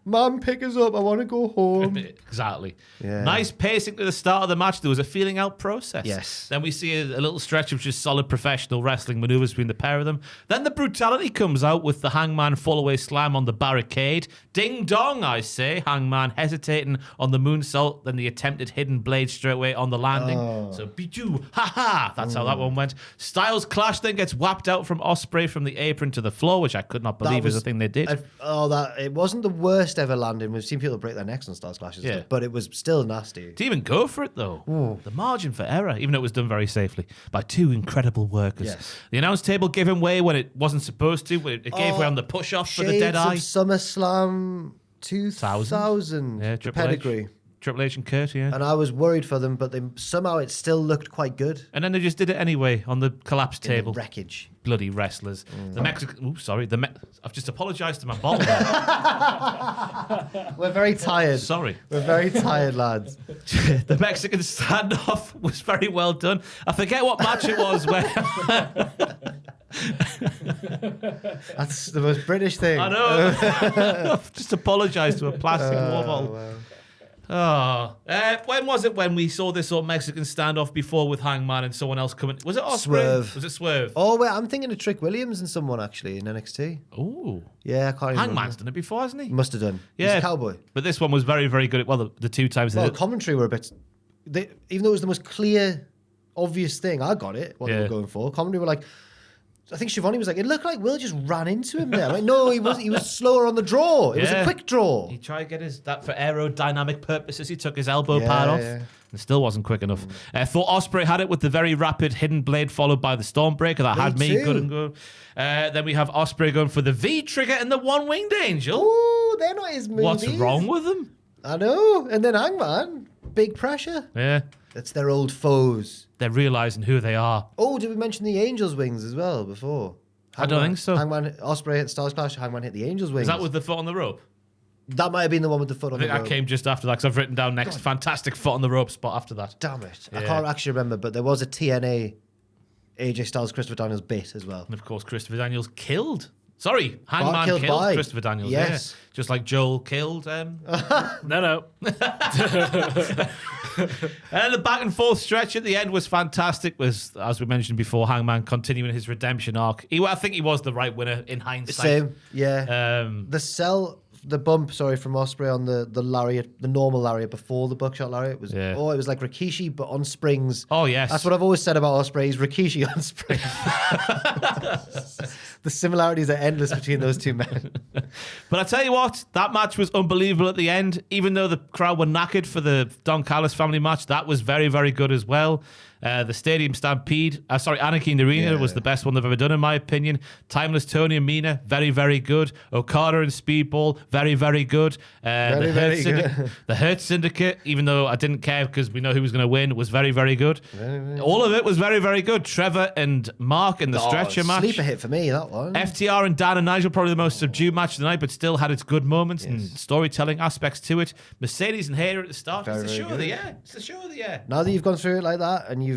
Mum, pick us up. I want to go home. Exactly. Yeah. Nice pacing to the start of the match. There was a feeling out process. Yes. Then we see a little stretch of just solid professional wrestling maneuvers between the pair of them. Then the brutality comes out with the Hangman fallaway slam on the barricade. Ding dong, I say. Hangman hesitating on the moonsault, then the attempted hidden blade straight away on the landing. So bijou, ha ha. That's how that one went. Styles clash then gets whapped out from Ospreay from the apron to the floor, which I could not believe is a thing they did. It wasn't the worst ever landing. We've seen people break their necks on Styles clashes, Yeah. but it was still nasty. To even go for it, though. The margin for error, even though it was done very safely by two incredible workers. Yes. The announce table gave him way when it wasn't supposed to. It gave way on the push-off for the dead eye. Shades of SummerSlam 2000. Yeah, the Triple pedigree. H. Triple H and Kurt, yeah. And I was worried for them, but somehow it still looked quite good. And then they just did it anyway on the collapse In the table. wreckage. Bloody wrestlers. The Mexican... Oh, sorry. I've just apologised to my bottle there. We're very tired. Sorry. We're very tired, lads. The Mexican standoff was very well done. I forget what match it was where... That's the most British thing. I know. I've just apologised to a plastic water bottle. Wow. Oh, when was it when we saw this sort of Mexican standoff before with Hangman and someone else coming? Was it Ospreay? Swerve. Was it Swerve? Oh, wait, I'm thinking of Trick Williams and someone actually in NXT. Ooh. Yeah, I can't even Hangman's done it before, hasn't he? remember. Must have done. Yeah. He's a cowboy. But this one was very, very good. Well, the two times they Well, did. commentary were a bit... even though it was the most clear, obvious thing, I got it, what they Yeah. were going for. Commentary were like... I think Shivani was like, it looked like Will just ran into him there. Like, no, he was slower on the draw. It was a Yeah. quick draw. He tried to get that for aerodynamic purposes. He took his elbow Yeah, pad off. yeah. It still wasn't quick enough. Thought Ospreay had it with the very rapid hidden blade followed by the Stormbreaker. That had me too. good and good. Then we have Ospreay going for the V trigger and the one-winged angel. Ooh, they're not his movies. What's wrong with them? I know. And then Hangman, big pressure. Yeah. It's their old foes. They're realising who they are. Oh, did we mention the Angels' wings as well before? I don't think so. Hangman, Ospreay hit Stars Clash, Hangman hit the Angels' wings. Is that with the foot on the rope? That might have been the one with the foot I on the think rope. that came just after that because I've written down next fantastic foot on the rope spot after that. Damn it. I Yeah. can't actually remember, but there was a TNA AJ Styles Christopher Daniels bit as well. And of course, Christopher Daniels killed. Sorry, Hangman killed killed by. Christopher Daniels. Yes. Yeah. Just like Joel killed. No. And the back and forth stretch at the end was fantastic. Was, as we mentioned before, Hangman continuing his redemption arc. I think he was the right winner in hindsight. Same, yeah. The bump from Ospreay on the lariat, the normal lariat before the buckshot lariat was it was like Rikishi but on springs. Oh yes, that's what I've always said about Ospreay. He's Rikishi on springs. The similarities are endless between those two men. But I tell you what, that match was unbelievable at the end. Even though the crowd were knackered for the Don Callis family match, that was very, very good as well. The Stadium Stampede, Anarchy in the Arena was the best one they've ever done, in my opinion. Timeless Tony and Mina, very, very good. Okada and Speedball, very, very good. Very good. The Hurt Syndicate, even though I didn't care because we know who was going to win, was very, very good. All of it was very, very good. Trevor and Mark in the stretcher match. Sleeper hit for me, that one. FTR and Dan and Nigel, probably the most subdued match of the night, but still had its good moments and storytelling aspects to it. Mercedes and Hayter at the start. Very, it's the very show good. of the year. It's the show of the year. Now that you've gone through it like that and you've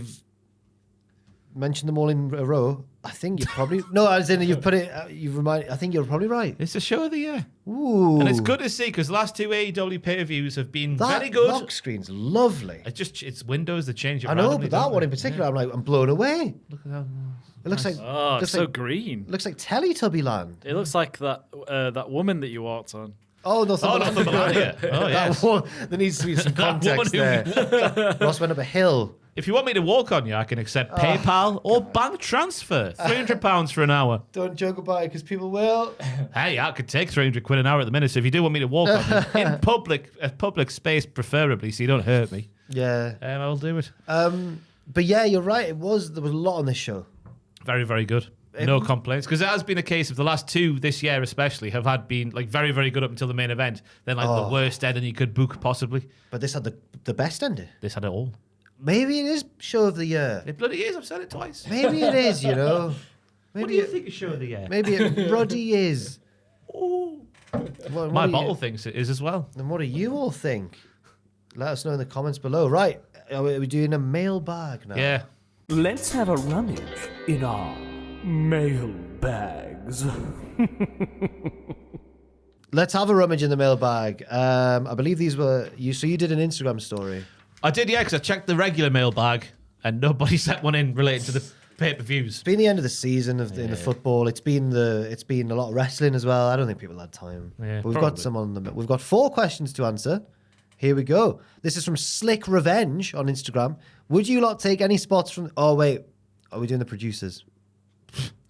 mentioned them all in a row, I think you probably I think you're probably right. It's the show of the year. Ooh, And it's good to see because the last two AEW pay-per-views have been that very good. lock screen's lovely. It's windows that change it I know, randomly, but that don't one they? in particular, I'm blown away. Look at that. It looks like Oh, it's so green. looks like Teletubby Land. It looks like that woman that you walked on. Oh, no, Oh, not the Melania. Oh, yes. There needs to be some That context woman there. Ross went up a hill. If you want me to walk on you, I can accept PayPal or bank transfer. £300 for an hour. Don't joke about it because people will. Hey, I could take 300 quid an hour at the minute. So if you do want me to walk on you, in public space preferably, so you don't hurt me, Yeah. I'll do it. But yeah, you're right. There was a lot on this show. Very, very good. No complaints. Because it has been a case of the last two this year especially have been like very, very good up until the main event. Then like the worst ending you could book possibly. But this had the best ending. This had it all. Maybe it is show of the year. It bloody is. I've said it twice. Maybe it is, Maybe What do you think of show of the year? Maybe it bloody is. Ooh. My bottle thinks it is as well. Then what do you all think? Let us know in the comments below. Right, are we doing a mailbag now? Yeah. Let's have a rummage in our mailbags. Let's have a rummage in the mailbag. I believe these were you. So you did an Instagram story. I did, yeah, because I checked the regular mailbag and nobody sent one in related to the pay-per-views. It's been the end of the season in the football. It's been a lot of wrestling as well. I don't think people had time. Yeah, but we've got some on them. We've got 4 questions to answer. Here we go. This is from Slick Revenge on Instagram. Would you lot take any spots from? Oh wait, are we doing the producers?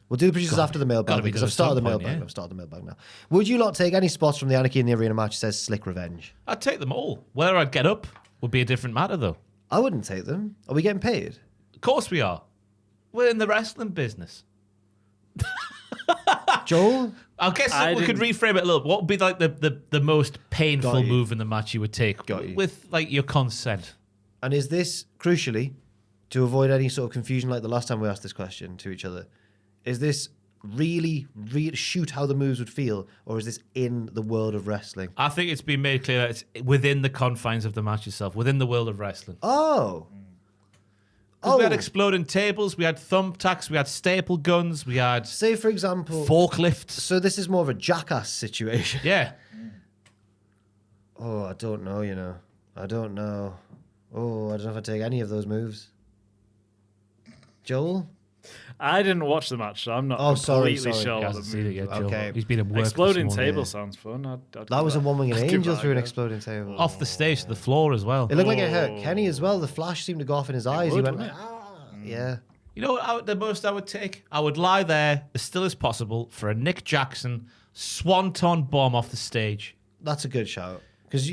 We'll do the producers after the mailbag because I've started the mailbag. I've started the mailbag now. Would you lot take any spots from the Anarchy in the Arena match? Says Slick Revenge. I'd take them all. Whether I'd get up would be a different matter, though. I wouldn't take them. Are we getting paid? Of course we are. We're in the wrestling business. Joel? I guess we could reframe it a little. What would be like the most painful move in the match you would take with like your consent? And is this, crucially, to avoid any sort of confusion like the last time we asked this question to each other, is this really shoot how the moves would feel, or is this in the world of wrestling? I think it's been made clear that it's within the confines of the match itself, within the world of wrestling. Oh. We had exploding tables, we had thumbtacks, we had staple guns, we had... Say, for example... forklifts. So this is more of a jackass situation. Yeah. Oh, I don't know, you know. I don't know. Oh, I don't know if I'd take any of those moves. Joel? I didn't watch the match, so I'm not sorry. completely sure He what hasn't the seen it move yet, was. Joe. Okay. He's been at work Exploding this morning. table sounds fun. I'd That was a One Winged I'd give Angel that through a an go. exploding table. Off the stage to the floor as well. It looked like it hurt Kenny as well. The flash seemed to go off in his eyes. He would, went wouldn't like, it? yeah. You know what the most I would take? I would lie there as still as possible for a Nick Jackson swanton bomb off the stage. That's a good shout. Because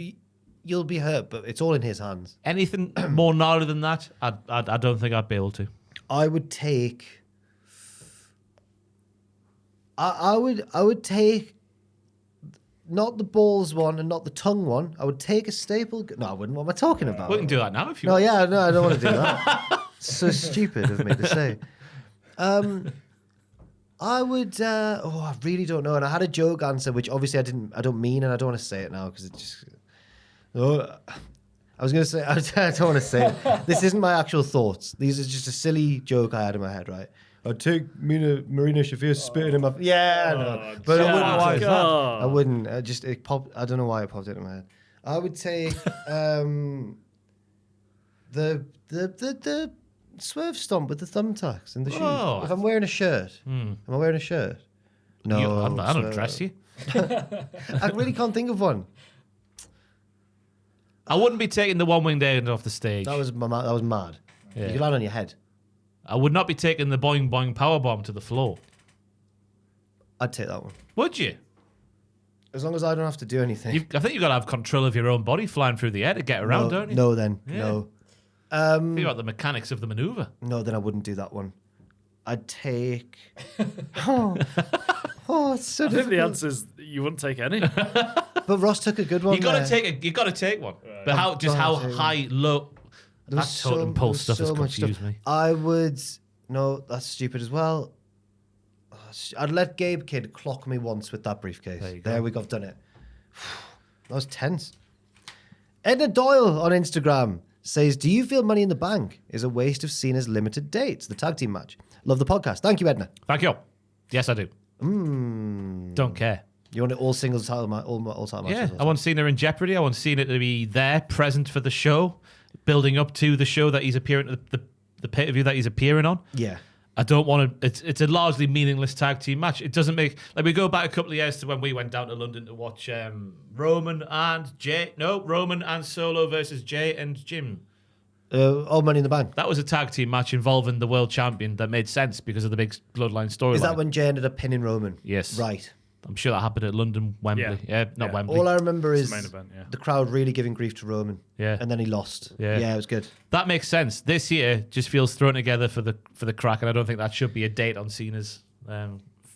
you'll be hurt, but it's all in his hands. Anything more gnarly than that, I don't think I'd be able to. I would take... I would take not the balls one and not the tongue one. I would take a staple... No, I wouldn't. What am I talking about? We can do that now if you No, want. yeah, no, I don't want to do that. So stupid of me to say. I would. I really don't know. And I had a joke answer, which obviously I don't mean, and I don't want to say it now because it just. Oh, I was going to say I don't want to say it. This isn't my actual thoughts. These are just a silly joke I had in my head. Right. I'd take Marina Shafir spitting in my. Yeah, no, but I wouldn't. Why is that? I wouldn't. It popped. I don't know why it popped into my head. I would take the swerve stomp with the thumbtacks and the shoes. Oh. If I'm wearing a shirt, am I wearing a shirt? No, I don't dress you. I really can't think of one. I wouldn't be taking the one-winged angel off the stage. That was mad. Yeah. You could land on your head. I would not be taking the boing boing powerbomb to the floor. I'd take that one. Would you? As long as I don't have to do anything. I think you've got to have control of your own body flying through the air to get around, don't you? No, then. Yeah. No. Think about the mechanics of the maneuver. No, then I wouldn't do that one. I'd take... it's so I think the difficult. answer is you wouldn't take any. But Ross took a good one. You got to there. take one. But how gotta take high, low? There That was totem pole there was stuff has so much confused me. I would... No, that's stupid as well. I'd let Gabe Kidd clock me once with that briefcase. There we go. I've done it. That was tense. Edna Doyle on Instagram says, do you feel Money in the Bank is a waste of Cena's limited dates, the tag team match? Love the podcast. Thank you, Edna. Thank you. Yes, I do. Don't care. You want it all singles title all time matches? Yeah, I want Cena in jeopardy. I want Cena to be there, present for the show, building up to the show that he's appearing, the pay-per-view that he's appearing on. Yeah. I don't want to. It's a largely meaningless tag team match. It doesn't make like we go back a couple of years to when we went down to London to watch Roman and Solo versus Jay and Jim. All Money in the Bank. That was a tag team match involving the world champion that made sense because of the big bloodline storyline. Is that when Jay ended up pinning Roman? Yes. Right. I'm sure that happened at London, Wembley. Yeah, not Yeah. Wembley. All I remember is the main event, yeah. the crowd really giving grief to Roman. Yeah. And then he lost. Yeah. Yeah, it was good. That makes sense. This year just feels thrown together for the crack, and I don't think that should be a date on Cena's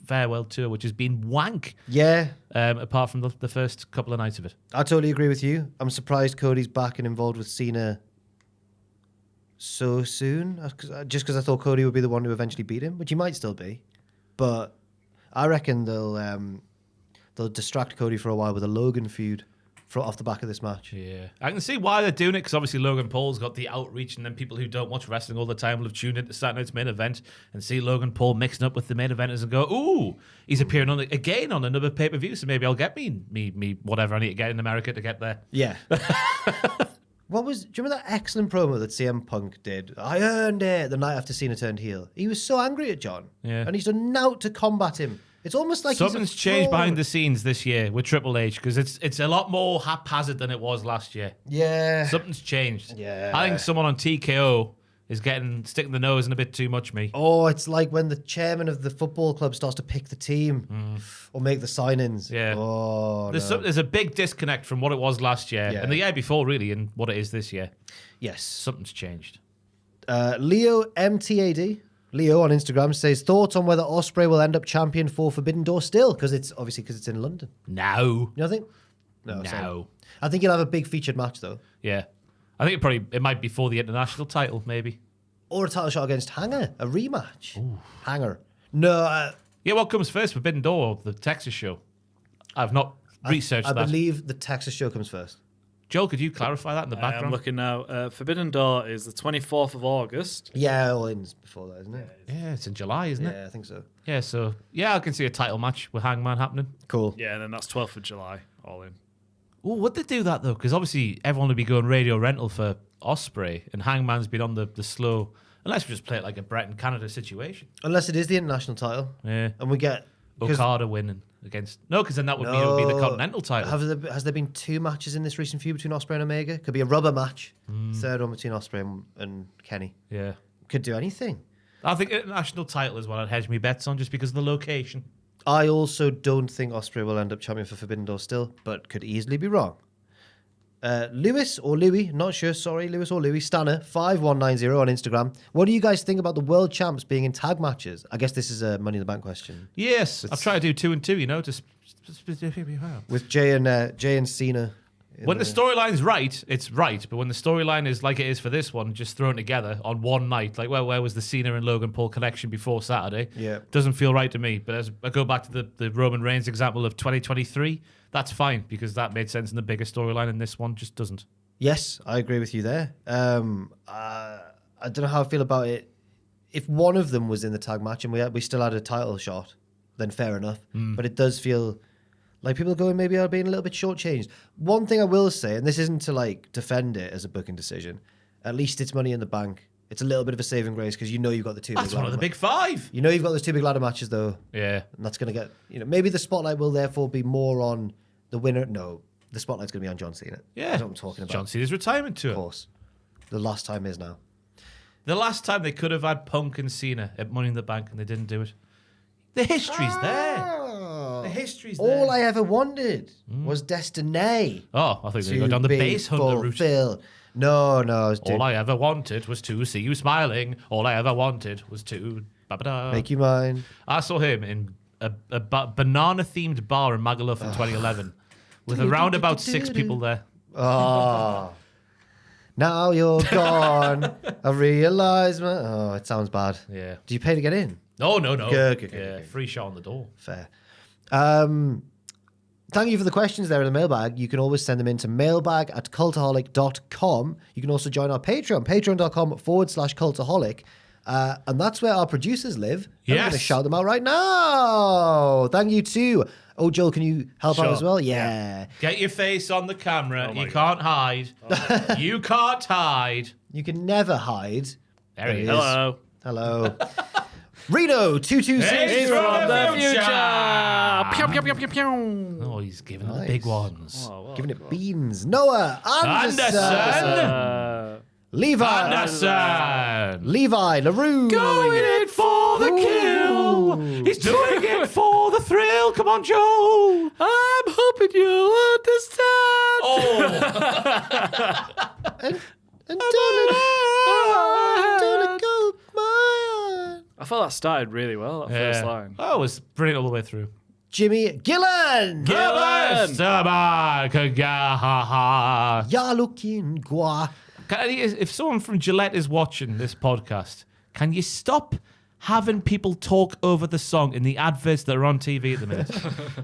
farewell tour, which has been wank. Yeah. Apart from the first couple of nights of it. I totally agree with you. I'm surprised Cody's back and involved with Cena so soon. Just because I thought Cody would be the one who eventually beat him, which he might still be. But I reckon they'll they'll distract Cody for a while with a Logan feud off the back of this match. Yeah, I can see why they're doing it, because obviously Logan Paul's got the outreach, and then people who don't watch wrestling all the time will have tuned into Saturday Night's Main Event and see Logan Paul mixing up with the main eventers and go, ooh, he's appearing again on another pay-per-view, so maybe I'll get me whatever I need to get in America to get there. Yeah. Do you remember that excellent promo that CM Punk did? I earned it the night after Cena turned heel. He was so angry at John. Yeah. And he's done naught to combat him. It's almost like something's changed behind the scenes this year with Triple H, because it's a lot more haphazard than it was last year. Yeah. Something's changed. Yeah. I think someone on TKO is sticking the nose in a bit too much, me. Oh, it's like when the chairman of the football club starts to pick the team or make the signings. Yeah. Oh, There's a big disconnect from what it was last year and the year before, really, and what it is this year. Yes. Something's changed. Leo MTAD. Leo on Instagram says, thoughts on whether Ospreay will end up champion for Forbidden Door still, because it's in London. No. You don't think? No. No. I think he'll have a big featured match though. Yeah. I think it might be for the international title, maybe. Or a title shot against Hanger, a rematch. Ooh. Hanger. No. Yeah, what comes first, Forbidden Door or the Texas show? I've not researched that. I believe the Texas show comes first. Joel, could you clarify that in the background? I'm looking now. Forbidden Door is the 24th of August. Yeah, all in before that, isn't it? Yeah, it's in July, isn't it? Yeah, I think so. Yeah, so I can see a title match with Hangman happening. Cool. Yeah, and then that's 12th of July, all in. Oh, would they do that though? Because obviously everyone would be going radio rental for Ospreay, and Hangman's been on the slow. Unless we just play it like a Brett and Canada situation. Unless it is the international title. Yeah. And we get Okada winning against because then that would mean it would be the Continental title. Has there been 2 matches in this recent feud between Ospreay and Omega? Could be a rubber match. Third one between Ospreay and Kenny. Yeah. Could do anything. I think international title is what I'd hedge me bets on, just because of the location. I also don't think Ospreay will end up champion for Forbidden Door still, but could easily be wrong. Lewis or Louis, not sure, sorry, Lewis or Louis, Stanner, 5190 on Instagram. What do you guys think about the world champs being in tag matches? I guess this is a Money in the Bank question. Yes, I've tried to do 2 and 2, just with Jay and Cena. When the storyline's right, it's right. But when the storyline is like it is for this one, just thrown together on one night, like, where was the Cena and Logan Paul connection before Saturday? Yeah. Doesn't feel right to me. But as I go back to the Roman Reigns example of 2023, that's fine, because that made sense in the bigger storyline, and this one just doesn't. Yes, I agree with you there. I don't know how I feel about it. If one of them was in the tag match and we still had a title shot, then fair enough. But it does feel like people going maybe are being a little bit shortchanged. One thing I will say, and this isn't to like defend it as a booking decision, at least it's Money in the Bank. It's a little bit of a saving grace because you know you've got the 2 That's big one of the ladder big 5. You know you've got those 2 big ladder matches though. Yeah. And that's going to get, maybe the spotlight will therefore be more on the winner. No, the spotlight's going to be on John Cena. Yeah. That's what I'm talking about. John Cena's retirement tour. Of course. The last time is now. The last time they could have had Punk and Cena at Money in the Bank, and they didn't do it. The history's there. The history's there. All I ever wanted was Destiny. Oh, I think they go down the base hunter route. Fulfilled. No. All I ever wanted was to see you smiling. All I ever wanted was to... Make you mine. I saw him in a banana-themed bar in Magaluf in 2011 with around about 6 people there. Oh. Now you're gone. I realise, man. Oh, it sounds bad. Yeah. Do you pay to get in? No. Good. Free shot on the door. Fair. Thank you for the questions there in the mailbag. You can always send them in to mailbag@cultaholic.com. You can also join our Patreon, patreon.com/cultaholic. And that's where our producers live. Yes. I'm going to shout them out right now. Thank you too. Oh, Joel, can you help out as well? Yeah. Get your face on the camera. You God. can't hide. You can't hide. You can never hide. There he is. Hello. Reno 226. He's from the future. Pew, pew, pew, pew, pew. Oh, he's giving them the big ones. Oh, Giving it beans. Noah Anderson. Levi. Levi LaRue. Going in for the kill. He's doing it for the thrill. Come on, Joel. I'm hoping you'll understand. Oh. And don't it go my I thought that started really well, that first line. Oh, it was brilliant all the way through. Jimmy Gillen. You're looking gua. If someone from Gillette is watching this podcast, can you stop having people talk over the song in the adverts that are on TV at the minute.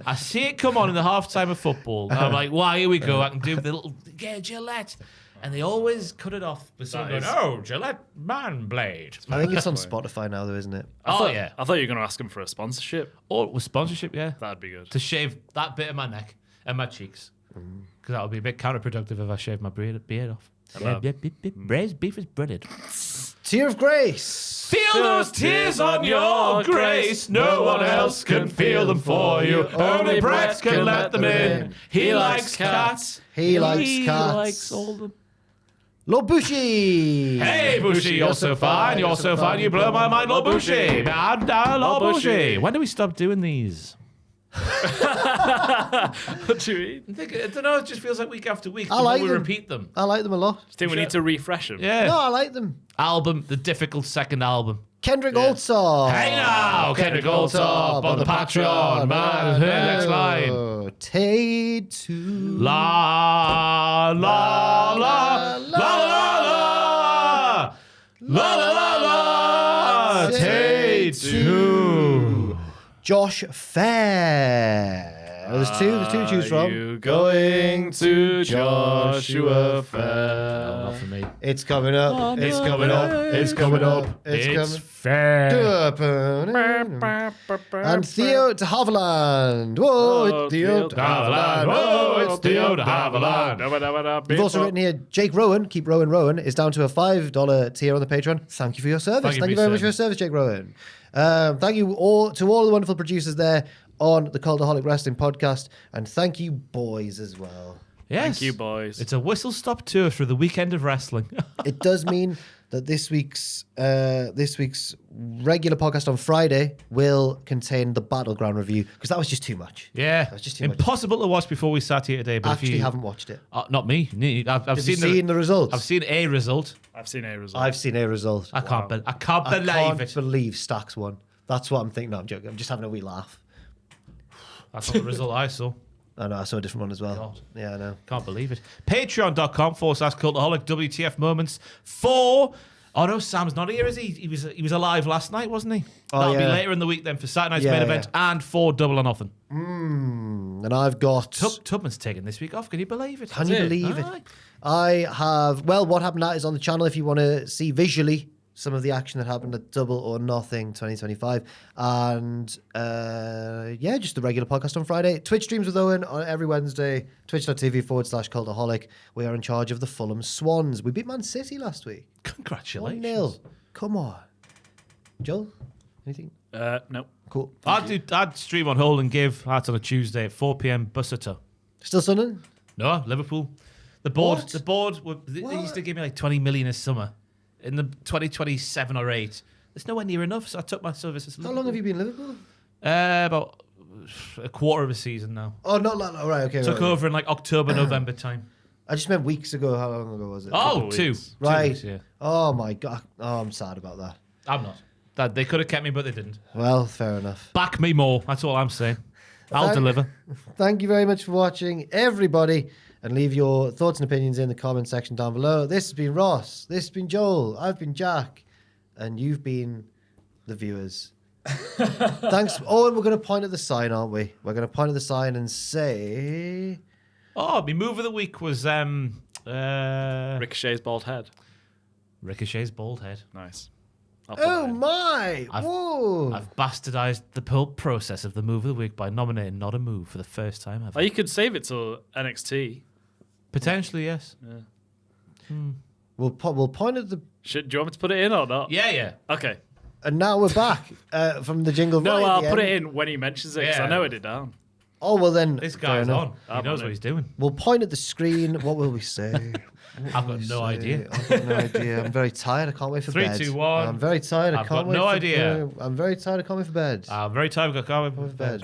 I see it come on in the halftime of football. And I'm like, wow, here we go. I can do the little, Gillette. And they always cut it off with someone going, oh, Gillette Man Blade. I think it's on Spotify now, though, isn't it? I thought you were going to ask him for a sponsorship. Or with sponsorship, yeah. That'd be good. To shave that bit of my neck and my cheeks. Because that would be a bit counterproductive if I shaved my beard off. Braised beef is brilliant. Tear of Grace. Feel those tears on your grace. No one else can feel them for you. Only Brett can let them in. He likes cats. He likes cats. He likes all the... Lord Bushy. Hey, Bushy, you're so fine. You're so fine. You blow my mind, Lord Bushy. Man down, Lord Bushy. When do we stop doing these? What do you mean? I don't know. It just feels like week after week. I like we them. repeat them. I like them a lot. Do you think we need to refresh them? Yeah. No, I like them. Album, the difficult second album. Kendrick Oldsop. Hey now, Kendrick Oldsop on the Patreon. Man, next line. Take two. La la la la la la la la la. Take two. Josh Fair. There's two to choose from. You going to Joshua Fair? Not for me. It's coming up. It's coming up. It's coming up. It's coming fair. up. And Theo de Havilland. Whoa, it's Theo de Havilland. Oh, it's Theo de Havilland. We've also written here, Jake Rowan, keep Rowan, is down to a $5 tier on the Patreon. Thank you for your service. Thank you very much for your service, Jake Rowan. Thank you all to all the wonderful producers there on the Cultaholic Wrestling podcast, and thank you, boys, as well. Yes. Thank you, boys. It's a whistle-stop tour through the weekend of wrestling. It does mean that this week's regular podcast on Friday will contain the Battleground review, because that was just too much. Yeah. That was just too much. Impossible to watch before we sat here today. But I actually if you haven't watched it. Not me. I've Have you seen the results? I've seen a result. I've seen a result. I've seen a result. I can't believe I can't it. believe Stacks won. That's what I'm thinking. No, I'm joking. I'm just having a wee laugh. That's not the result I saw. I know, I saw a different one as well. God. Yeah, I know. Can't believe it. Patreon.com/Cultaholic WTF moments for... Oh no, Sam's not here, is he? He was alive last night, wasn't he? Oh, That'll be yeah. later in the week then for Saturday night's Yeah, main event and for Double or Nothing. And I've got... Tubman's taking this week off. Can you believe it? Can you believe it? Aye. I have... Well, What Happened At is on the channel if you want to see visually some of the action that happened at Double or Nothing 2025. And, just the regular podcast on Friday. Twitch streams with Owen on every Wednesday. Twitch.tv/Cultaholic. We are in charge of the Fulham Swans. We beat Man City last week. Congratulations. 1-0. Come on. Joel, anything? No. Cool. I'd stream on Hold and Give. That's on a Tuesday at 4 p.m. Busseter. Still sunning? No, Liverpool. The board. They used to give me like 20 million a summer. In the 2027 or 8, there's nowhere near enough, so I took my services. How long have you been in Liverpool? About a quarter of a season now. Oh, not like... Oh, right, okay. Took right. over in like October, November time. I just meant weeks ago. How long ago was it? Oh, two. Right. 2 weeks, yeah. Oh, my God. Oh, I'm sad about that. I'm not. They could have kept me, but they didn't. Well, fair enough. Back me more. That's all I'm saying. I'll deliver. Thank you very much for watching, everybody. And leave your thoughts and opinions in the comment section down below. This has been Ross. This has been Joel. I've been Jack. And you've been the viewers. Thanks. Oh, and we're going to point at the sign, aren't we? We're going to point at the sign and say... Oh, my move of the week was Ricochet's bald head. Ricochet's bald head. Nice. I'll put that Oh, in. my. Whoa. I've bastardized the process of the move of the week by nominating Not a Move for the first time ever. Oh, you could save it till NXT. Potentially, yes. We'll point at the... Do you want me to put it in or not? Yeah. Okay. And now we're back from the jingle. No, right at I'll the put end. it in when he mentions it because Yeah. I know it down. Oh, well then... This fair guy's enough. on. He knows what he's doing. We'll point at the screen. What will we say? I've got no idea. I've got no idea. I'm very tired. I can't wait for 3, bed. 2, 1. I'm very tired. I I've can't got wait no for idea. I'm very tired. I can't wait for bed. I'm very tired. I can't wait For bed.